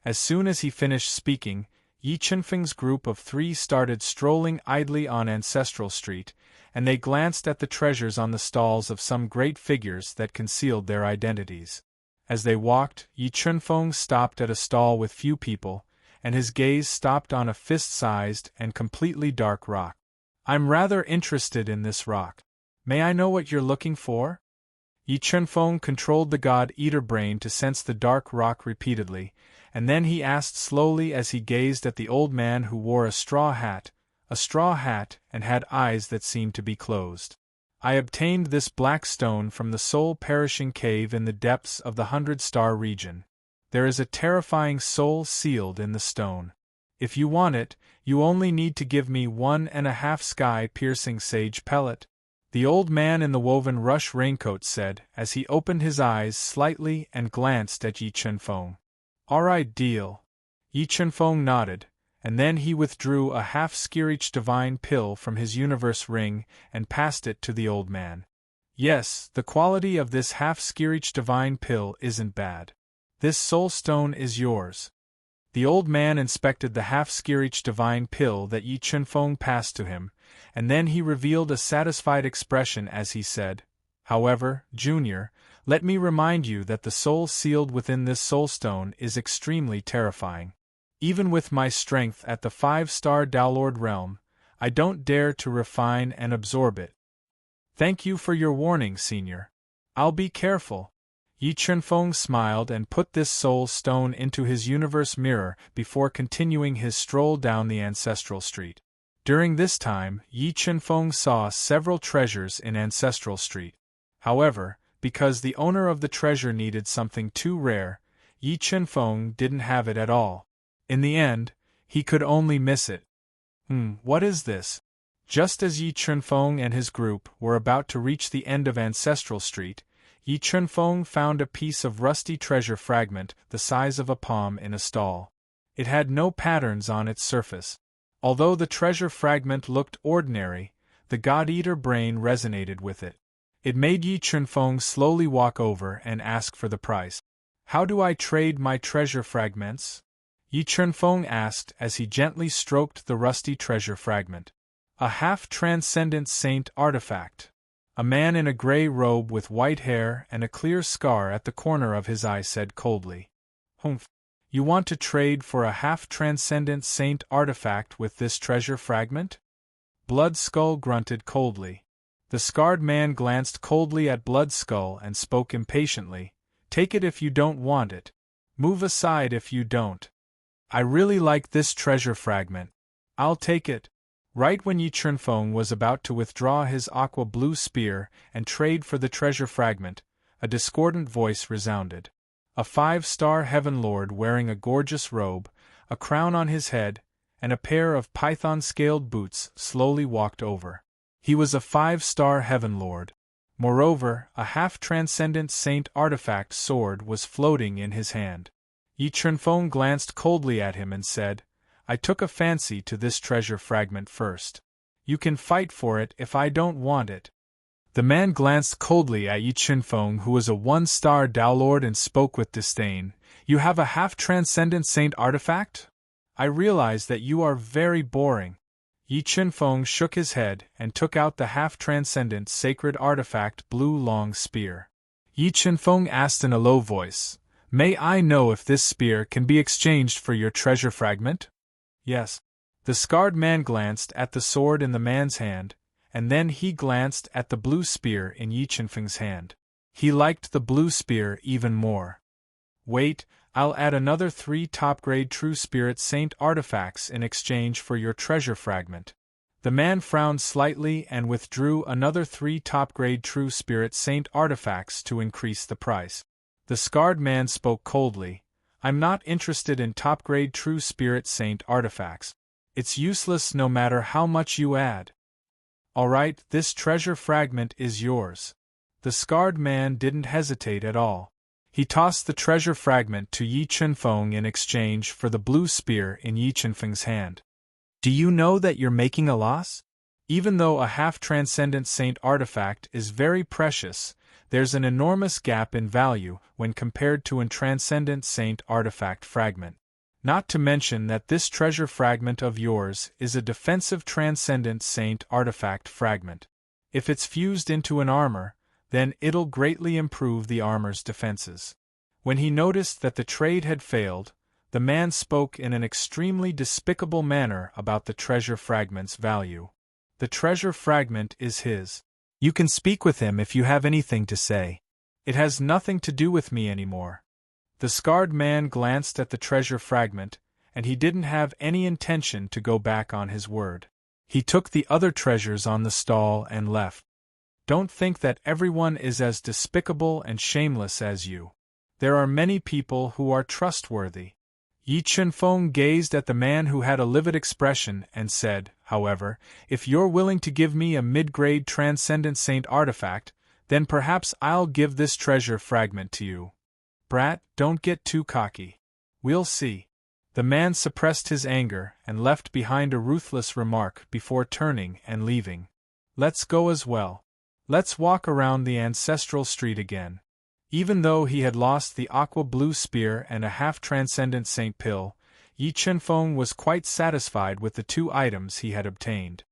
As soon as he finished speaking, Yi Qianfeng's group of 3 started strolling idly on Ancestral Street, and they glanced at the treasures on the stalls of some great figures that concealed their identities. As they walked, Yi Qianfeng stopped at a stall with few people, and his gaze stopped on a fist-sized and completely dark rock. I'm rather interested in this rock. May I know what you're looking for? Yi Qianfeng controlled the God-Eater brain to sense the dark rock repeatedly, and then he asked slowly as he gazed at the old man who wore a straw hat and had eyes that seemed to be closed. I obtained this black stone from the soul-perishing cave in the depths of the 100-star region. There is a terrifying soul sealed in the stone. If you want it, you only need to give me 1.5 sky-piercing sage pellet. The old man in the woven rush raincoat said, as he opened his eyes slightly and glanced at Yi Qianfeng. Alright, deal. Yi Qianfeng nodded, and then he withdrew a half-skirich divine pill from his universe ring and passed it to the old man. Yes, the quality of this half-skirich divine pill isn't bad. This soul stone is yours. The old man inspected the half-skirich divine pill that Yi Qianfeng passed to him, and then he revealed a satisfied expression as he said, However, Junior, let me remind you that the soul sealed within this soul stone is extremely terrifying. Even with my strength at the 5-star Downlord realm, I don't dare to refine and absorb it. Thank you for your warning, Senior. I'll be careful. Yi Qianfeng smiled and put this soul stone into his universe mirror before continuing his stroll down the Ancestral Street. During this time, Yi Qianfeng saw several treasures in Ancestral Street. However, because the owner of the treasure needed something too rare, Yi Qianfeng didn't have it at all. In the end, he could only miss it. What is this? Just as Yi Qianfeng and his group were about to reach the end of Ancestral Street, Yi Qianfeng found a piece of rusty treasure fragment the size of a palm in a stall. It had no patterns on its surface. Although the treasure fragment looked ordinary, the God-Eater brain resonated with it. It made Yi Qianfeng slowly walk over and ask for the price. How do I trade my treasure fragments? Yi Qianfeng asked as he gently stroked the rusty treasure fragment. A half-transcendent saint artifact. A man in a gray robe with white hair and a clear scar at the corner of his eye said coldly. Humph. You want to trade for a half-transcendent saint artifact with this treasure fragment? Bloodskull grunted coldly. The scarred man glanced coldly at Bloodskull and spoke impatiently. Take it if you don't want it. Move aside if you don't. I really like this treasure fragment. I'll take it. Right when Yi Qianfeng was about to withdraw his aqua-blue spear and trade for the treasure fragment, a discordant voice resounded. A 5-star Heaven Lord wearing a gorgeous robe, a crown on his head, and a pair of python-scaled boots slowly walked over. He was a 5-star Heaven Lord. Moreover, a half-transcendent saint artifact sword was floating in his hand. Yi Qianfeng glanced coldly at him and said, I took a fancy to this treasure fragment first. You can fight for it if I don't want it. The man glanced coldly at Yi Qianfeng, who was a 1-star Downlord, and spoke with disdain. You have a half-transcendent saint artifact? I realize that you are very boring. Yi Qianfeng shook his head and took out the half-transcendent sacred artifact blue long spear. Yi Qianfeng asked in a low voice, May I know if this spear can be exchanged for your treasure fragment? Yes. The scarred man glanced at the sword in the man's hand, and then he glanced at the blue spear in Yi Qianfeng's hand. He liked the blue spear even more. Wait, I'll add another 3 top-grade True Spirit Saint artifacts in exchange for your treasure fragment. The man frowned slightly and withdrew another 3 top-grade True Spirit Saint artifacts to increase the price. The scarred man spoke coldly. I'm not interested in top-grade True Spirit Saint artifacts. It's useless no matter how much you add. Alright, this treasure fragment is yours. The scarred man didn't hesitate at all. He tossed the treasure fragment to Yi Qianfeng in exchange for the blue spear in Yi Qianfeng's hand. Do you know that you're making a loss? Even though a half-transcendent saint artifact is very precious, there's an enormous gap in value when compared to a transcendent saint artifact fragment. Not to mention that this treasure fragment of yours is a defensive transcendent saint artifact fragment. If it's fused into an armor, then it'll greatly improve the armor's defenses. When he noticed that the trade had failed, the man spoke in an extremely despicable manner about the treasure fragment's value. The treasure fragment is his. You can speak with him if you have anything to say. It has nothing to do with me anymore. The scarred man glanced at the treasure fragment, and he didn't have any intention to go back on his word. He took the other treasures on the stall and left. Don't think that everyone is as despicable and shameless as you. There are many people who are trustworthy. Yi Qianfeng gazed at the man who had a livid expression and said, however, if you're willing to give me a mid-grade transcendent saint artifact, then perhaps I'll give this treasure fragment to you. Brat, don't get too cocky. We'll see. The man suppressed his anger and left behind a ruthless remark before turning and leaving. Let's go as well. Let's walk around the ancestral street again. Even though he had lost the aqua blue spear and a half-transcendent saint pill, Yi Qianfeng was quite satisfied with the 2 items he had obtained.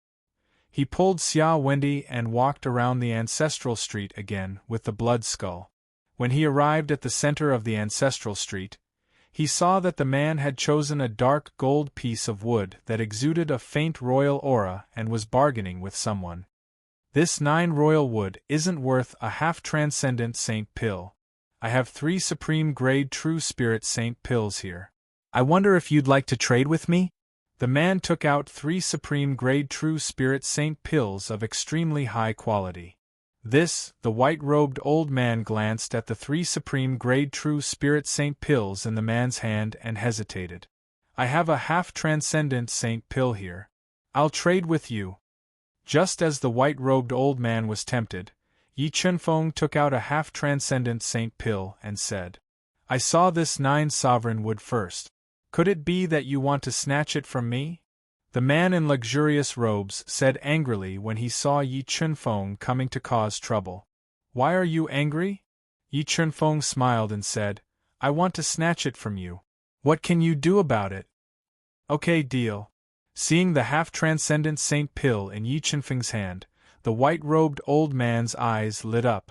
He pulled Xia Wendy and walked around the ancestral street again with the blood skull. When he arrived at the center of the ancestral street, he saw that the man had chosen a dark gold piece of wood that exuded a faint royal aura and was bargaining with someone. This 9 royal wood isn't worth a half-transcendent saint pill. I have 3 supreme-grade True Spirit Saint pills here. I wonder if you'd like to trade with me? The man took out 3 supreme-grade True Spirit Saint pills of extremely high quality. The white-robed old man glanced at the 3 supreme-grade True Spirit Saint pills in the man's hand and hesitated. I have a half-transcendent saint pill here. I'll trade with you. Just as the white-robed old man was tempted, Yi Qianfeng took out a half-transcendent saint pill and said, I saw this 9 sovereign wood first. Could it be that you want to snatch it from me? The man in luxurious robes said angrily when he saw Yi Qianfeng coming to cause trouble. Why are you angry? Yi Qianfeng smiled and said, I want to snatch it from you. What can you do about it? Okay, deal. Seeing the half-transcendent saint pill in Yi Qianfeng's hand, the white-robed old man's eyes lit up.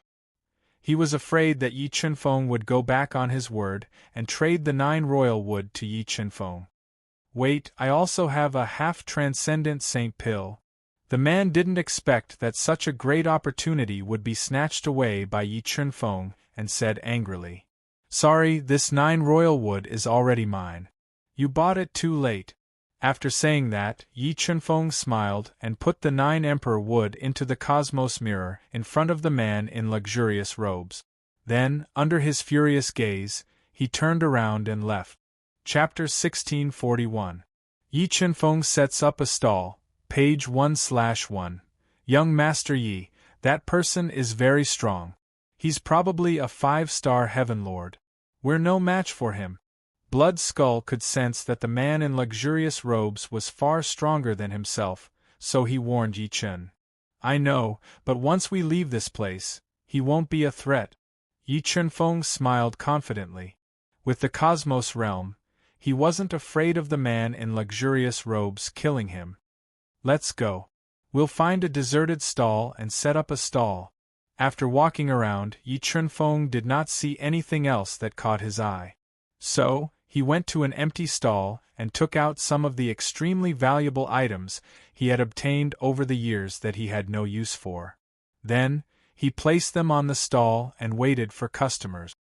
He was afraid that Yi Qianfeng would go back on his word and trade the 9 royal wood to Yi Qianfeng. Wait, I also have a half-transcendent saint pill. The man didn't expect that such a great opportunity would be snatched away by Yi Qianfeng and said angrily, Sorry, this 9 royal wood is already mine. You bought it too late. After saying that, Yi Qianfeng smiled and put the 9 emperor wood into the cosmos mirror in front of the man in luxurious robes. Then, under his furious gaze, he turned around and left. Chapter 1641. Yi Qianfeng sets up a stall, page 1/1. Young Master Yi, that person is very strong. He's probably a 5-star heaven lord. We're no match for him. Blood Skull could sense that the man in luxurious robes was far stronger than himself, so he warned Yi Qian. I know, but once we leave this place, he won't be a threat. Yi Qianfeng smiled confidently. With the Cosmos realm, he wasn't afraid of the man in luxurious robes killing him. Let's go. We'll find a deserted stall and set up a stall. After walking around, Yi Qianfeng did not see anything else that caught his eye. So, he went to an empty stall and took out some of the extremely valuable items he had obtained over the years that he had no use for. Then, he placed them on the stall and waited for customers.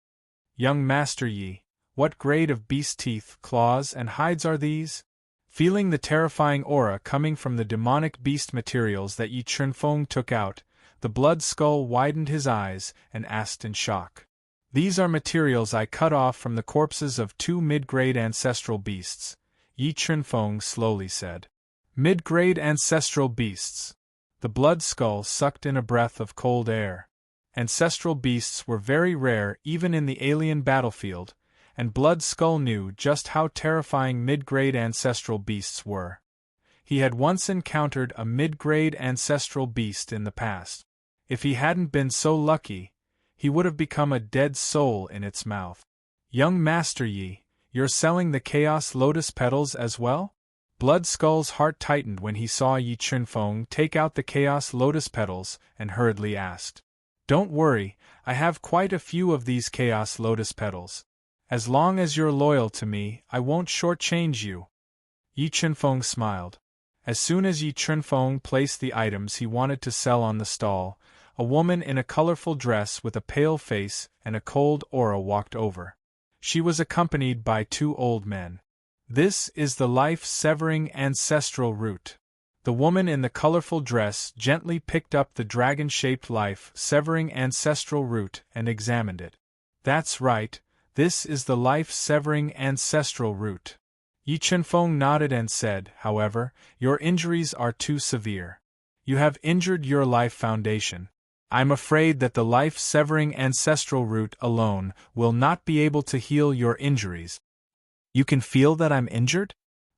"Young Master Yi, what grade of beast teeth, claws, and hides are these?" Feeling the terrifying aura coming from the demonic beast materials that Yi Chunfeng took out, the blood skull widened his eyes and asked in shock. "These are materials I cut off from the corpses of 2 mid-grade ancestral beasts," Yi Chunfeng slowly said. "Mid-grade ancestral beasts." The blood skull sucked in a breath of cold air. Ancestral beasts were very rare even in the alien battlefield, and Blood Skull knew just how terrifying mid-grade ancestral beasts were. He had once encountered a mid-grade ancestral beast in the past. If he hadn't been so lucky, he would have become a dead soul in its mouth. "Young Master Yi, you're selling the Chaos Lotus petals as well?" Blood Skull's heart tightened when he saw Yi Chunfeng take out the Chaos Lotus petals and hurriedly asked. "Don't worry, I have quite a few of these Chaos Lotus petals. As long as you're loyal to me, I won't shortchange you." Yi Chunfeng smiled. As soon as Yi Chunfeng placed the items he wanted to sell on the stall, a woman in a colorful dress with a pale face and a cold aura walked over. She was accompanied by 2 old men. "This is the life-severing ancestral root." The woman in the colorful dress gently picked up the dragon-shaped life-severing ancestral root and examined it. "That's right, this is the life-severing ancestral root." Yi Chunfeng nodded and said, "However, your injuries are too severe. You have injured your life foundation. I'm afraid that the life-severing ancestral root alone will not be able to heal your injuries." "You can feel that I'm injured?"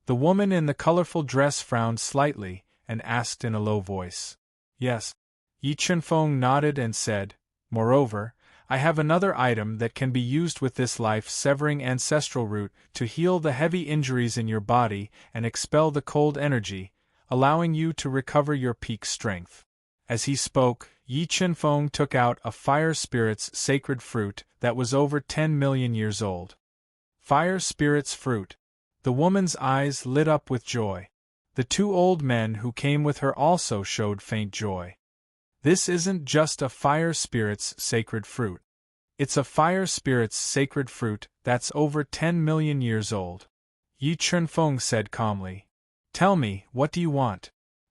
The woman in the colorful dress frowned slightly and asked in a low voice. "Yes." Yi Chunfeng nodded and said, "Moreover, I have another item that can be used with this life-severing ancestral root to heal the heavy injuries in your body and expel the cold energy, allowing you to recover your peak strength." As he spoke, Yi Chunfeng took out a fire spirit's sacred fruit that was over 10 million years old. Fire spirit's fruit. The woman's eyes lit up with joy. The 2 old men who came with her also showed faint joy. "This isn't just a fire spirit's sacred fruit. It's a fire spirit's sacred fruit that's over 10 million years old," Yi Chunfeng said calmly. "Tell me, what do you want?"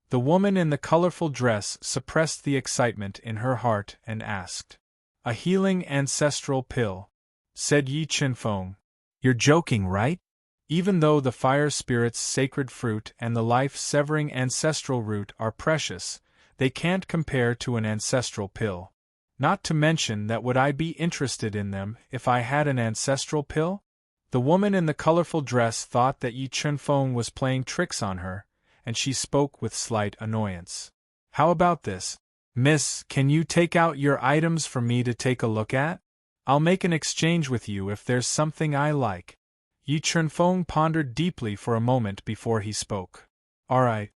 The woman in the colorful dress suppressed the excitement in her heart and asked. "A healing ancestral pill," said Yi Chunfeng. "You're joking, right?" Even though the fire spirit's sacred fruit and the life-severing ancestral root are precious, they can't compare to an ancestral pill. Not to mention that would I be interested in them if I had an ancestral pill? The woman in the colorful dress thought that Yi Chunfeng was playing tricks on her, and she spoke with slight annoyance. "How about this? Miss, can you take out your items for me to take a look at? I'll make an exchange with you if there's something I like." Yi Chunfeng pondered deeply for a moment before he spoke. "All right."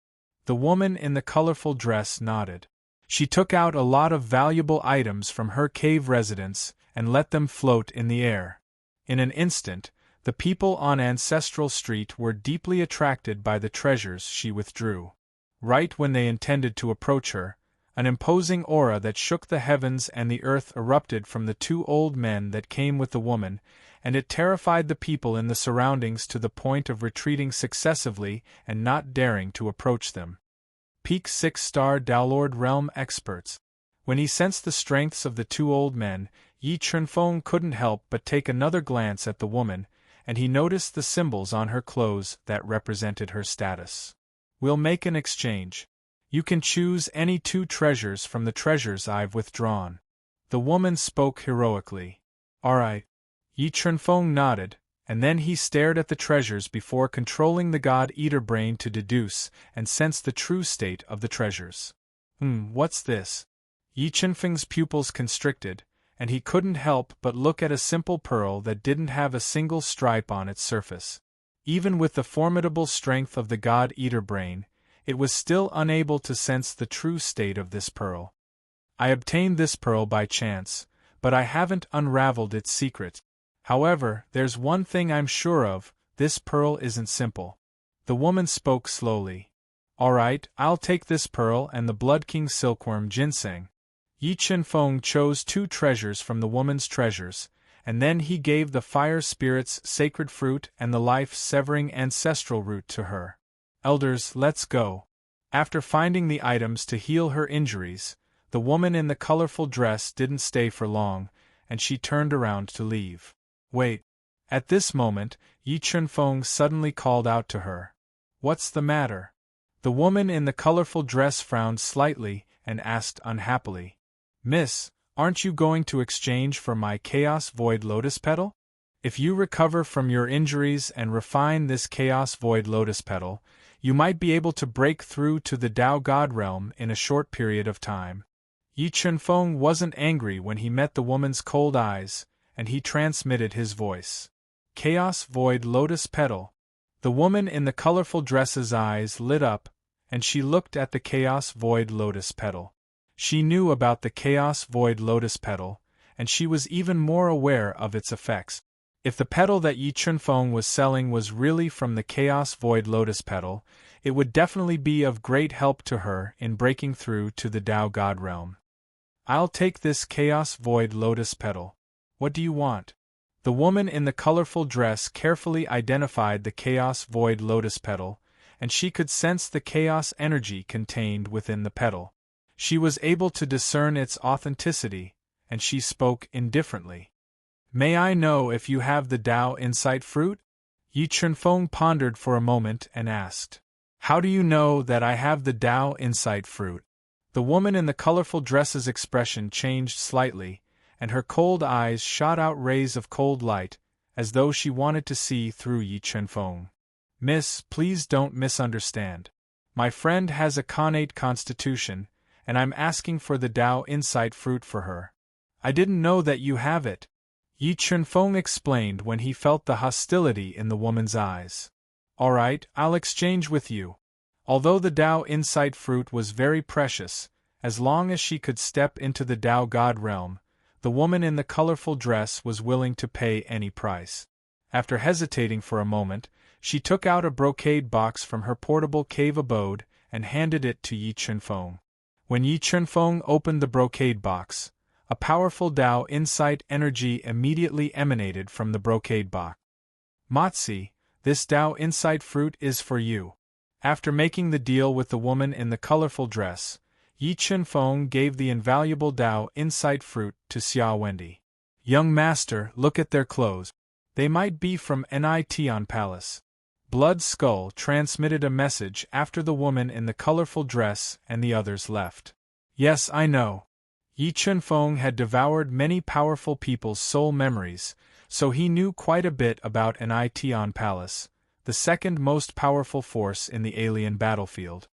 The woman in the colorful dress nodded. She took out a lot of valuable items from her cave residence and let them float in the air. In an instant, the people on Ancestral Street were deeply attracted by the treasures she withdrew. Right when they intended to approach her, an imposing aura that shook the heavens and the earth erupted from the 2 old men that came with the woman, and it terrified the people in the surroundings to the point of retreating successively and not daring to approach them. Peak 6-star Downlord Realm experts. When he sensed the strengths of the 2 old men, Yi Chunfeng couldn't help but take another glance at the woman, and he noticed the symbols on her clothes that represented her status. "We'll make an exchange. You can choose any 2 treasures from the treasures I've withdrawn." The woman spoke heroically. "All right." Yi Chunfeng nodded, and then he stared at the treasures before controlling the God-Eater brain to deduce and sense the true state of the treasures. What's this?" Yi Chunfeng's pupils constricted, and he couldn't help but look at a simple pearl that didn't have a single stripe on its surface. Even with the formidable strength of the God-Eater brain, it was still unable to sense the true state of this pearl. "I obtained this pearl by chance, but I haven't unraveled its secret. However, there's one thing I'm sure of, this pearl isn't simple." The woman spoke slowly. Alright, I'll take this pearl and the Blood King silkworm ginseng. Yi Chen-feng chose 2 treasures from the woman's treasures, and then he gave the fire spirit's sacred fruit and the life-severing ancestral root to her. Elders, let's go. After finding the items to heal her injuries, the woman in the colorful dress didn't stay for long, and she turned around to leave. Wait. At this moment, Yi Chen-feng suddenly called out to her. What's the matter? The woman in the colorful dress frowned slightly and asked unhappily. Miss, aren't you going to exchange for my Chaos Void Lotus Petal? If you recover from your injuries and refine this Chaos Void Lotus Petal, you might be able to break through to the Tao God realm in a short period of time. Yi Chen-feng wasn't angry when he met the woman's cold eyes, and he transmitted his voice. Chaos Void Lotus Petal. The woman in the colorful dress's eyes lit up, and she looked at the Chaos Void Lotus Petal. She knew about the Chaos Void Lotus Petal, and she was even more aware of its effects. If the petal that Yi Chen-feng was selling was really from the Chaos Void Lotus Petal, it would definitely be of great help to her in breaking through to the Tao God realm. I'll take this Chaos Void Lotus Petal. What do you want? The woman in the colorful dress carefully identified the Chaos Void Lotus Petal, and she could sense the chaos energy contained within the petal. She was able to discern its authenticity, and she spoke indifferently. May I know if you have the Tao Insight Fruit? Yi Chen-feng pondered for a moment and asked. How do you know that I have the Tao Insight Fruit? The woman in the colorful dress's expression changed slightly, and her cold eyes shot out rays of cold light, as though she wanted to see through Yi Chen-feng. Miss, please don't misunderstand. My friend has a connate constitution, and I'm asking for the Tao Insight Fruit for her. I didn't know that you have it, Yi Chen-feng explained when he felt the hostility in the woman's eyes. Alright, I'll exchange with you. Although the Tao Insight Fruit was very precious, as long as she could step into the Tao God realm, the woman in the colorful dress was willing to pay any price. After hesitating for a moment, she took out a brocade box from her portable cave abode and handed it to Yi Chen-feng. When Yi Chen-feng opened the brocade box, a powerful Tao Insight energy immediately emanated from the brocade box. Motzi, this Tao Insight Fruit is for you. After making the deal with the woman in the colorful dress, Yi Chen-feng gave the invaluable Tao Insight Fruit to Xia Wendy. Young master, look at their clothes. They might be from Nition Palace. Blood Skull transmitted a message after the woman in the colorful dress and the others left. Yes, I know. Yi Chen-feng had devoured many powerful people's soul memories, so he knew quite a bit about Nition Palace, the second most powerful force in the alien battlefield.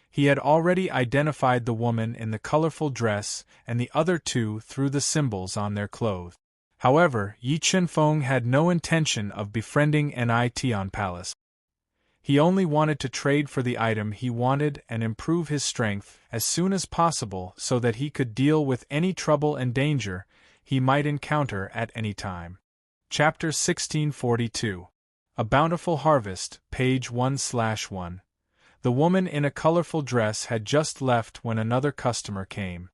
He had already identified the woman in the colorful dress and the other two through the symbols on their clothes. However, Yi Chen-feng had no intention of befriending Nition Palace. He only wanted to trade for the item he wanted and improve his strength as soon as possible so that he could deal with any trouble and danger he might encounter at any time. Chapter 1642. A Bountiful Harvest, page 1/1. The woman in a colorful dress had just left when another customer came.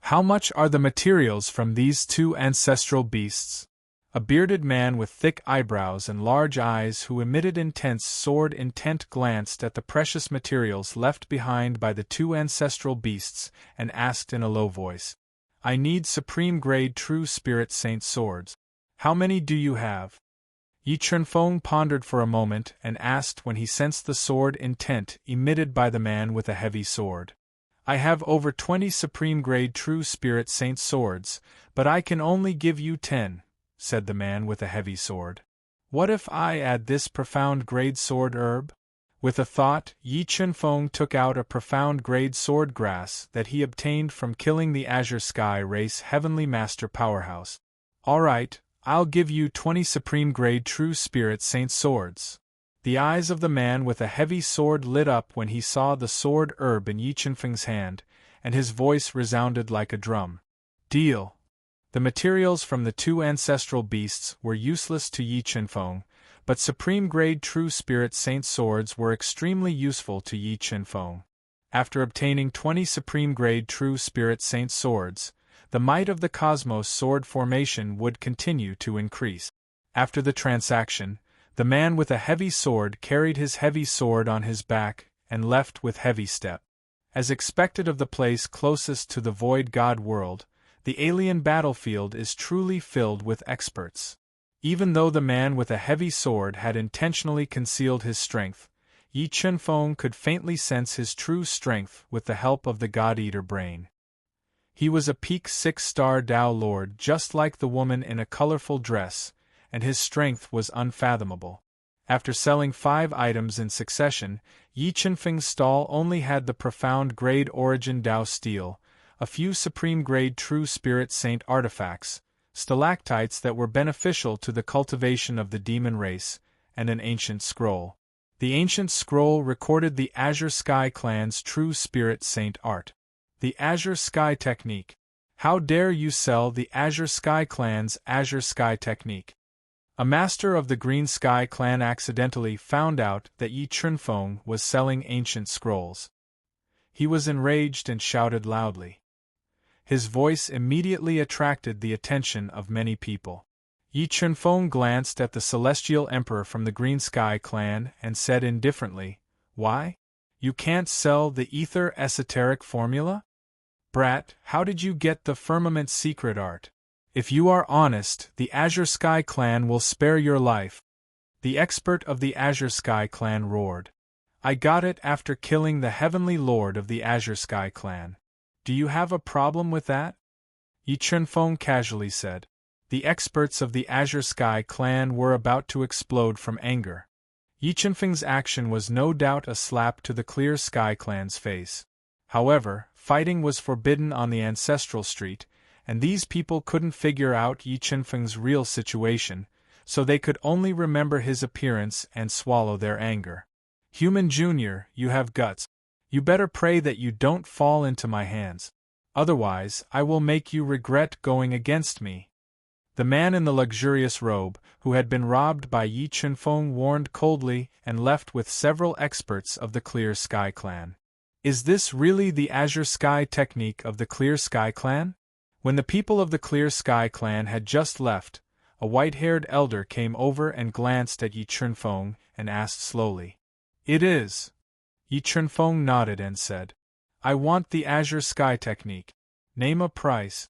How much are the materials from these two ancestral beasts? A bearded man with thick eyebrows and large eyes who emitted intense sword intent glanced at the precious materials left behind by the two ancestral beasts and asked in a low voice. I need supreme-grade true spirit saint swords. How many do you have? Yi Chen-feng pondered for a moment and asked when he sensed the sword intent emitted by the man with a heavy sword. I have over 20 supreme-grade true spirit saint swords, but I can only give you 10, said the man with a heavy sword. What if I add this profound-grade sword herb? With a thought, Yi Chen-feng took out a profound-grade sword grass that he obtained from killing the Azure Sky race Heavenly Master Powerhouse. All right, I'll give you 20 supreme-grade true spirit saint swords. The eyes of the man with a heavy sword lit up when he saw the sword herb in Yi Chen-feng's hand, and his voice resounded like a drum. Deal. The materials from the two ancestral beasts were useless to Yi Chen-feng, but supreme-grade True Spirit Saint swords were extremely useful to Yi Qinfeng. After obtaining 20 supreme-grade True Spirit Saint swords, the might of the Cosmos sword formation would continue to increase. After the transaction, the man with a heavy sword carried his heavy sword on his back and left with heavy step. As expected of the place closest to the Void God world, the alien battlefield is truly filled with experts. Even though the man with a heavy sword had intentionally concealed his strength, Yi Qinfeng could faintly sense his true strength with the help of the God-Eater brain. He was a peak 6-star Tao Lord just like the woman in a colorful dress, and his strength was unfathomable. After selling 5 items in succession, Yi Qinfeng's stall only had the profound-grade Origin Tao steel, a few supreme-grade True Spirit Saint artifacts, stalactites that were beneficial to the cultivation of the demon race, and an ancient scroll. The ancient scroll recorded the Azure Sky Clan's True Spirit Saint art. The Azure Sky Technique. How dare you sell the Azure Sky Clan's Azure Sky Technique? A master of the Green Sky Clan accidentally found out that Yi Qinfeng was selling ancient scrolls. He was enraged and shouted loudly. His voice immediately attracted the attention of many people. Yi Qinfeng glanced at the Celestial Emperor from the Green Sky Clan and said indifferently, "Why? You can't sell the Ether Esoteric Formula? Brat, how did you get the Firmament Secret Art? If you are honest, the Azure Sky Clan will spare your life." The expert of the Azure Sky Clan roared. "I got it after killing the Heavenly Lord of the Azure Sky Clan. Do you have a problem with that?" Yi Qinfeng casually said. The experts of the Azure Sky Clan were about to explode from anger. Yi Qinfeng's action was no doubt a slap to the Clear Sky Clan's face. However, fighting was forbidden on the Ancestral Street, and these people couldn't figure out Yi Qinfeng's real situation, so they could only remember his appearance and swallow their anger. "Human Junior, you have guts. You better pray that you don't fall into my hands. Otherwise, I will make you regret going against me." The man in the luxurious robe, who had been robbed by Yi Qinfeng, warned coldly and left with several experts of the Clear Sky Clan. Is this really the Azure Sky Technique of the Clear Sky Clan? When the people of the Clear Sky Clan had just left, a white-haired elder came over and glanced at Yi Qinfeng and asked slowly, "It is." Yi Qinfeng nodded and said, "I want the Azure Sky Technique. Name a price."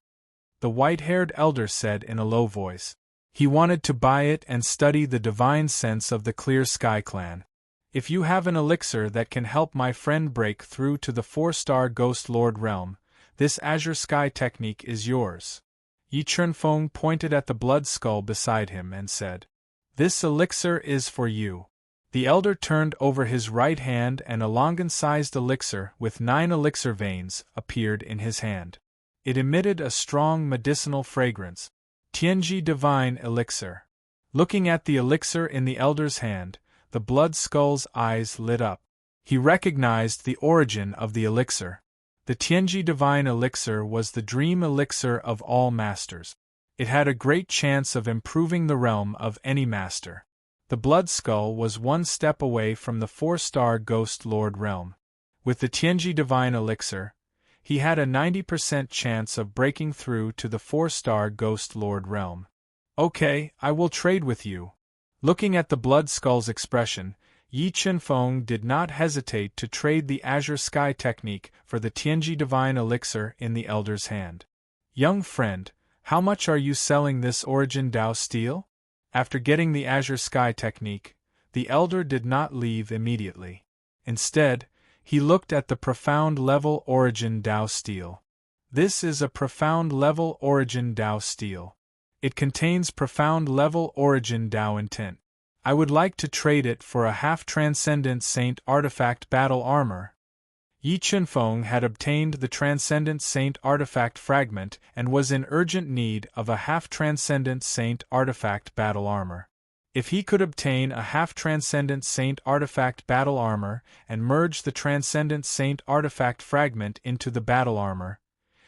The white-haired elder said in a low voice. He wanted to buy it and study the divine sense of the Clear Sky Clan. "If you have an elixir that can help my friend break through to the 4-star Ghost Lord realm, this Azure Sky Technique is yours." Yi Qinfeng pointed at the blood skull beside him and said, "This elixir is for you." The elder turned over his right hand and a Longan-sized elixir with 9 elixir veins appeared in his hand. It emitted a strong medicinal fragrance. Tianji Divine Elixir. Looking at the elixir in the elder's hand, the blood skull's eyes lit up. He recognized the origin of the elixir. The Tianji Divine Elixir was the dream elixir of all masters. It had a great chance of improving the realm of any master. The blood skull was 1 step away from the 4-star Ghost Lord realm. With the Tianji Divine Elixir, he had a 90% chance of breaking through to the 4-star Ghost Lord realm. "Okay, I will trade with you." Looking at the blood skull's expression, Yi Qinfeng did not hesitate to trade the Azure Sky Technique for the Tianji Divine Elixir in the elder's hand. "Young friend, how much are you selling this Origin Tao steel?" After getting the Azure Sky Technique, the elder did not leave immediately. Instead, he looked at the Profound Level Origin Tao steel. This is a Profound Level Origin Tao steel. It contains Profound Level Origin Tao intent. I would like to trade it for a half-Transcendent Saint Artifact Battle Armor. Yi Qinfeng had obtained the Transcendent Saint Artifact Fragment and was in urgent need of a half-Transcendent Saint Artifact Battle Armor. If he could obtain a half-Transcendent Saint Artifact Battle Armor and merge the Transcendent Saint Artifact Fragment into the Battle Armor,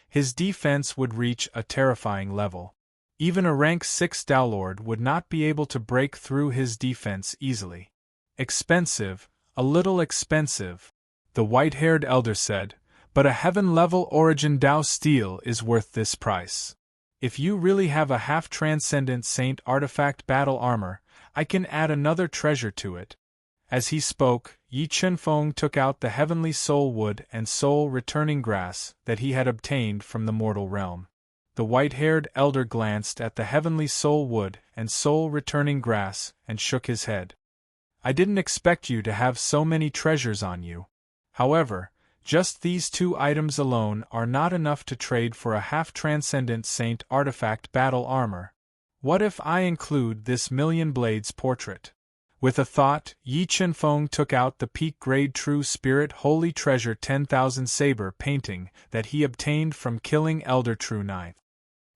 his defense would reach a terrifying level. Even a rank 6 Dowlord would not be able to break through his defense easily. Expensive, a little expensive, the white-haired elder said, but a heaven-level origin Dao steel is worth this price. If you really have a half-transcendent saint artifact battle armor, I can add another treasure to it. As he spoke, Yi Chunfeng took out the heavenly soul wood and soul returning grass that he had obtained from the mortal realm. The white-haired elder glanced at the heavenly soul wood and soul returning grass and shook his head. I didn't expect you to have so many treasures on you. However, just these 2 items alone are not enough to trade for a half-transcendent saint artifact battle armor. What if I include this Million Blades portrait? With a thought, Yi Chunfeng took out the peak-grade True Spirit Holy Treasure 10,000 saber painting that he obtained from killing Elder True Ninth.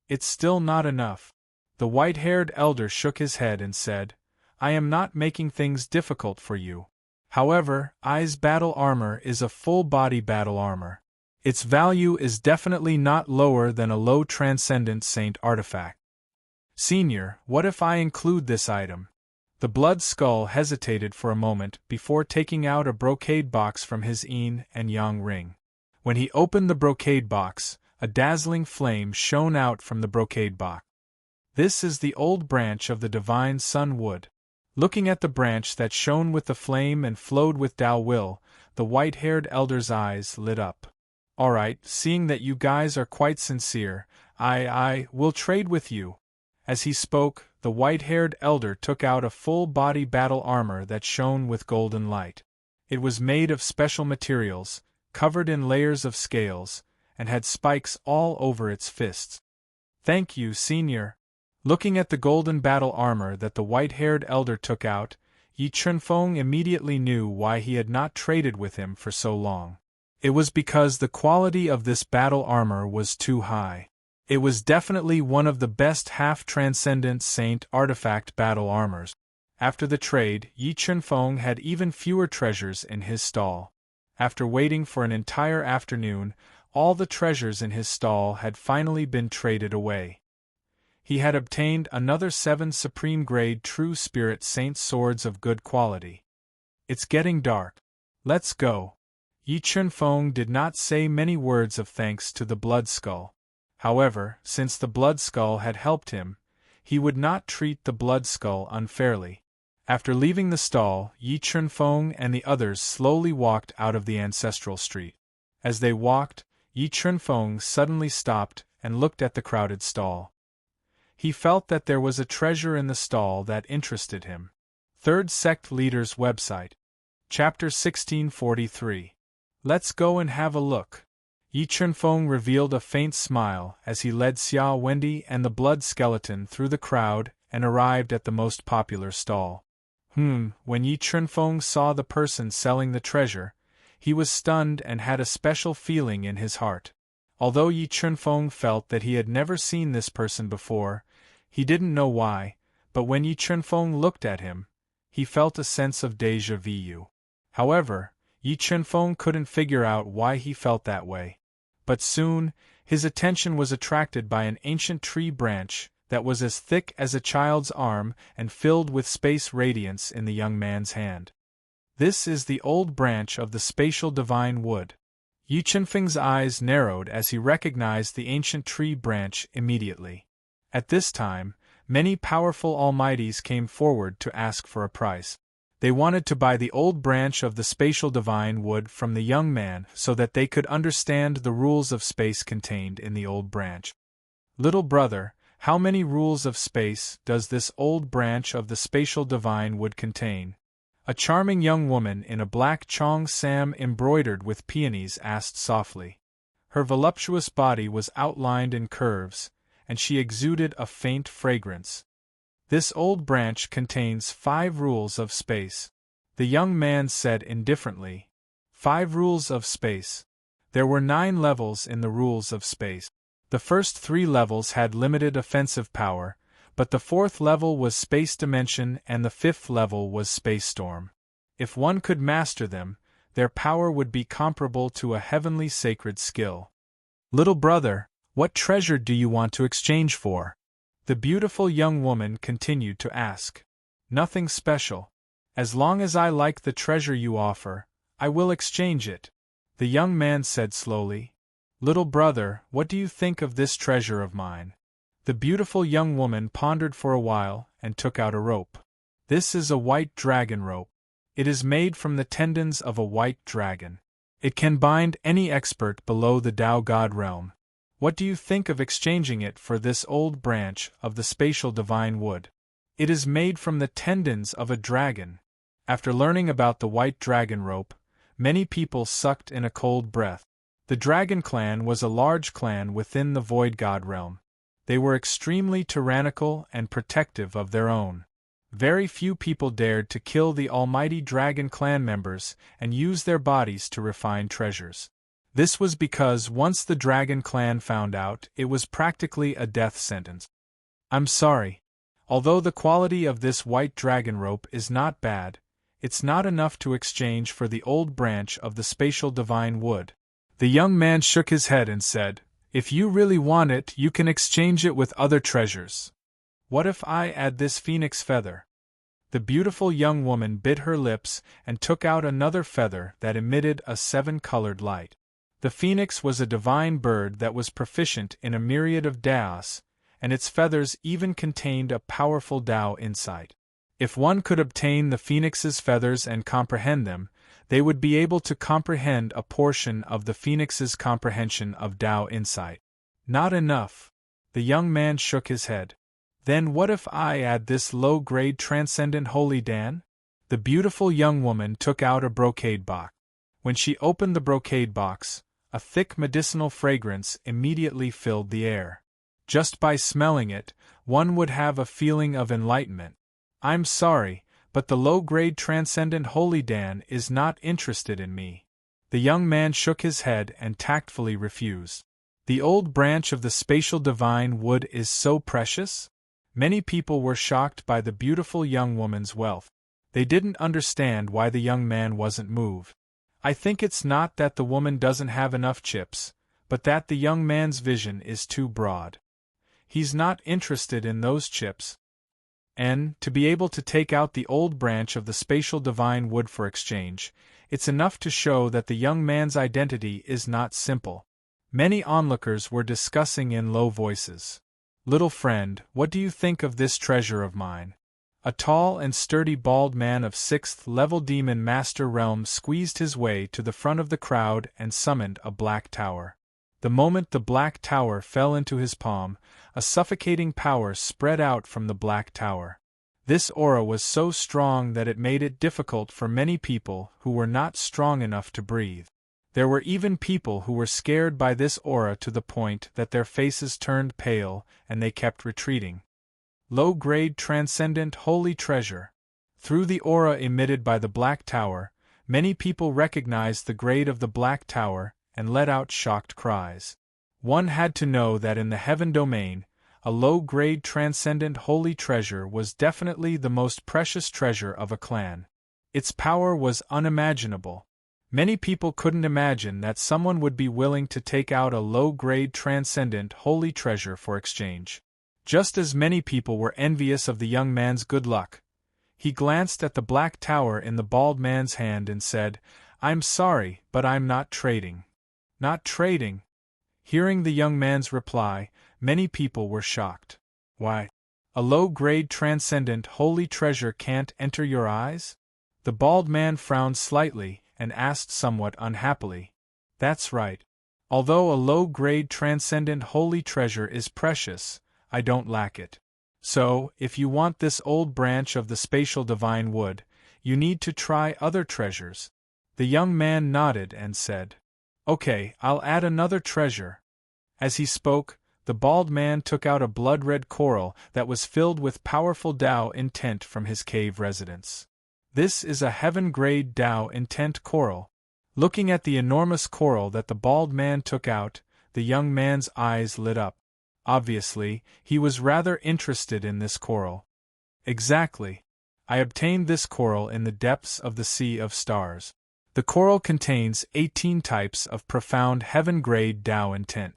It's still not enough. The white-haired elder shook his head and said, I am not making things difficult for you. However, I's battle armor is a full-body battle armor. Its value is definitely not lower than a low transcendent saint artifact. Senior, what if I include this item? The blood skull hesitated for a moment before taking out a brocade box from his yin and yang ring. When he opened the brocade box, a dazzling flame shone out from the brocade box. This is the old branch of the divine sun wood. Looking at the branch that shone with the flame and flowed with Tao will, the white-haired elder's eyes lit up. All right, seeing that you guys are quite sincere, I will trade with you. As he spoke, the white-haired elder took out a full-body battle armor that shone with golden light. It was made of special materials, covered in layers of scales, and had spikes all over its fists. Thank you, Senior. Looking at the golden battle armor that the white-haired elder took out, Yi Chunfeng immediately knew why he had not traded with him for so long. It was because the quality of this battle armor was too high. It was definitely one of the best half-transcendent saint artifact battle armors. After the trade, Yi Chunfeng had even fewer treasures in his stall. After waiting for an entire afternoon, all the treasures in his stall had finally been traded away. He had obtained another 7 supreme-grade True Spirit Saint swords of good quality. It's getting dark. Let's go. Yi Chunfeng did not say many words of thanks to the Blood Skull. However, since the Blood Skull had helped him, he would not treat the Blood Skull unfairly. After leaving the stall, Yi Chunfeng and the others slowly walked out of the ancestral street. As they walked, Yi Chunfeng suddenly stopped and looked at the crowded stall. He felt that there was a treasure in the stall that interested him. Third Sect Leader's website. Chapter 1643. Let's go and have a look. Yi Chunfeng revealed a faint smile as he led Xia Wendy and the blood skeleton through the crowd and arrived at the most popular stall. When Yi Chunfeng saw the person selling the treasure, he was stunned and had a special feeling in his heart. Although Yi Chunfeng felt that he had never seen this person before, he didn't know why, but when Yi Chunfeng looked at him, he felt a sense of déjà vu. However, Yi Chunfeng couldn't figure out why he felt that way. But soon, his attention was attracted by an ancient tree branch that was as thick as a child's arm and filled with space radiance in the young man's hand. This is the old branch of the spatial divine wood. Yi Chunfeng's eyes narrowed as he recognized the ancient tree branch immediately. At this time, many powerful almighties came forward to ask for a price. They wanted to buy the old branch of the spatial divine wood from the young man so that they could understand the rules of space contained in the old branch. Little brother, how many rules of space does this old branch of the spatial divine wood contain? A charming young woman in a black chong sam embroidered with peonies asked softly. Her voluptuous body was outlined in curves, and she exuded a faint fragrance. This old branch contains 5 rules of space. The young man said indifferently. 5 rules of space. There were 9 levels in the rules of space. The first 3 levels had limited offensive power, but the 4th level was space dimension and the 5th level was space storm. If one could master them, their power would be comparable to a heavenly sacred skill. Little brother, what treasure do you want to exchange for? The beautiful young woman continued to ask. Nothing special. As long as I like the treasure you offer, I will exchange it. The young man said slowly. Little brother, what do you think of this treasure of mine? The beautiful young woman pondered for a while and took out a rope. This is a white dragon rope. It is made from the tendons of a white dragon. It can bind any expert below the Tao God realm. What do you think of exchanging it for this old branch of the spatial divine wood? It is made from the tendons of a dragon. After learning about the white dragon rope, many people sucked in a cold breath. The Dragon Clan was a large clan within the Void God realm. They were extremely tyrannical and protective of their own. Very few people dared to kill the almighty Dragon Clan members and use their bodies to refine treasures. This was because once the Dragon Clan found out, it was practically a death sentence. I'm sorry. Although the quality of this white dragon rope is not bad, it's not enough to exchange for the old branch of the spatial divine wood. The young man shook his head and said, If you really want it, you can exchange it with other treasures. What if I add this phoenix feather? The beautiful young woman bit her lips and took out another feather that emitted a 7-colored light. The phoenix was a divine bird that was proficient in a myriad of Taos, and its feathers even contained a powerful Tao insight. If one could obtain the phoenix's feathers and comprehend them, they would be able to comprehend a portion of the phoenix's comprehension of Tao insight. Not enough. The young man shook his head. Then what if I add this low-grade transcendent holy Dan? The beautiful young woman took out a brocade box. When she opened the brocade box, a thick medicinal fragrance immediately filled the air. Just by smelling it, one would have a feeling of enlightenment. I'm sorry, but the low-grade transcendent holy Dan is not interested in me. The young man shook his head and tactfully refused. The old branch of the spatial divine wood is so precious? Many people were shocked by the beautiful young woman's wealth. They didn't understand why the young man wasn't moved. I think it's not that the woman doesn't have enough chips, but that the young man's vision is too broad. He's not interested in those chips. And, to be able to take out the old branch of the spatial divine wood for exchange, it's enough to show that the young man's identity is not simple. Many onlookers were discussing in low voices. Little friend, what do you think of this treasure of mine? A tall and sturdy bald man of 6th-level demon master realm squeezed his way to the front of the crowd and summoned a black tower. The moment the black tower fell into his palm, a suffocating power spread out from the black tower. This aura was so strong that it made it difficult for many people who were not strong enough to breathe. There were even people who were scared by this aura to the point that their faces turned pale and they kept retreating. Low-grade transcendent holy treasure. Through the aura emitted by the Black Tower, many people recognized the grade of the Black Tower and let out shocked cries. One had to know that in the heaven domain, a low-grade transcendent holy treasure was definitely the most precious treasure of a clan. Its power was unimaginable. Many people couldn't imagine that someone would be willing to take out a low-grade transcendent holy treasure for exchange. Just as many people were envious of the young man's good luck. He glanced at the black tower in the bald man's hand and said, I'm sorry, but I'm not trading. Not trading? Hearing the young man's reply, many people were shocked. Why? A low-grade transcendent holy treasure can't enter your eyes? The bald man frowned slightly and asked somewhat unhappily. That's right. Although a low-grade transcendent holy treasure is precious, I don't lack it. So, if you want this old branch of the spatial divine wood, you need to try other treasures. The young man nodded and said, Okay, I'll add another treasure. As he spoke, the bald man took out a blood-red coral that was filled with powerful Tao intent from his cave residence. This is a heaven-grade Tao intent coral. Looking at the enormous coral that the bald man took out, the young man's eyes lit up. Obviously, he was rather interested in this coral. Exactly. I obtained this coral in the depths of the Sea of Stars. The coral contains 18 types of profound heaven-grade Tao intent.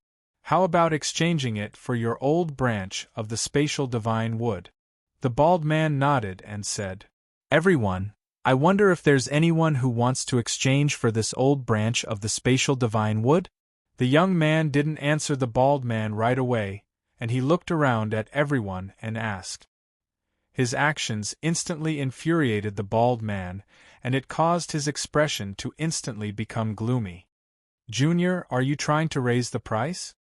How about exchanging it for your old branch of the spatial divine wood? The bald man nodded and said, Everyone, I wonder if there's anyone who wants to exchange for this old branch of the spatial divine wood? The young man didn't answer the bald man right away, and he looked around at everyone and asked. His actions instantly infuriated the bald man, and it caused his expression to instantly become gloomy. Junior, are you trying to raise the price?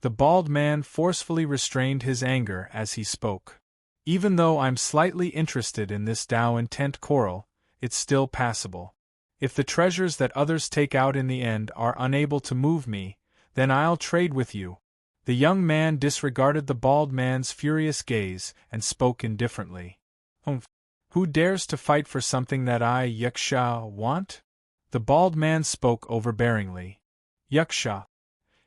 The bald man forcefully restrained his anger as he spoke. Even though I'm slightly interested in this Tao intent coral, it's still passable. If the treasures that others take out in the end are unable to move me, then I'll trade with you. The young man disregarded the bald man's furious gaze and spoke indifferently. Who dares to fight for something that I, Yaksha, want? The bald man spoke overbearingly. Yaksha.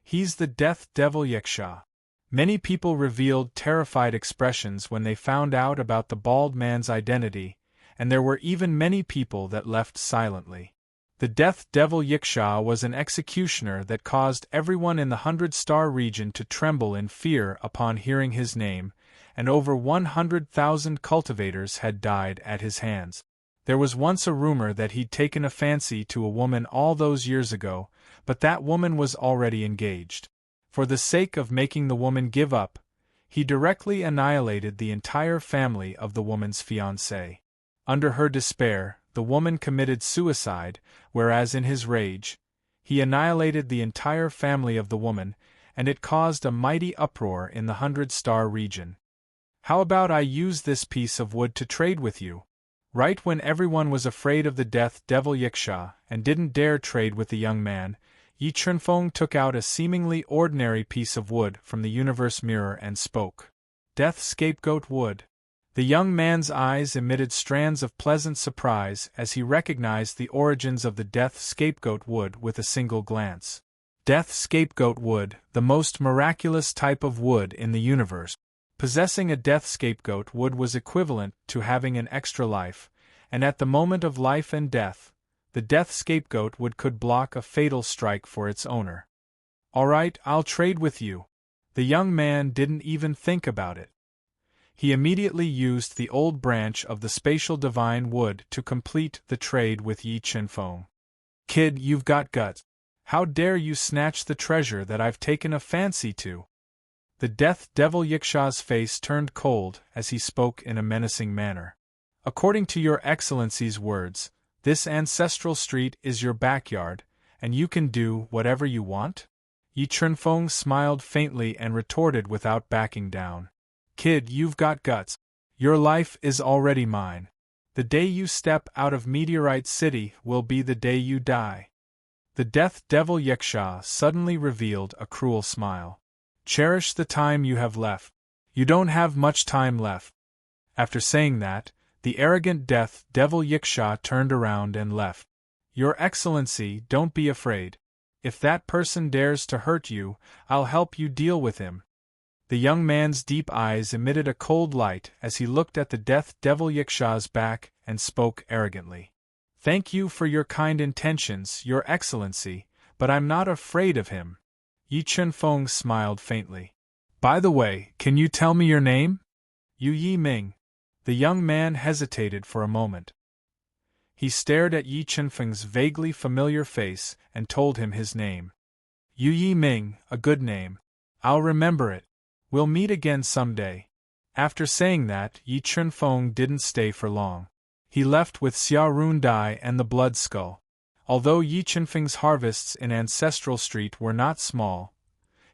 He's the death devil Yaksha. Many people revealed terrified expressions when they found out about the bald man's identity, and there were even many people that left silently. The death devil Yaksha was an executioner that caused everyone in the 100-star region to tremble in fear upon hearing his name, and over 100,000 cultivators had died at his hands. There was once a rumor that he'd taken a fancy to a woman all those years ago, but that woman was already engaged. For the sake of making the woman give up, he directly annihilated the entire family of the woman's fiancé. Under her despair, the woman committed suicide, whereas in his rage, he annihilated the entire family of the woman, and it caused a mighty uproar in the 100-star region. How about I use this piece of wood to trade with you? Right when everyone was afraid of the death devil Yaksha and didn't dare trade with the young man, Yi Chunfeng took out a seemingly ordinary piece of wood from the universe mirror and spoke. Death scapegoat wood. The young man's eyes emitted strands of pleasant surprise as he recognized the origins of the death scapegoat wood with a single glance. Death scapegoat wood, the most miraculous type of wood in the universe. Possessing a death scapegoat wood was equivalent to having an extra life, and at the moment of life and death, the death scapegoat wood could block a fatal strike for its owner. All right, I'll trade with you. The young man didn't even think about it. He immediately used the old branch of the spatial divine wood to complete the trade with Yi Chunfeng. Kid, you've got guts. How dare you snatch the treasure that I've taken a fancy to? The death devil Yaksha's face turned cold as he spoke in a menacing manner. According to your excellency's words, this ancestral street is your backyard, and you can do whatever you want? Yi Chunfeng smiled faintly and retorted without backing down. Kid, you've got guts. Your life is already mine. The day you step out of Meteorite City will be the day you die. The death devil Yaksha suddenly revealed a cruel smile. Cherish the time you have left. You don't have much time left. After saying that, the arrogant death devil Yaksha turned around and left. Your Excellency, don't be afraid. If that person dares to hurt you, I'll help you deal with him. The young man's deep eyes emitted a cold light as he looked at the death devil Yaksha's back and spoke arrogantly. Thank you for your kind intentions, Your Excellency, but I'm not afraid of him. Yi Chunfeng smiled faintly. By the way, can you tell me your name? Yu Yi Ming. The young man hesitated for a moment. He stared at Yi Chunfeng's vaguely familiar face and told him his name. Yu Yi Ming, a good name. I'll remember it. We'll meet again someday. After saying that, Yi Chunfeng didn't stay for long. He left with Xia Rundai and the Blood Skull. Although Yi Chunfeng's harvests in Ancestral Street were not small,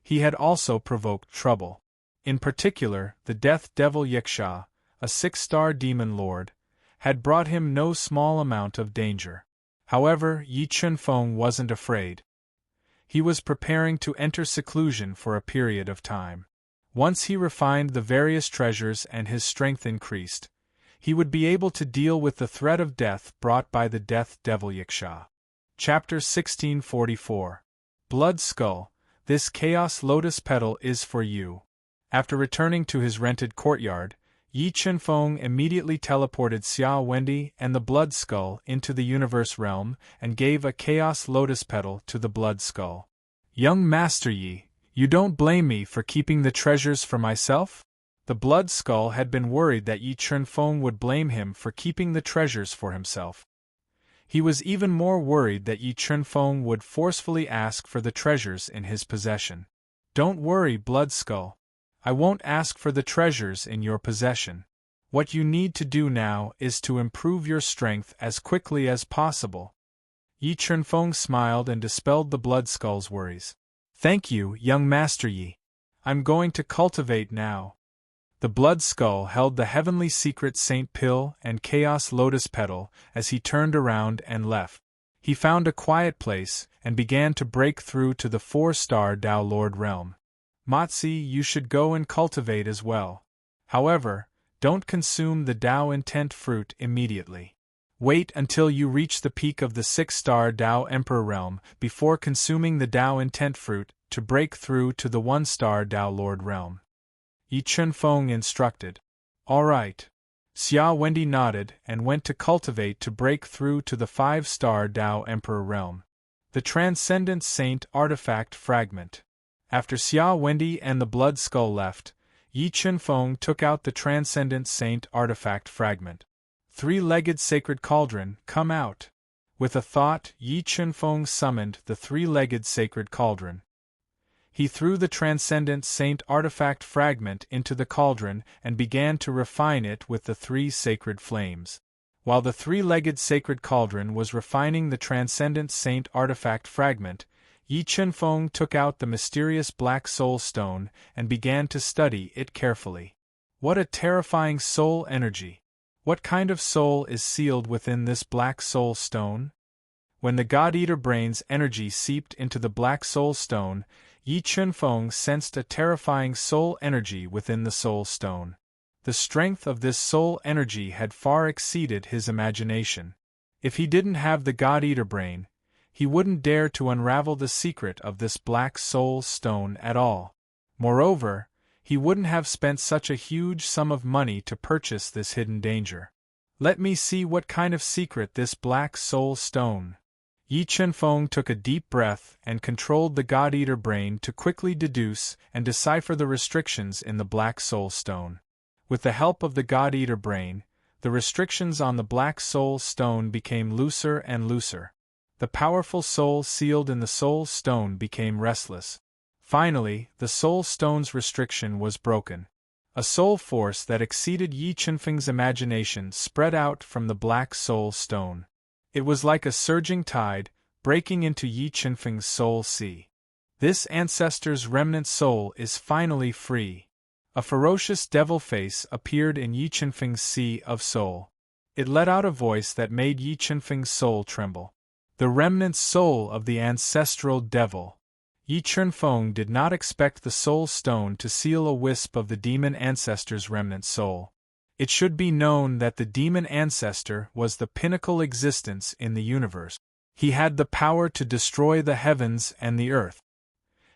he had also provoked trouble. In particular, the Death Devil Yaksha, a 6-star demon lord, had brought him no small amount of danger. However, Yi Chunfeng wasn't afraid. He was preparing to enter seclusion for a period of time. Once he refined the various treasures and his strength increased, he would be able to deal with the threat of death brought by the Death Devil Yaksha. Chapter 1644. Blood Skull, this Chaos Lotus Petal is for you. After returning to his rented courtyard, Yi Chunfeng immediately teleported Xia Wendy and the Blood Skull into the Universe Realm and gave a Chaos Lotus Petal to the Blood Skull. Young Master Yi, You don't blame me for keeping the treasures for myself? The Blood Skull had been worried that Yi Chunfeng would blame him for keeping the treasures for himself. He was even more worried that Yi Chunfeng would forcefully ask for the treasures in his possession. Don't worry, Blood Skull. I won't ask for the treasures in your possession. What you need to do now is to improve your strength as quickly as possible. Yi Chunfeng smiled and dispelled the Blood Skull's worries. Thank you, young Master Yi. I'm going to cultivate now. The Blood Skull held the Heavenly Secret Saint Pill and Chaos Lotus Petal as he turned around and left. He found a quiet place and began to break through to the 4-star Tao Lord realm. Matzi, you should go and cultivate as well. However, don't consume the Tao Intent fruit immediately. Wait until you reach the peak of the 6-star Tao Emperor realm before consuming the Tao Intent fruit to break through to the 1-star Tao Lord realm. Yi Chunfeng instructed. All right. Xia Wendy nodded and went to cultivate to break through to the 5-star Tao Emperor realm. The Transcendent Saint Artifact Fragment. After Xia Wendy and the Blood Skull left, Yi Chunfeng took out the Transcendent Saint Artifact Fragment. 3-legged Sacred Cauldron, come out. With a thought, Yi Chunfeng summoned the 3-legged Sacred Cauldron. He threw the Transcendent Saint Artifact Fragment into the cauldron and began to refine it with the 3 sacred flames. While the 3-legged Sacred Cauldron was refining the Transcendent Saint Artifact Fragment, Yi Chunfeng took out the mysterious Black Soul Stone and began to study it carefully. What a terrifying soul energy! What kind of soul is sealed within this Black Soul Stone? When the God-Eater Brain's energy seeped into the Black Soul Stone, Yi Chunfeng sensed a terrifying soul energy within the Soul Stone. The strength of this soul energy had far exceeded his imagination. If he didn't have the God-Eater Brain, he wouldn't dare to unravel the secret of this Black Soul Stone at all. Moreover, he wouldn't have spent such a huge sum of money to purchase this hidden danger. Let me see what kind of secret this Black Soul Stone. Yi Chunfeng took a deep breath and controlled the God-Eater Brain to quickly deduce and decipher the restrictions in the Black Soul Stone. With the help of the God-Eater Brain, the restrictions on the Black Soul Stone became looser and looser. The powerful soul sealed in the Soul Stone became restless. Finally, the Soul Stone's restriction was broken. A soul force that exceeded Yi Chunfeng's imagination spread out from the Black Soul Stone. It was like a surging tide, breaking into Yi Chunfeng's soul sea. This ancestor's remnant soul is finally free. A ferocious devil face appeared in Yi Chunfeng's sea of soul. It let out a voice that made Yi Chunfeng's soul tremble. The remnant soul of the ancestral devil. Yi Chunfeng did not expect the Soul Stone to seal a wisp of the demon ancestor's remnant soul. It should be known that the demon ancestor was the pinnacle existence in the universe. He had the power to destroy the heavens and the earth.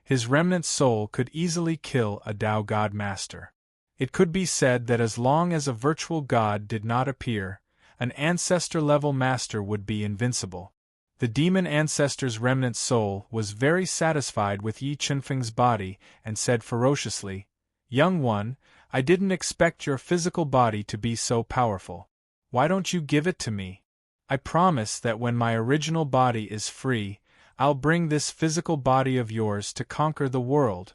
His remnant soul could easily kill a Tao God Master. It could be said that as long as a virtual god did not appear, an ancestor-level master would be invincible. The demon ancestor's remnant soul was very satisfied with Yi Chunfeng's body and said ferociously, "Young one, I didn't expect your physical body to be so powerful. Why don't you give it to me? I promise that when my original body is free, I'll bring this physical body of yours to conquer the world."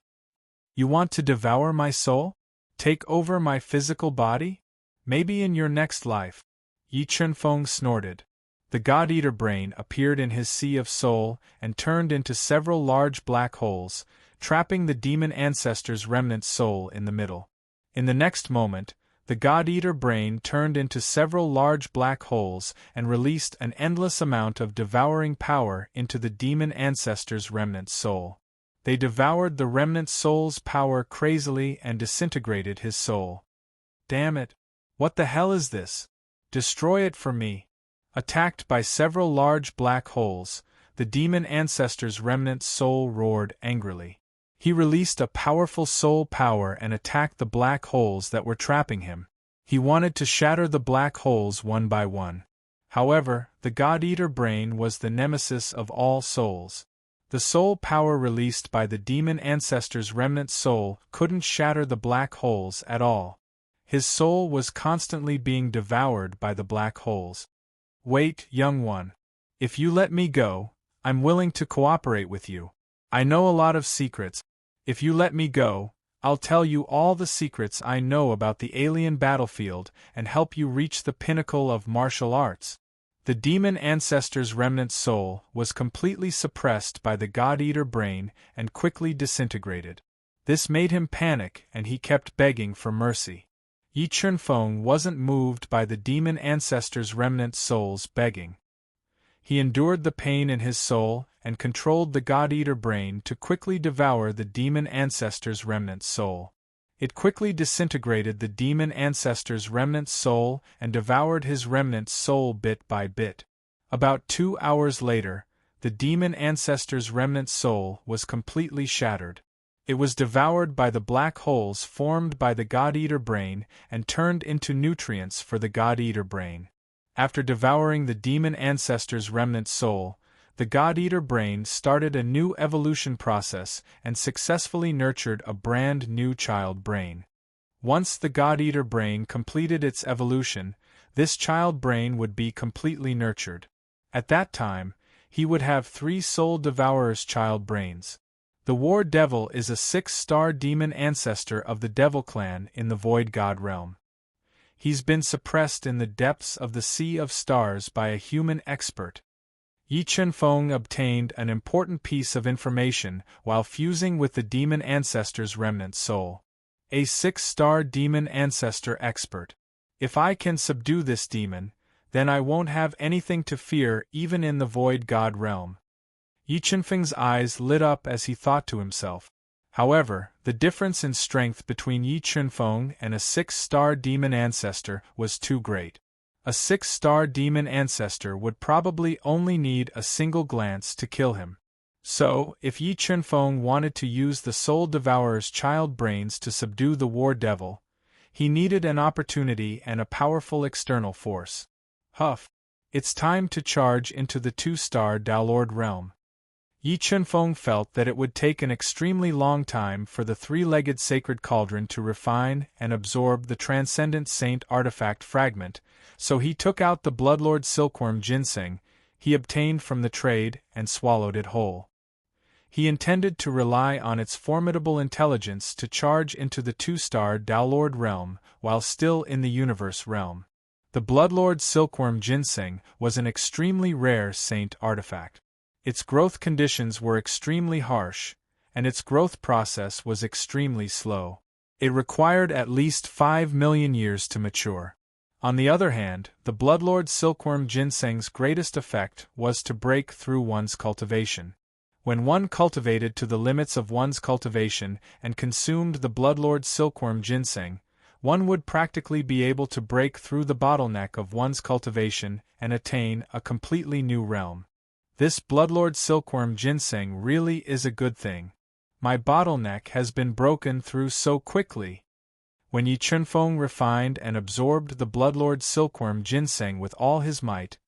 You want to devour my soul? Take over my physical body? Maybe in your next life. Yi Chunfeng snorted. The God-Eater Brain appeared in his sea of soul and turned into several large black holes, trapping the demon ancestor's remnant soul in the middle. In the next moment, the God-Eater Brain turned into several large black holes and released an endless amount of devouring power into the demon ancestor's remnant soul. They devoured the remnant soul's power crazily and disintegrated his soul. Damn it! What the hell is this? Destroy it for me! Attacked by several large black holes, the demon ancestor's remnant soul roared angrily. He released a powerful soul power and attacked the black holes that were trapping him. He wanted to shatter the black holes one by one. However, the God-Eater Brain was the nemesis of all souls. The soul power released by the demon ancestor's remnant soul couldn't shatter the black holes at all. His soul was constantly being devoured by the black holes. Wait, young one. If you let me go, I'm willing to cooperate with you. I know a lot of secrets. If you let me go, I'll tell you all the secrets I know about the alien battlefield and help you reach the pinnacle of martial arts. The demon ancestor's remnant soul was completely suppressed by the God-Eater brain and quickly disintegrated. This made him panic and he kept begging for mercy. Yi Chunfeng wasn't moved by the demon ancestor's remnant soul's begging. He endured the pain in his soul and controlled the God-Eater brain to quickly devour the demon ancestor's remnant soul. It quickly disintegrated the demon ancestor's remnant soul and devoured his remnant soul bit by bit. About 2 hours later, the demon ancestor's remnant soul was completely shattered. It was devoured by the black holes formed by the God-Eater brain and turned into nutrients for the God-Eater brain. After devouring the demon ancestor's remnant soul, the God-Eater brain started a new evolution process and successfully nurtured a brand new child brain. Once the God-Eater brain completed its evolution, this child brain would be completely nurtured. At that time, he would have 3 soul devourer's child brains. The War Devil is a 6-star demon ancestor of the Devil clan in the Void God realm. He's been suppressed in the depths of the Sea of Stars by a human expert. Yi Chunfeng obtained an important piece of information while fusing with the demon ancestor's remnant soul. A 6-star demon ancestor expert. If I can subdue this demon, then I won't have anything to fear even in the Void God realm. Yi Chunfeng's eyes lit up as he thought to himself. However, the difference in strength between Yi Chunfeng and a 6-star demon ancestor was too great. A 6-star demon ancestor would probably only need a single glance to kill him. So, if Yi Chunfeng wanted to use the Soul Devourer's child brains to subdue the War Devil, he needed an opportunity and a powerful external force. Huff! It's time to charge into the 2-star Daolord realm. Yi Chunfeng felt that it would take an extremely long time for the 3-legged sacred cauldron to refine and absorb the transcendent saint artifact fragment, so he took out the Bloodlord silkworm ginseng he obtained from the trade and swallowed it whole. He intended to rely on its formidable intelligence to charge into the 2-star Daolord realm while still in the universe realm. The Bloodlord silkworm ginseng was an extremely rare saint artifact. Its growth conditions were extremely harsh, and its growth process was extremely slow. It required at least 5 million years to mature. On the other hand, the Bloodlord silkworm ginseng's greatest effect was to break through one's cultivation. When one cultivated to the limits of one's cultivation and consumed the Bloodlord silkworm ginseng, one would practically be able to break through the bottleneck of one's cultivation and attain a completely new realm. This Bloodlord silkworm ginseng really is a good thing. My bottleneck has been broken through so quickly. When Yi Chunfeng refined and absorbed the Bloodlord silkworm ginseng with all his might,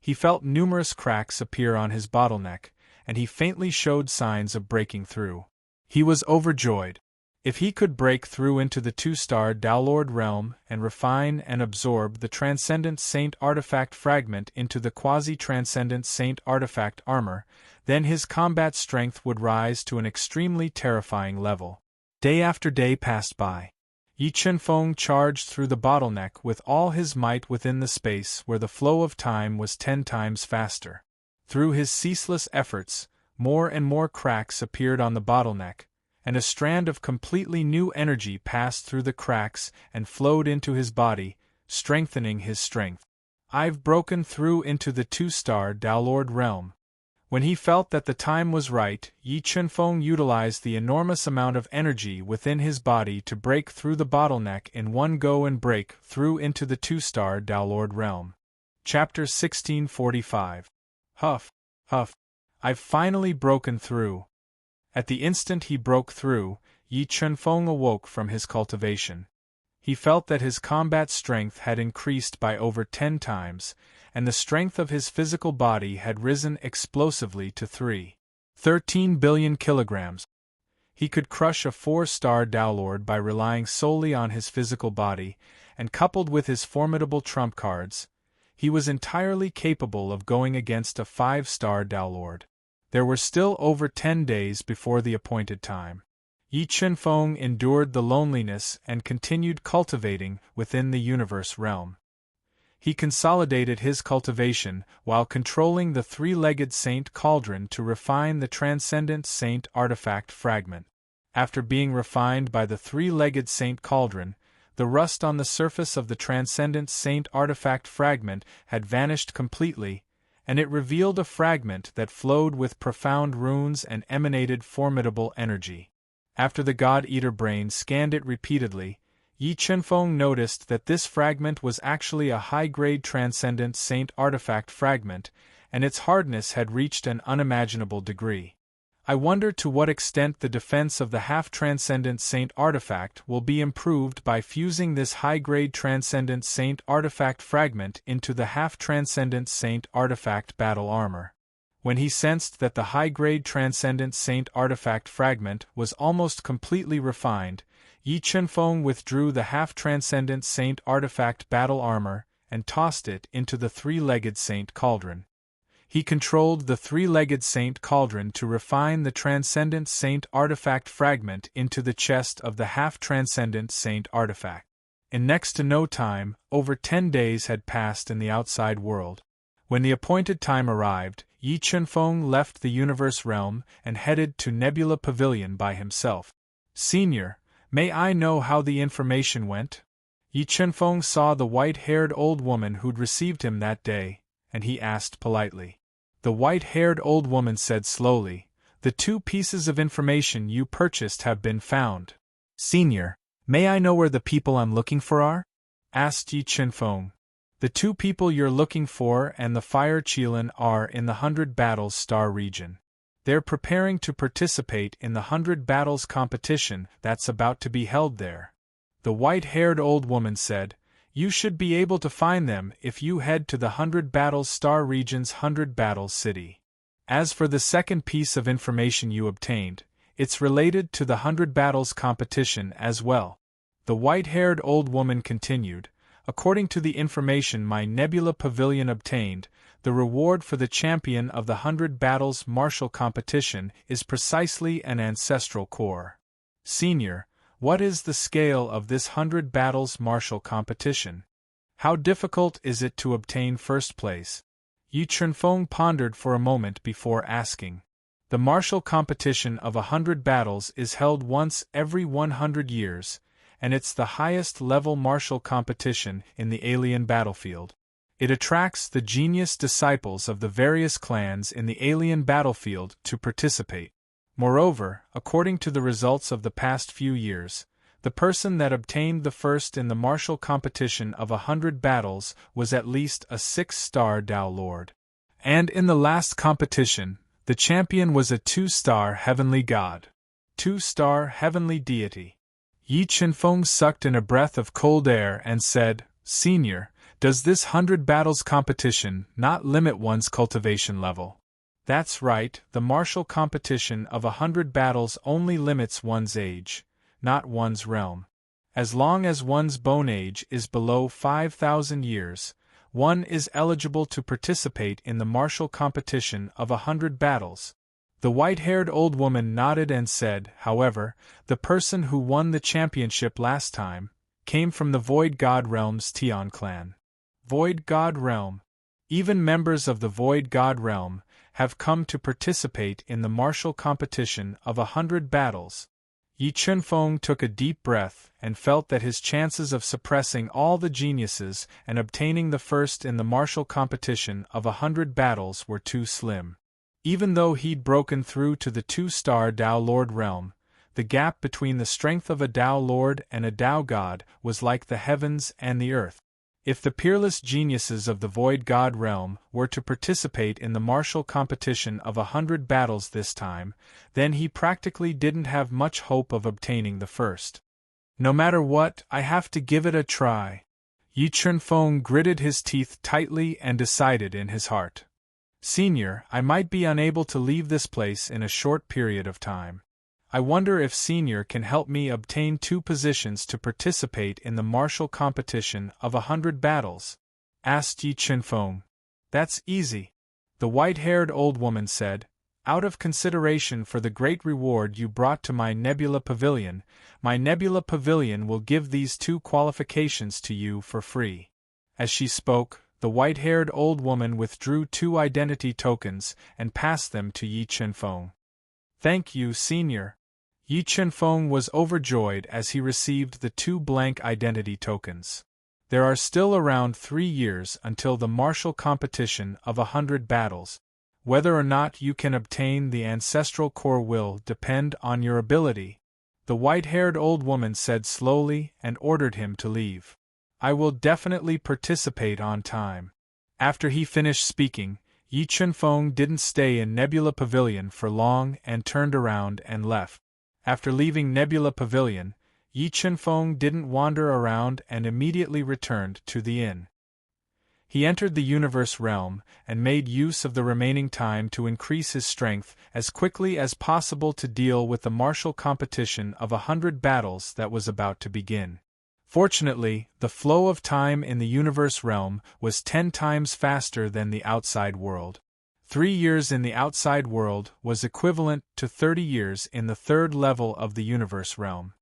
he felt numerous cracks appear on his bottleneck, and he faintly showed signs of breaking through. He was overjoyed. If he could break through into the 2-star Daolord realm and refine and absorb the Transcendent Saint Artifact fragment into the Quasi-Transcendent Saint Artifact armor, then his combat strength would rise to an extremely terrifying level. Day after day passed by. Yi Chunfeng charged through the bottleneck with all his might within the space where the flow of time was 10 times faster. Through his ceaseless efforts, more and more cracks appeared on the bottleneck, and a strand of completely new energy passed through the cracks and flowed into his body, strengthening his strength. I've broken through into the 2-star Daolord realm. When he felt that the time was right, Yi Chunfeng utilized the enormous amount of energy within his body to break through the bottleneck in one go and break through into the 2-star Daolord realm. Chapter 1645. Huff, huff. I've finally broken through. At the instant he broke through, Yi Chunfeng awoke from his cultivation. He felt that his combat strength had increased by over 10 times, and the strength of his physical body had risen explosively to 3. 13 billion kilograms. He could crush a 4-star Downlord by relying solely on his physical body, and coupled with his formidable trump cards, he was entirely capable of going against a 5-star Downlord. There were still over 10 days before the appointed time. Yi Chunfeng endured the loneliness and continued cultivating within the universe realm. He consolidated his cultivation while controlling the three-legged Saint Cauldron to refine the transcendent Saint Artifact Fragment. After being refined by the three-legged Saint Cauldron, the rust on the surface of the transcendent Saint Artifact Fragment had vanished completely, and it revealed a fragment that flowed with profound runes and emanated formidable energy. After the God-Eater brain scanned it repeatedly, Yi Chunfeng noticed that this fragment was actually a high-grade transcendent Saint Artifact Fragment, and its hardness had reached an unimaginable degree. I wonder to what extent the defense of the half-transcendent Saint Artifact will be improved by fusing this high-grade transcendent Saint Artifact Fragment into the half-transcendent Saint Artifact Battle Armor. When he sensed that the high-grade transcendent Saint Artifact Fragment was almost completely refined, Yi Chunfeng withdrew the half-transcendent Saint Artifact Battle Armor and tossed it into the three-legged Saint Cauldron. He controlled the three-legged Saint Cauldron to refine the transcendent Saint Artifact Fragment into the chest of the half-transcendent Saint Artifact. In next to no time, over 10 days had passed in the outside world. When the appointed time arrived, Yi Chunfeng left the universe realm and headed to Nebula Pavilion by himself. "Senior, may I know how the information went?" Yi Chunfeng saw the white-haired old woman who'd received him that day, and he asked politely. The white-haired old woman said slowly, "The 2 pieces of information you purchased have been found." "Senior, may I know where the people I'm looking for are?" asked Yi Chunfeng. "The 2 people you're looking for and the Fire Qilin are in the 100 Battles Star region. They're preparing to participate in the 100 Battles competition that's about to be held there." The white-haired old woman said, "You should be able to find them if you head to the 100 Battles Star region's 100 Battles city. As for the second piece of information you obtained, it's related to the 100 Battles competition as well." The white-haired old woman continued, "According to the information my Nebula Pavilion obtained, the reward for the champion of the 100 Battles Martial competition is precisely an ancestral core. Senior, what is the scale of this 100 Battles Martial competition? How difficult is it to obtain first place?" Yi Chunfeng pondered for a moment before asking. "The martial competition of 100 battles is held once every 100 years, and it's the highest-level martial competition in the alien battlefield. It attracts the genius disciples of the various clans in the alien battlefield to participate. Moreover, according to the results of the past few years, the person that obtained the first in the martial competition of 100 battles was at least a 6-star Downlord. And in the last competition, the champion was a 2-star heavenly god. 2-star heavenly deity." Yi Chunfeng sucked in a breath of cold air and said, "Senior, does this 100 battles competition not limit one's cultivation level?" "That's right, the martial competition of 100 battles only limits one's age, not one's realm. As long as one's bone age is below 5,000 years, one is eligible to participate in the martial competition of 100 battles." The white-haired old woman nodded and said, "However, the person who won the championship last time came from the Void God Realm's Tian clan." Void God Realm. Even members of the Void God Realm have come to participate in the martial competition of 100 battles. Yi Chunfeng took a deep breath and felt that his chances of suppressing all the geniuses and obtaining the first in the martial competition of 100 battles were too slim. Even though he'd broken through to the 2-star Tao Lord realm, the gap between the strength of a Tao Lord and a Tao God was like the heavens and the earth. If the peerless geniuses of the Void God realm were to participate in the martial competition of 100 battles this time, then he practically didn't have much hope of obtaining the first. "No matter what, I have to give it a try." Yi Chunfeng gritted his teeth tightly and decided in his heart. Senior, I might be unable to leave this place in a short period of time. I wonder if Senior can help me obtain 2 positions to participate in the martial competition of 100 battles? Asked Yi Chenfeng. That's easy, the white-haired old woman said. Out of consideration for the great reward you brought to my Nebula Pavilion, my Nebula Pavilion will give these 2 qualifications to you for free. As she spoke, the white-haired old woman withdrew 2 identity tokens and passed them to Yi Chenfeng. Thank you, Senior. Yi Chenfeng was overjoyed as he received the 2 blank identity tokens. There are still around 3 years until the martial competition of 100 battles. Whether or not you can obtain the ancestral core will depend on your ability, the white-haired old woman said slowly and ordered him to leave. I will definitely participate on time. After he finished speaking, Yi Chenfeng didn't stay in Nebula Pavilion for long and turned around and left. After leaving Nebula Pavilion, Yi Chenfeng didn't wander around and immediately returned to the inn. He entered the universe realm and made use of the remaining time to increase his strength as quickly as possible to deal with the martial competition of 100 battles that was about to begin. Fortunately, the flow of time in the universe realm was 10 times faster than the outside world. 3 years in the outside world was equivalent to 30 years in the 3rd level of the universe realm.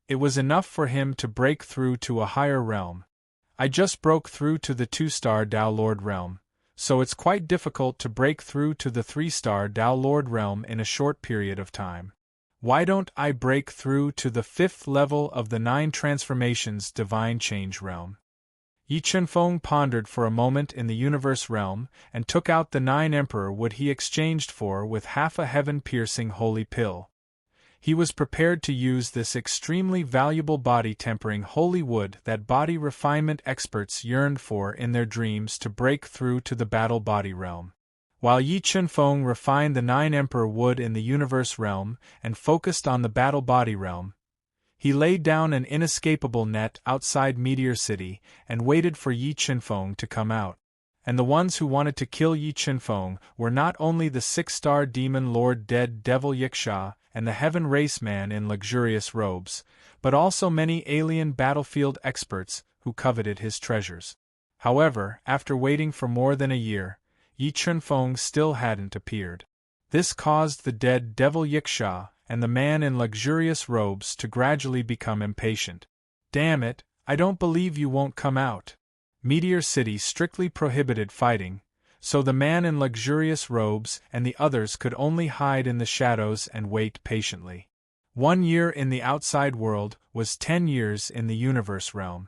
It was enough for him to break through to a higher realm. I just broke through to the 2-star Tao Lord realm, so it's quite difficult to break through to the 3-star Tao Lord realm in a short period of time. Why don't I break through to the 5th level of the 9 transformations divine change realm? Yi Chenfeng pondered for a moment in the universe realm and took out the 9 emperor wood he exchanged for with half a heaven-piercing holy pill. He was prepared to use this extremely valuable body-tempering holy wood that body refinement experts yearned for in their dreams to break through to the battle body realm. While Yi Chenfeng refined the 9 emperor wood in the universe realm and focused on the battle body realm, he laid down an inescapable net outside Meteor City and waited for Yi Chenfeng to come out. And the ones who wanted to kill Yi Chenfeng were not only the 6-star demon lord dead devil Yiksha and the heaven race man in luxurious robes, but also many alien battlefield experts who coveted his treasures. However, after waiting for more than a year, Yi Chenfeng still hadn't appeared. This caused the dead devil Yiksha and the man in luxurious robes to gradually become impatient. Damn it, I don't believe you won't come out. Meteor City strictly prohibited fighting, so the man in luxurious robes and the others could only hide in the shadows and wait patiently. 1 year in the outside world was 10 years in the universe realm.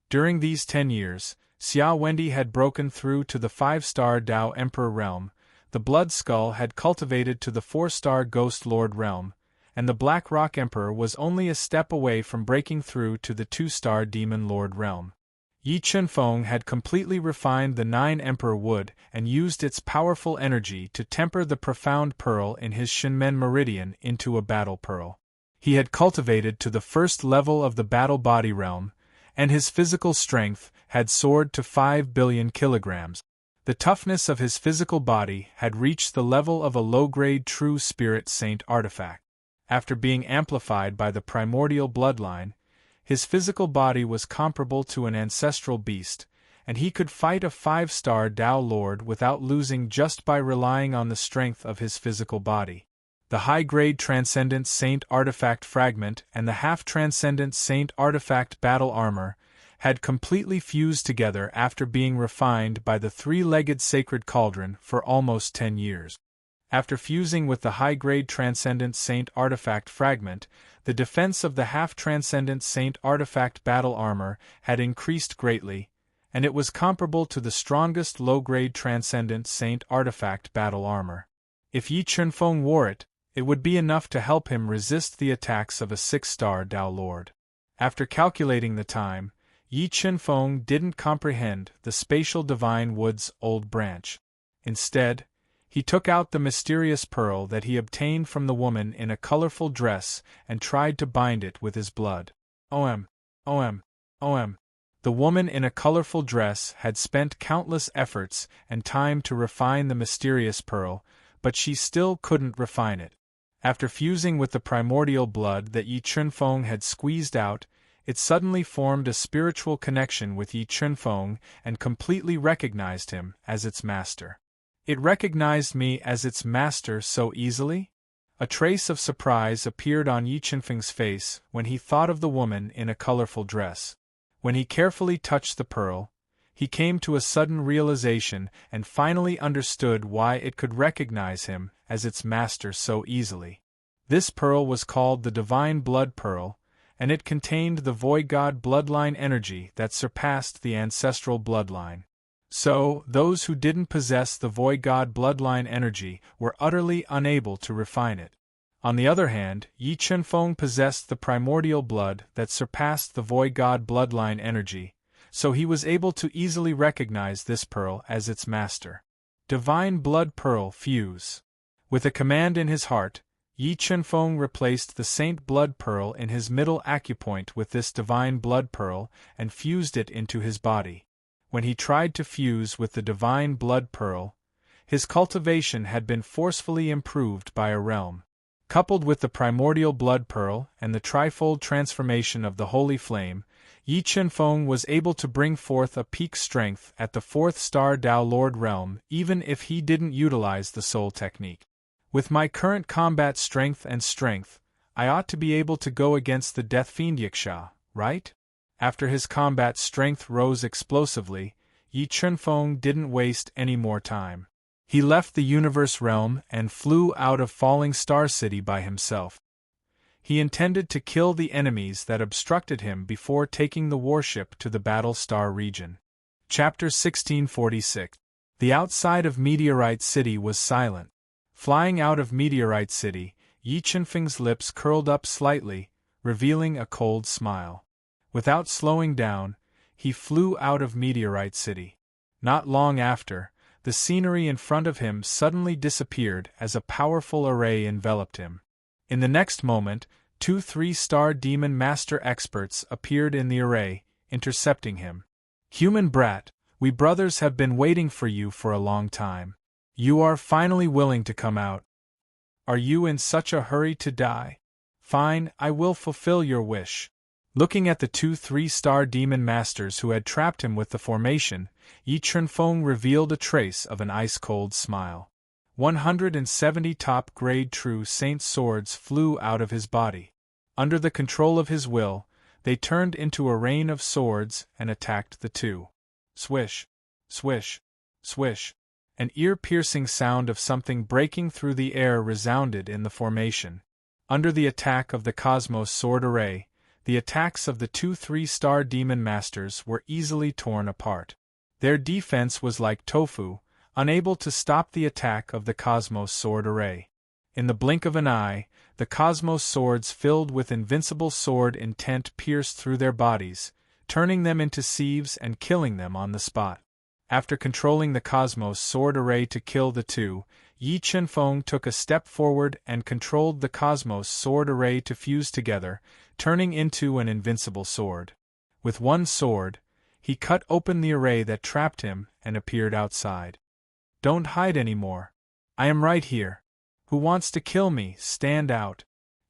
During these 10 years, Xia Wendy had broken through to the 5-star Tao Emperor realm, the Blood Skull had cultivated to the 4-star Ghost Lord realm, and the Black Rock Emperor was only a step away from breaking through to the 2-star Demon Lord realm. Yi Chenfeng had completely refined the 9 Emperor wood and used its powerful energy to temper the profound pearl in his Shinmen Meridian into a battle pearl. He had cultivated to the 1st level of the battle body realm, and his physical strength had soared to 5 billion kilograms. The toughness of his physical body had reached the level of a low-grade true spirit saint artifact. After being amplified by the primordial bloodline, his physical body was comparable to an ancestral beast, and he could fight a 5-star Tao Lord without losing just by relying on the strength of his physical body. The high-grade Transcendent Saint Artifact Fragment and the half-Transcendent Saint Artifact Battle Armor had completely fused together after being refined by the 3-legged Sacred Cauldron for almost 10 years. After fusing with the high-grade Transcendent Saint Artifact Fragment, the defense of the half-Transcendent Saint Artifact Battle Armor had increased greatly, and it was comparable to the strongest low-grade Transcendent Saint Artifact Battle Armor. If Yi Chenfeng wore it, it would be enough to help him resist the attacks of a 6-star Tao Lord. After calculating the time, Yi Chenfeng didn't comprehend the spatial divine wood's old branch. Instead, he took out the mysterious pearl that he obtained from the woman in a colorful dress and tried to bind it with his blood. OM. OM. OM. The woman in a colorful dress had spent countless efforts and time to refine the mysterious pearl, but she still couldn't refine it. After fusing with the primordial blood that Yi Chunfeng had squeezed out, it suddenly formed a spiritual connection with Yi Chunfeng and completely recognized him as its master. It recognized me as its master so easily? A trace of surprise appeared on Yi Chunfeng's face when he thought of the woman in a colorful dress. When he carefully touched the pearl, he came to a sudden realization and finally understood why it could recognize him as its master so easily. This pearl was called the Divine Blood Pearl, and it contained the Void God bloodline energy that surpassed the ancestral bloodline. So, those who didn't possess the Void God bloodline energy were utterly unable to refine it. On the other hand, Yi Chunfeng possessed the primordial blood that surpassed the Void God bloodline energy, so he was able to easily recognize this pearl as its master. Divine Blood Pearl Fuse. With a command in his heart, Yi Chunfeng replaced the Saint Blood Pearl in his middle acupoint with this Divine Blood Pearl and fused it into his body. When he tried to fuse with the Divine Blood Pearl, his cultivation had been forcefully improved by a realm. Coupled with the primordial blood pearl and the trifold transformation of the holy flame, Yi Chunfeng was able to bring forth a peak strength at the 4th star Tao Lord realm even if he didn't utilize the soul technique. With my current combat strength, I ought to be able to go against the Death Fiend Yiksha, right? After his combat strength rose explosively, Yi Chunfeng didn't waste any more time. He left the universe realm and flew out of Falling Star City by himself. He intended to kill the enemies that obstructed him before taking the warship to the Battle Star region. Chapter 1646. The outside of Meteorite City was silent. Flying out of Meteorite City, Yi Chunfeng's lips curled up slightly, revealing a cold smile. Without slowing down, he flew out of Meteorite City. Not long after, the scenery in front of him suddenly disappeared as a powerful array enveloped him. In the next moment, 2 3-star Demon Master experts appeared in the array, intercepting him. "Human brat, we brothers have been waiting for you for a long time. You are finally willing to come out. Are you in such a hurry to die? Fine, I will fulfill your wish." Looking at the 2 3-star Demon Masters who had trapped him with the formation, Yi Chunfeng revealed a trace of an ice-cold smile. 170 top-grade True Saint swords flew out of his body. Under the control of his will, they turned into a rain of swords and attacked the two. Swish, swish, swish. An ear-piercing sound of something breaking through the air resounded in the formation. Under the attack of the Cosmos Sword Array, the attacks of the 2 3-star Demon Masters were easily torn apart. Their defense was like tofu, unable to stop the attack of the Cosmos Sword Array. In the blink of an eye, the Cosmos Swords filled with invincible sword intent pierced through their bodies, turning them into sieves and killing them on the spot. After controlling the Cosmos Sword Array to kill the two, Yi Chunfeng took a step forward and controlled the Cosmos Sword Array to fuse together, turning into an invincible sword. With one sword, he cut open the array that trapped him and appeared outside. "Don't hide anymore. I am right here. Who wants to kill me, stand out."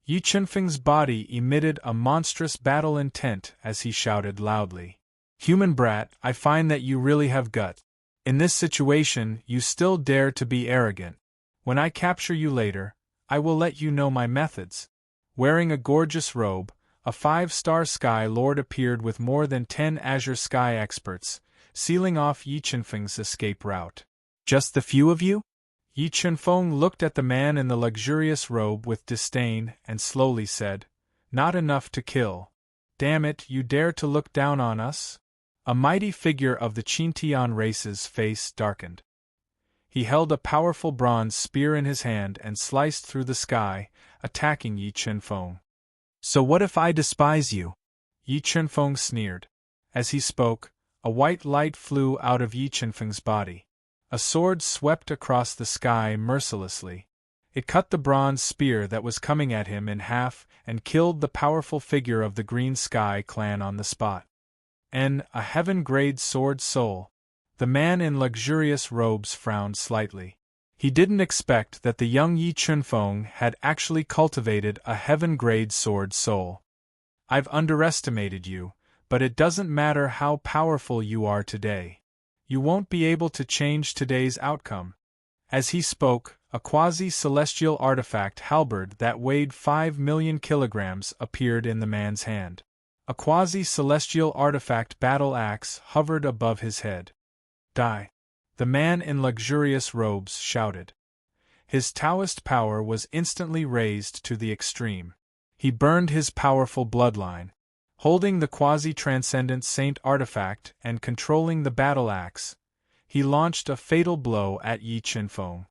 Yi Chunfeng's body emitted a monstrous battle intent as he shouted loudly. "Human brat, I find that you really have gut. In this situation, you still dare to be arrogant. When I capture you later, I will let you know my methods." Wearing a gorgeous robe, a 5-star Sky Lord appeared with more than 10 Azure Sky experts, sealing off Yi Chunfeng's escape route. "Just the few of you?" Yi Chunfeng looked at the man in the luxurious robe with disdain and slowly said, "Not enough to kill. Damn it, you dare to look down on us?" A mighty figure of the Qintian race's face darkened. He held a powerful bronze spear in his hand and sliced through the sky, attacking Yi Chunfeng. "So what if I despise you?" Yi Chunfeng sneered. As he spoke, a white light flew out of Yi Chunfeng's body. A sword swept across the sky mercilessly. It cut the bronze spear that was coming at him in half and killed the powerful figure of the Green Sky clan on the spot. A heaven-grade sword soul. The man in luxurious robes frowned slightly. He didn't expect that the young Yi Chunfeng had actually cultivated a heaven-grade sword soul. I've underestimated you, but it doesn't matter how powerful you are today. You won't be able to change today's outcome. As he spoke, a quasi-celestial artifact halberd that weighed 5 million kilograms appeared in the man's hand. A quasi-celestial artifact battle axe hovered above his head. Die! The man in luxurious robes shouted. His Taoist power was instantly raised to the extreme. He burned his powerful bloodline. Holding the quasi-transcendent saint artifact and controlling the battle axe, he launched a fatal blow at Yi Chunfeng.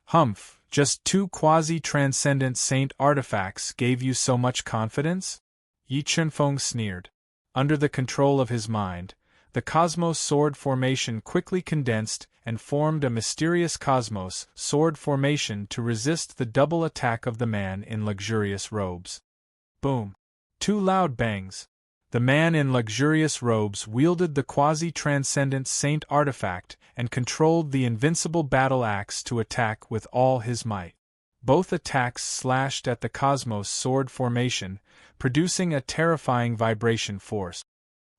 Humph, just 2 quasi-transcendent saint artifacts gave you so much confidence? Yi Chunfeng sneered. Under the control of his mind, the Cosmos Sword Formation quickly condensed and formed a mysterious Cosmos Sword Formation to resist the double attack of the man in luxurious robes. Boom! 2 loud bangs. The man in luxurious robes wielded the quasi-transcendent saint artifact and controlled the invincible battle axe to attack with all his might. Both attacks slashed at the Cosmos Sword Formation, producing a terrifying vibration force.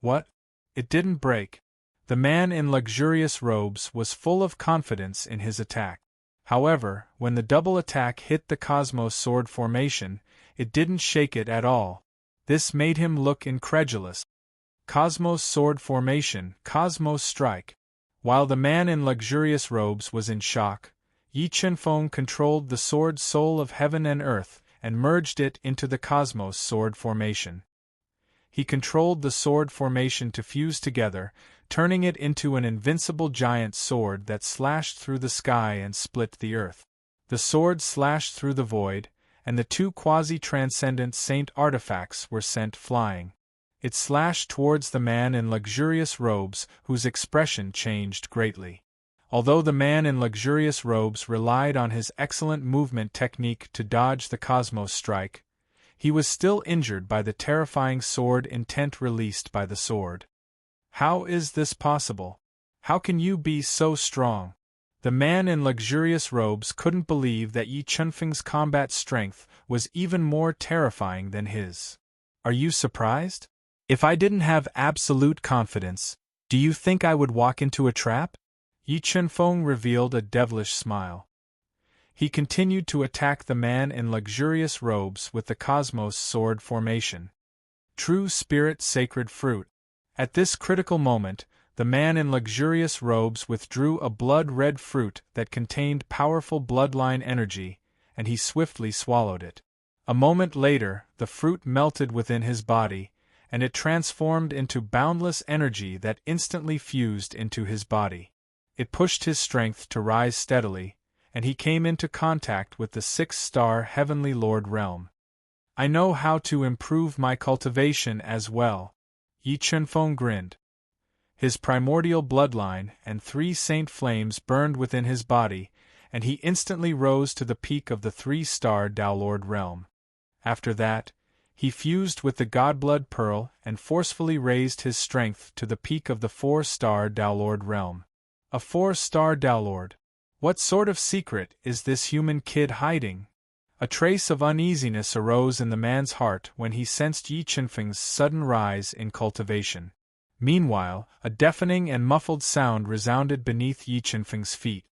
What? It didn't break. The man in luxurious robes was full of confidence in his attack. However, when the double attack hit the Cosmos Sword Formation, it didn't shake it at all. This made him look incredulous. Cosmos Sword Formation, Cosmos Strike. While the man in luxurious robes was in shock, Yi Chunfeng controlled the sword soul of heaven and earth and merged it into the Cosmos Sword Formation. He controlled the sword formation to fuse together, turning it into an invincible giant sword that slashed through the sky and split the earth. The sword slashed through the void, and the 2 quasi-transcendent saint artifacts were sent flying. It slashed towards the man in luxurious robes, whose expression changed greatly. Although the man in luxurious robes relied on his excellent movement technique to dodge the Cosmos strike, he was still injured by the terrifying sword intent released by the sword. How is this possible? How can you be so strong? The man in luxurious robes couldn't believe that Yi Chunfeng's combat strength was even more terrifying than his. Are you surprised? If I didn't have absolute confidence, do you think I would walk into a trap? Yi Chunfeng revealed a devilish smile. He continued to attack the man in luxurious robes with the Cosmos Sword Formation. True Spirit Sacred Fruit. At this critical moment, the man in luxurious robes withdrew a blood-red fruit that contained powerful bloodline energy, and he swiftly swallowed it. A moment later, the fruit melted within his body, and it transformed into boundless energy that instantly fused into his body. It pushed his strength to rise steadily, and he came into contact with the 6-star Heavenly Lord realm. I know how to improve my cultivation as well. Yi Chunfeng grinned. His primordial bloodline and 3 saint flames burned within his body, and he instantly rose to the peak of the 3-star Daolord realm. After that, he fused with the Godblood Pearl and forcefully raised his strength to the peak of the 4-star Daolord realm. A 4-star Daolord. What sort of secret is this human kid hiding? A trace of uneasiness arose in the man's heart when he sensed Yi Chunfeng's sudden rise in cultivation. Meanwhile, a deafening and muffled sound resounded beneath Yi Chunfeng's feet.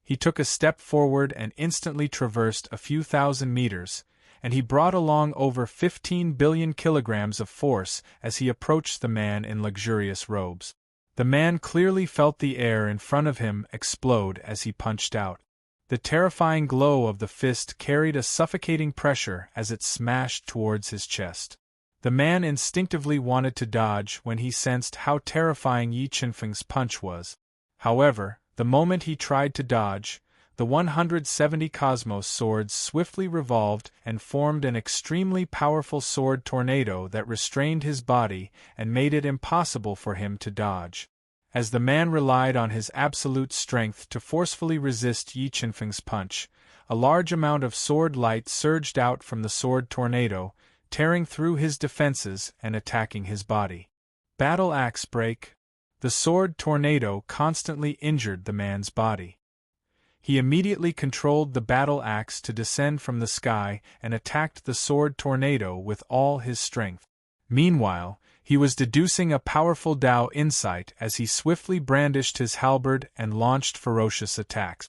He took a step forward and instantly traversed a few thousand meters, and he brought along over 15 billion kilograms of force as he approached the man in luxurious robes. The man clearly felt the air in front of him explode as he punched out. The terrifying glow of the fist carried a suffocating pressure as it smashed towards his chest. The man instinctively wanted to dodge when he sensed how terrifying Yi Chunfeng's punch was. However, the moment he tried to dodge, the 170 Cosmos swords swiftly revolved and formed an extremely powerful sword tornado that restrained his body and made it impossible for him to dodge. As the man relied on his absolute strength to forcefully resist Yi Chunfeng's punch, a large amount of sword light surged out from the sword tornado, tearing through his defenses and attacking his body. Battle axe break. The sword tornado constantly injured the man's body. He immediately controlled the battle axe to descend from the sky and attacked the sword tornado with all his strength. Meanwhile, he was deducing a powerful Tao insight as he swiftly brandished his halberd and launched ferocious attacks.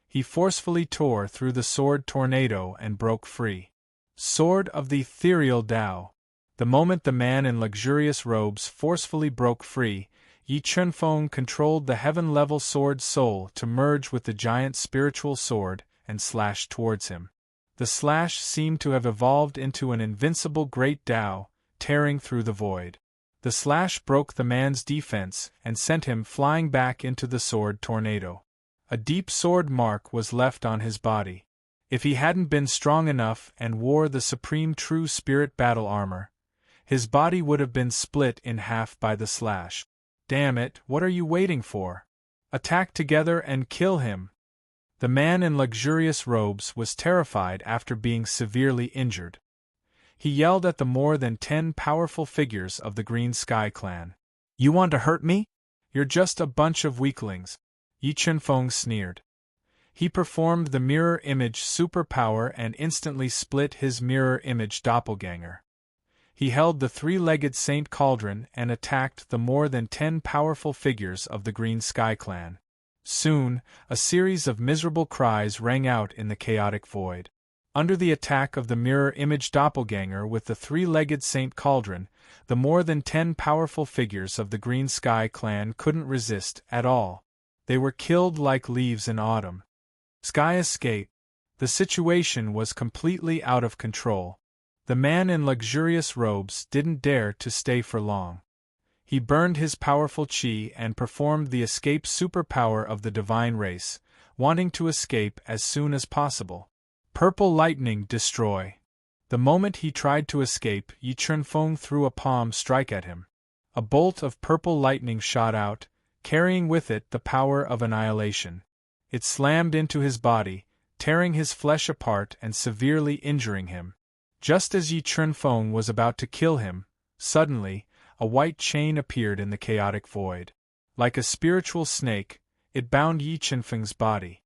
He forcefully tore through the sword tornado and broke free. Sword of the ethereal Tao. The moment the man in luxurious robes forcefully broke free, Yi Chunfeng controlled the heaven-level sword soul to merge with the giant spiritual sword and slashed towards him. The slash seemed to have evolved into an invincible great Tao, tearing through the void. The slash broke the man's defense and sent him flying back into the sword tornado. A deep sword mark was left on his body. If he hadn't been strong enough and wore the supreme true spirit battle armor, his body would have been split in half by the slash. Damn it, what are you waiting for? Attack together and kill him! The man in luxurious robes was terrified after being severely injured. He yelled at the more than 10 powerful figures of the Green Sky Clan. You want to hurt me? You're just a bunch of weaklings. Yi Chunfeng sneered. He performed the mirror image superpower and instantly split his mirror image doppelganger. He held the three-legged Saint Cauldron and attacked the more than 10 powerful figures of the Green Sky Clan. Soon, a series of miserable cries rang out in the chaotic void. Under the attack of the mirror image doppelganger with the three-legged Saint Cauldron, the more than 10 powerful figures of the Green Sky Clan couldn't resist at all. They were killed like leaves in autumn. Sky escape. The situation was completely out of control. The man in luxurious robes didn't dare to stay for long. He burned his powerful chi and performed the escape superpower of the divine race, wanting to escape as soon as possible. Purple lightning destroy. The moment he tried to escape, Yi Chunfeng threw a palm strike at him. A bolt of purple lightning shot out, carrying with it the power of annihilation. It slammed into his body, tearing his flesh apart and severely injuring him. Just as Yi Chunfeng was about to kill him, suddenly, a white chain appeared in the chaotic void. Like a spiritual snake, it bound Yi Chunfeng's body.